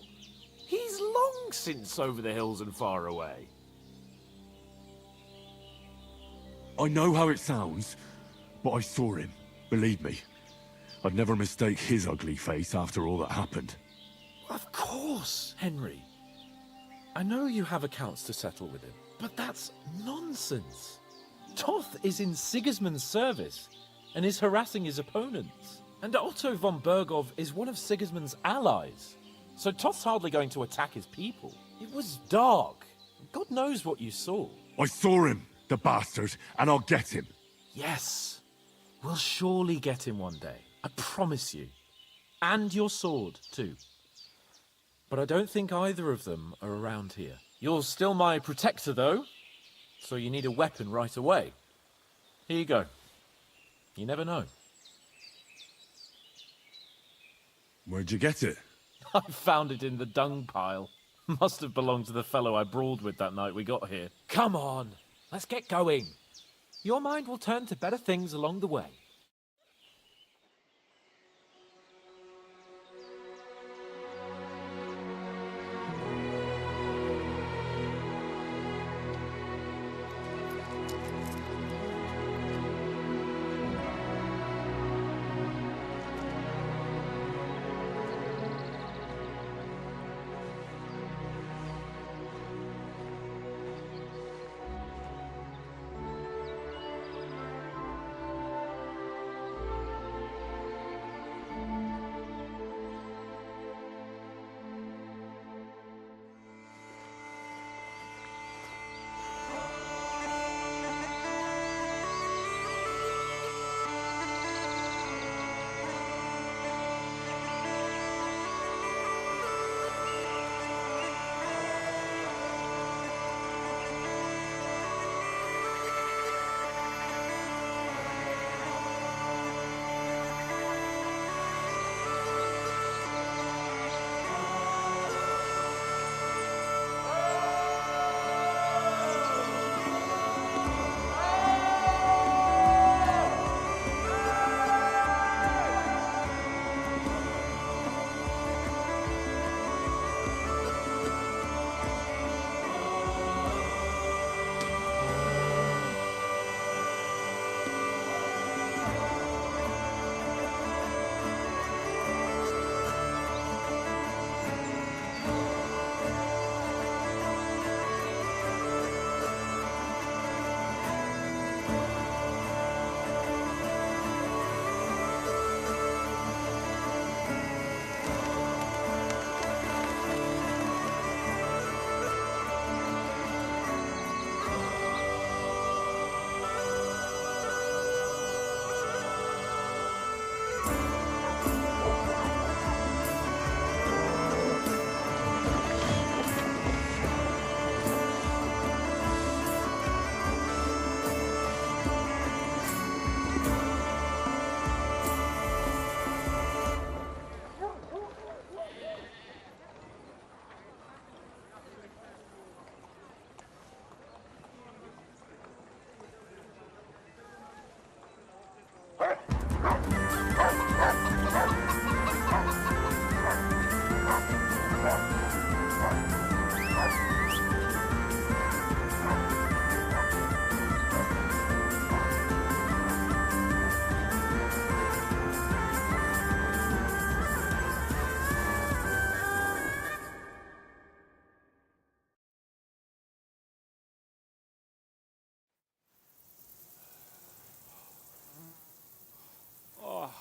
He's long since over the hills and far away. I know how it sounds, but I saw him. Believe me. I'd never mistake his ugly face after all that happened. Of course, Henry. I know you have accounts to settle with him, but that's nonsense. Toth is in Sigismund's service and is harassing his opponents. And Otto von Bergov is one of Sigismund's allies. So Toth's hardly going to attack his people. It was dark. God knows what you saw. I saw him, the bastard, and I'll get him. Yes. We'll surely get him one day. I promise you. And your sword, too. But I don't think either of them are around here. You're still my protector, though. So you need a weapon right away. Here you go. You never know. Where'd you get it? I found it in the dung pile. Must have belonged to the fellow I brawled with that night we got here. Come on, let's get going. Your mind will turn to better things along the way.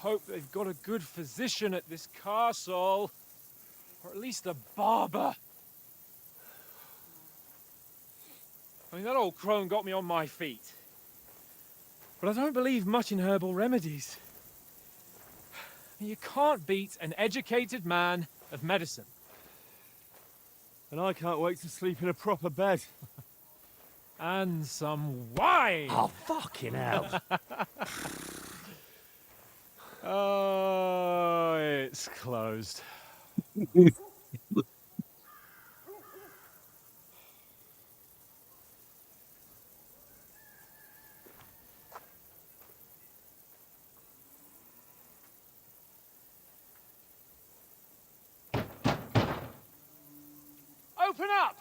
Hope they've got a good physician at this castle. Or at least a barber. I mean, that old crone got me on my feet. But I don't believe much in herbal remedies. You can't beat an educated man of medicine. And I can't wait to sleep in a proper bed. And some wine! Oh, fucking hell. Oh, it's closed. Open up!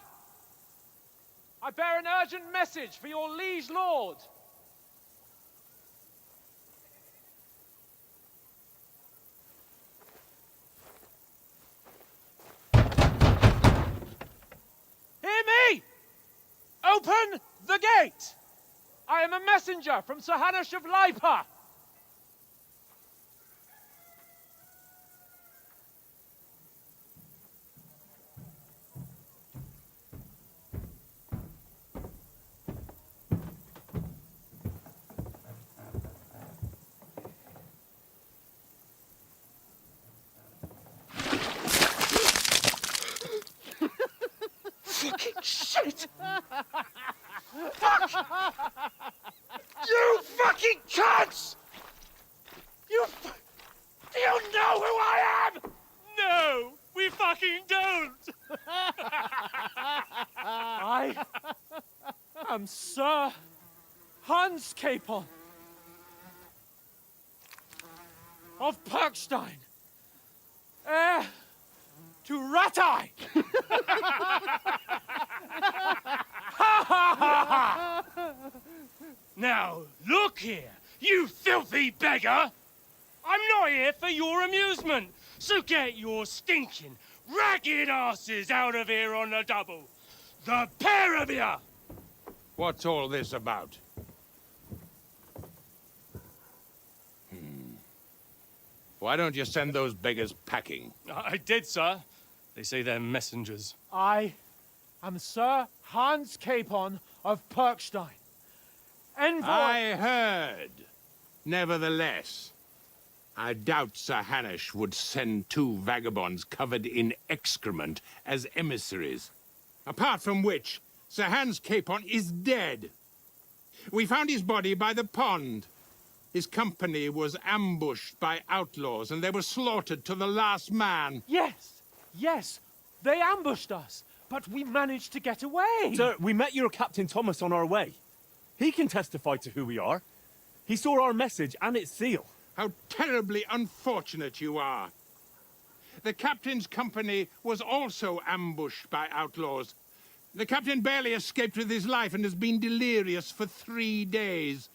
I bear an urgent message for your liege lord. Hear me! Open the gate! I am a messenger from Sir Hanush of Lipa. Fucking shit! Fuck! You fucking cunts! Do you know who I am? No, we fucking don't! I am Sir Hans Capon of Perkstein, heir to Ratai! Now, look here, you filthy beggar! I'm not here for your amusement, so get your stinking, ragged asses out of here on the double. The pair of you! What's all this about? Why don't you send those beggars packing? I did, sir. They say they're messengers. I am Sir Hans Capon of Perkstein, envoy... I heard. Nevertheless, I doubt Sir Hanush would send two vagabonds covered in excrement as emissaries. Apart from which, Sir Hans Capon is dead. We found his body by the pond. His company was ambushed by outlaws, and they were slaughtered to the last man. Yes, yes, they ambushed us, but we managed to get away. Sir, we met your Captain Thomas on our way. He can testify to who we are. He saw our message and its seal. How terribly unfortunate you are. The captain's company was also ambushed by outlaws. The captain barely escaped with his life and has been delirious for 3 days.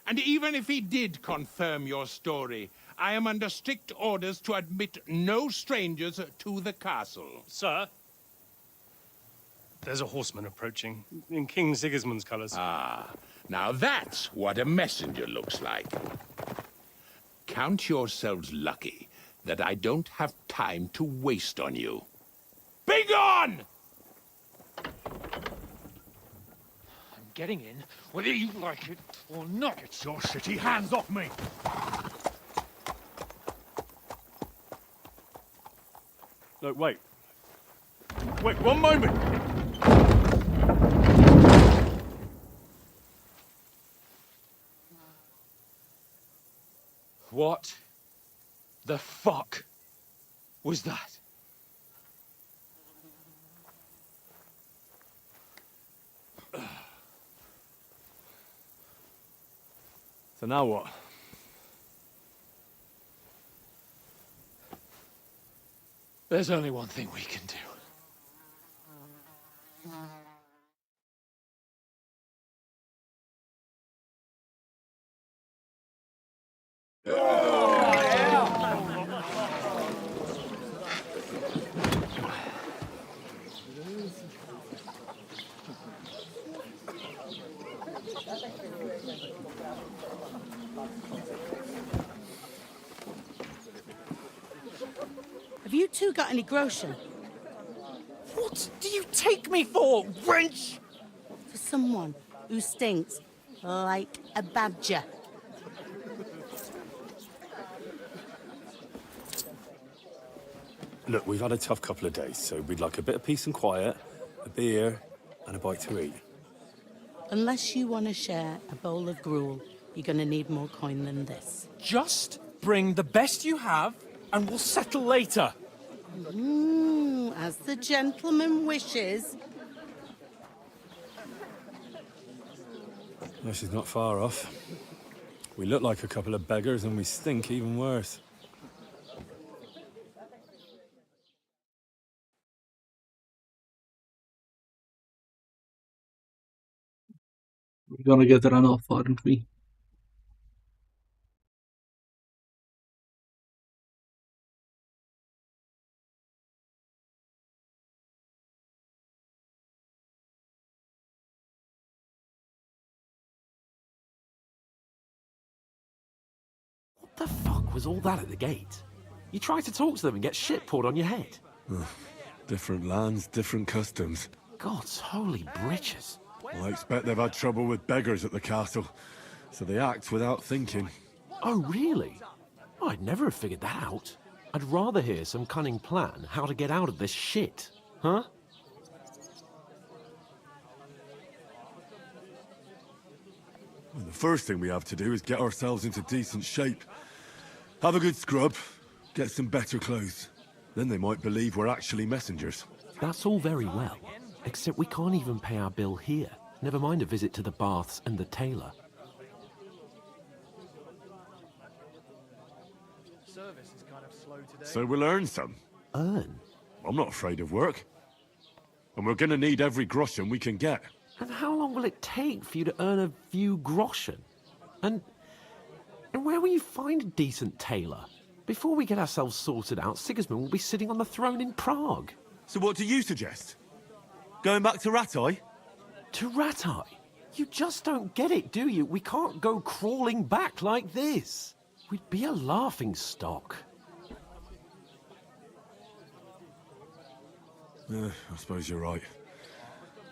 And even if he did confirm your story, I am under strict orders to admit no strangers to the castle. Sir, there's a horseman approaching, in King Sigismund's colours. Ah, now that's what a messenger looks like. Count yourselves lucky that I don't have time to waste on you. Be gone! Getting in, whether you like it or not. Get your shitty hands off me! Look, wait. Wait, one moment! What the fuck was that? So now what? There's only one thing we can do. Have you two got any groschen? What do you take me for, wench? For someone who stinks like a badger. Look, we've had a tough couple of days, so we'd like a bit of peace and quiet, a beer, and a bite to eat. Unless you want to share a bowl of gruel, you're going to need more coin than this. Just bring the best you have, and we'll settle later. As the gentleman wishes. No, she's not far off. We look like a couple of beggars, and we stink even worse. We're gonna get run off, aren't we? What the fuck was all that at the gate? You tried to talk to them and get shit poured on your head. Different lands, different customs. God's holy britches. I expect they've had trouble with beggars at the castle, so they act without thinking. Oh, really? Oh, I'd never have figured that out. I'd rather hear some cunning plan how to get out of this shit. Huh? Well, the first thing we have to do is get ourselves into decent shape. Have a good scrub, get some better clothes. Then they might believe we're actually messengers. That's all very well, except we can't even pay our bill here. Never mind a visit to the baths and the tailor. Service is kind of slow today. So we'll earn some. Earn? I'm not afraid of work. And we're gonna need every groschen we can get. And how long will it take for you to earn a few groschen? And where will you find a decent tailor? Before we get ourselves sorted out, Sigismund will be sitting on the throne in Prague. So what do you suggest? Going back to Ratai? To Ratai? You just don't get it, do you? We can't go crawling back like this. We'd be a laughing stock. I suppose you're right.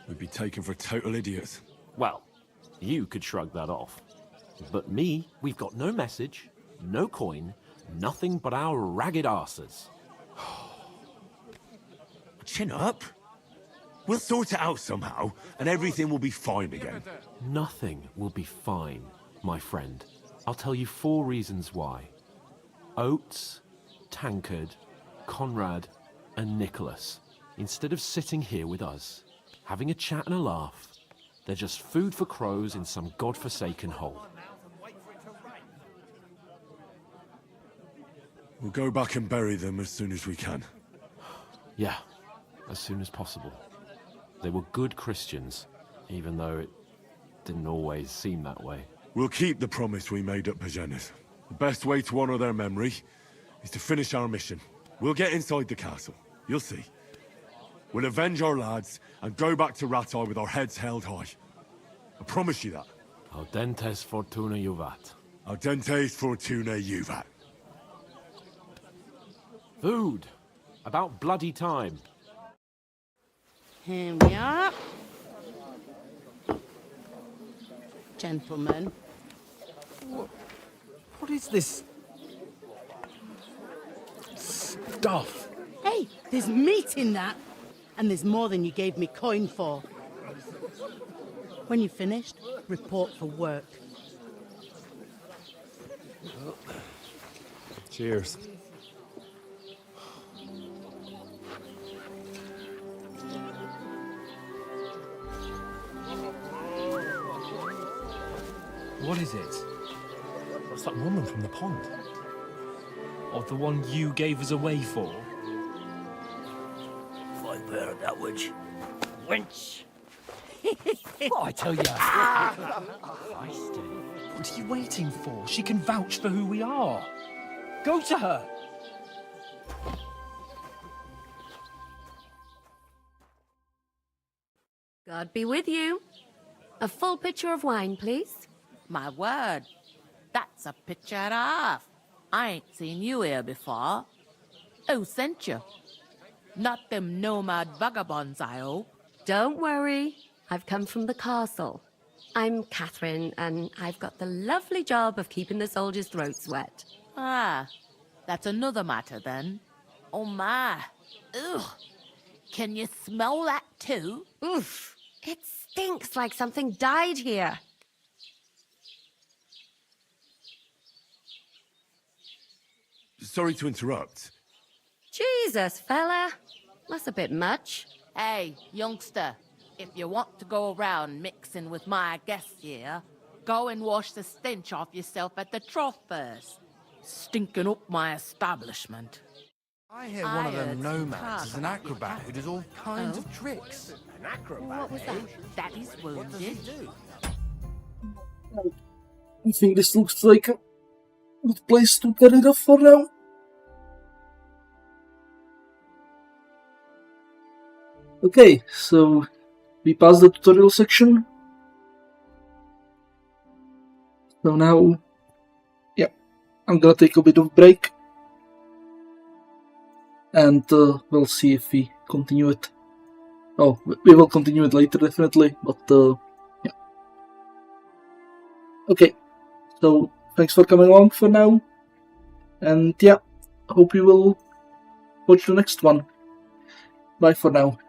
We'd be taken for total idiots. Well, you could shrug that off. But me, we've got no message, no coin, nothing but our ragged arses. Chin up. We'll sort it out somehow, and everything will be fine again. Nothing will be fine, my friend. I'll tell you 4 reasons why. Oates, Tankard, Conrad, and Nicholas, instead of sitting here with us, having a chat and a laugh, they're just food for crows in some godforsaken hole. We'll go back and bury them as soon as we can. Yeah, as soon as possible. They were good Christians, even though it didn't always seem that way. We'll keep the promise we made at Pagenes. The best way to honor their memory is to finish our mission. We'll get inside the castle. You'll see. We'll avenge our lads and go back to Ratai with our heads held high. I promise you that. Audentes fortuna juvat. Audentes fortuna juvat. Food. About bloody time. Here we are. Gentlemen. What is this stuff? Hey, there's meat in that. And there's more than you gave me coin for. When you're finished, report for work. Cheers. What is it? What's that woman from the pond? Or the one you gave us away for? Fine bear of that witch. Wench! What I tell you? What are you waiting for? She can vouch for who we are. Go to her. God be with you. A full pitcher of wine, please. My word, that's a picture and a half. I ain't seen you here before. Who sent you? Not them nomad vagabonds, I hope. Don't worry. I've come from the castle. I'm Catherine, and I've got the lovely job of keeping the soldiers' throats wet. Ah, that's another matter then. Oh my. Ugh. Can you smell that too? Oof. It stinks like something died here. Sorry to interrupt. Jesus, fella. That's a bit much. Hey, youngster. If you want to go around mixing with my guests here, go and wash the stench off yourself at the trough first. Stinking up my establishment. I hear one of them heard nomads is some an acrobat who does all kinds Oh? of tricks. An acrobat? What was that? Daddy's wounded. What does he do? I think this looks like a good place to get it off for now. Okay, so we passed the tutorial section. So now, yeah, I'm gonna take a bit of break. And we'll see if we continue it. Oh, we will continue it later, definitely, but yeah. Okay, so thanks for coming along for now. And yeah, hope you will watch the next one. Bye for now.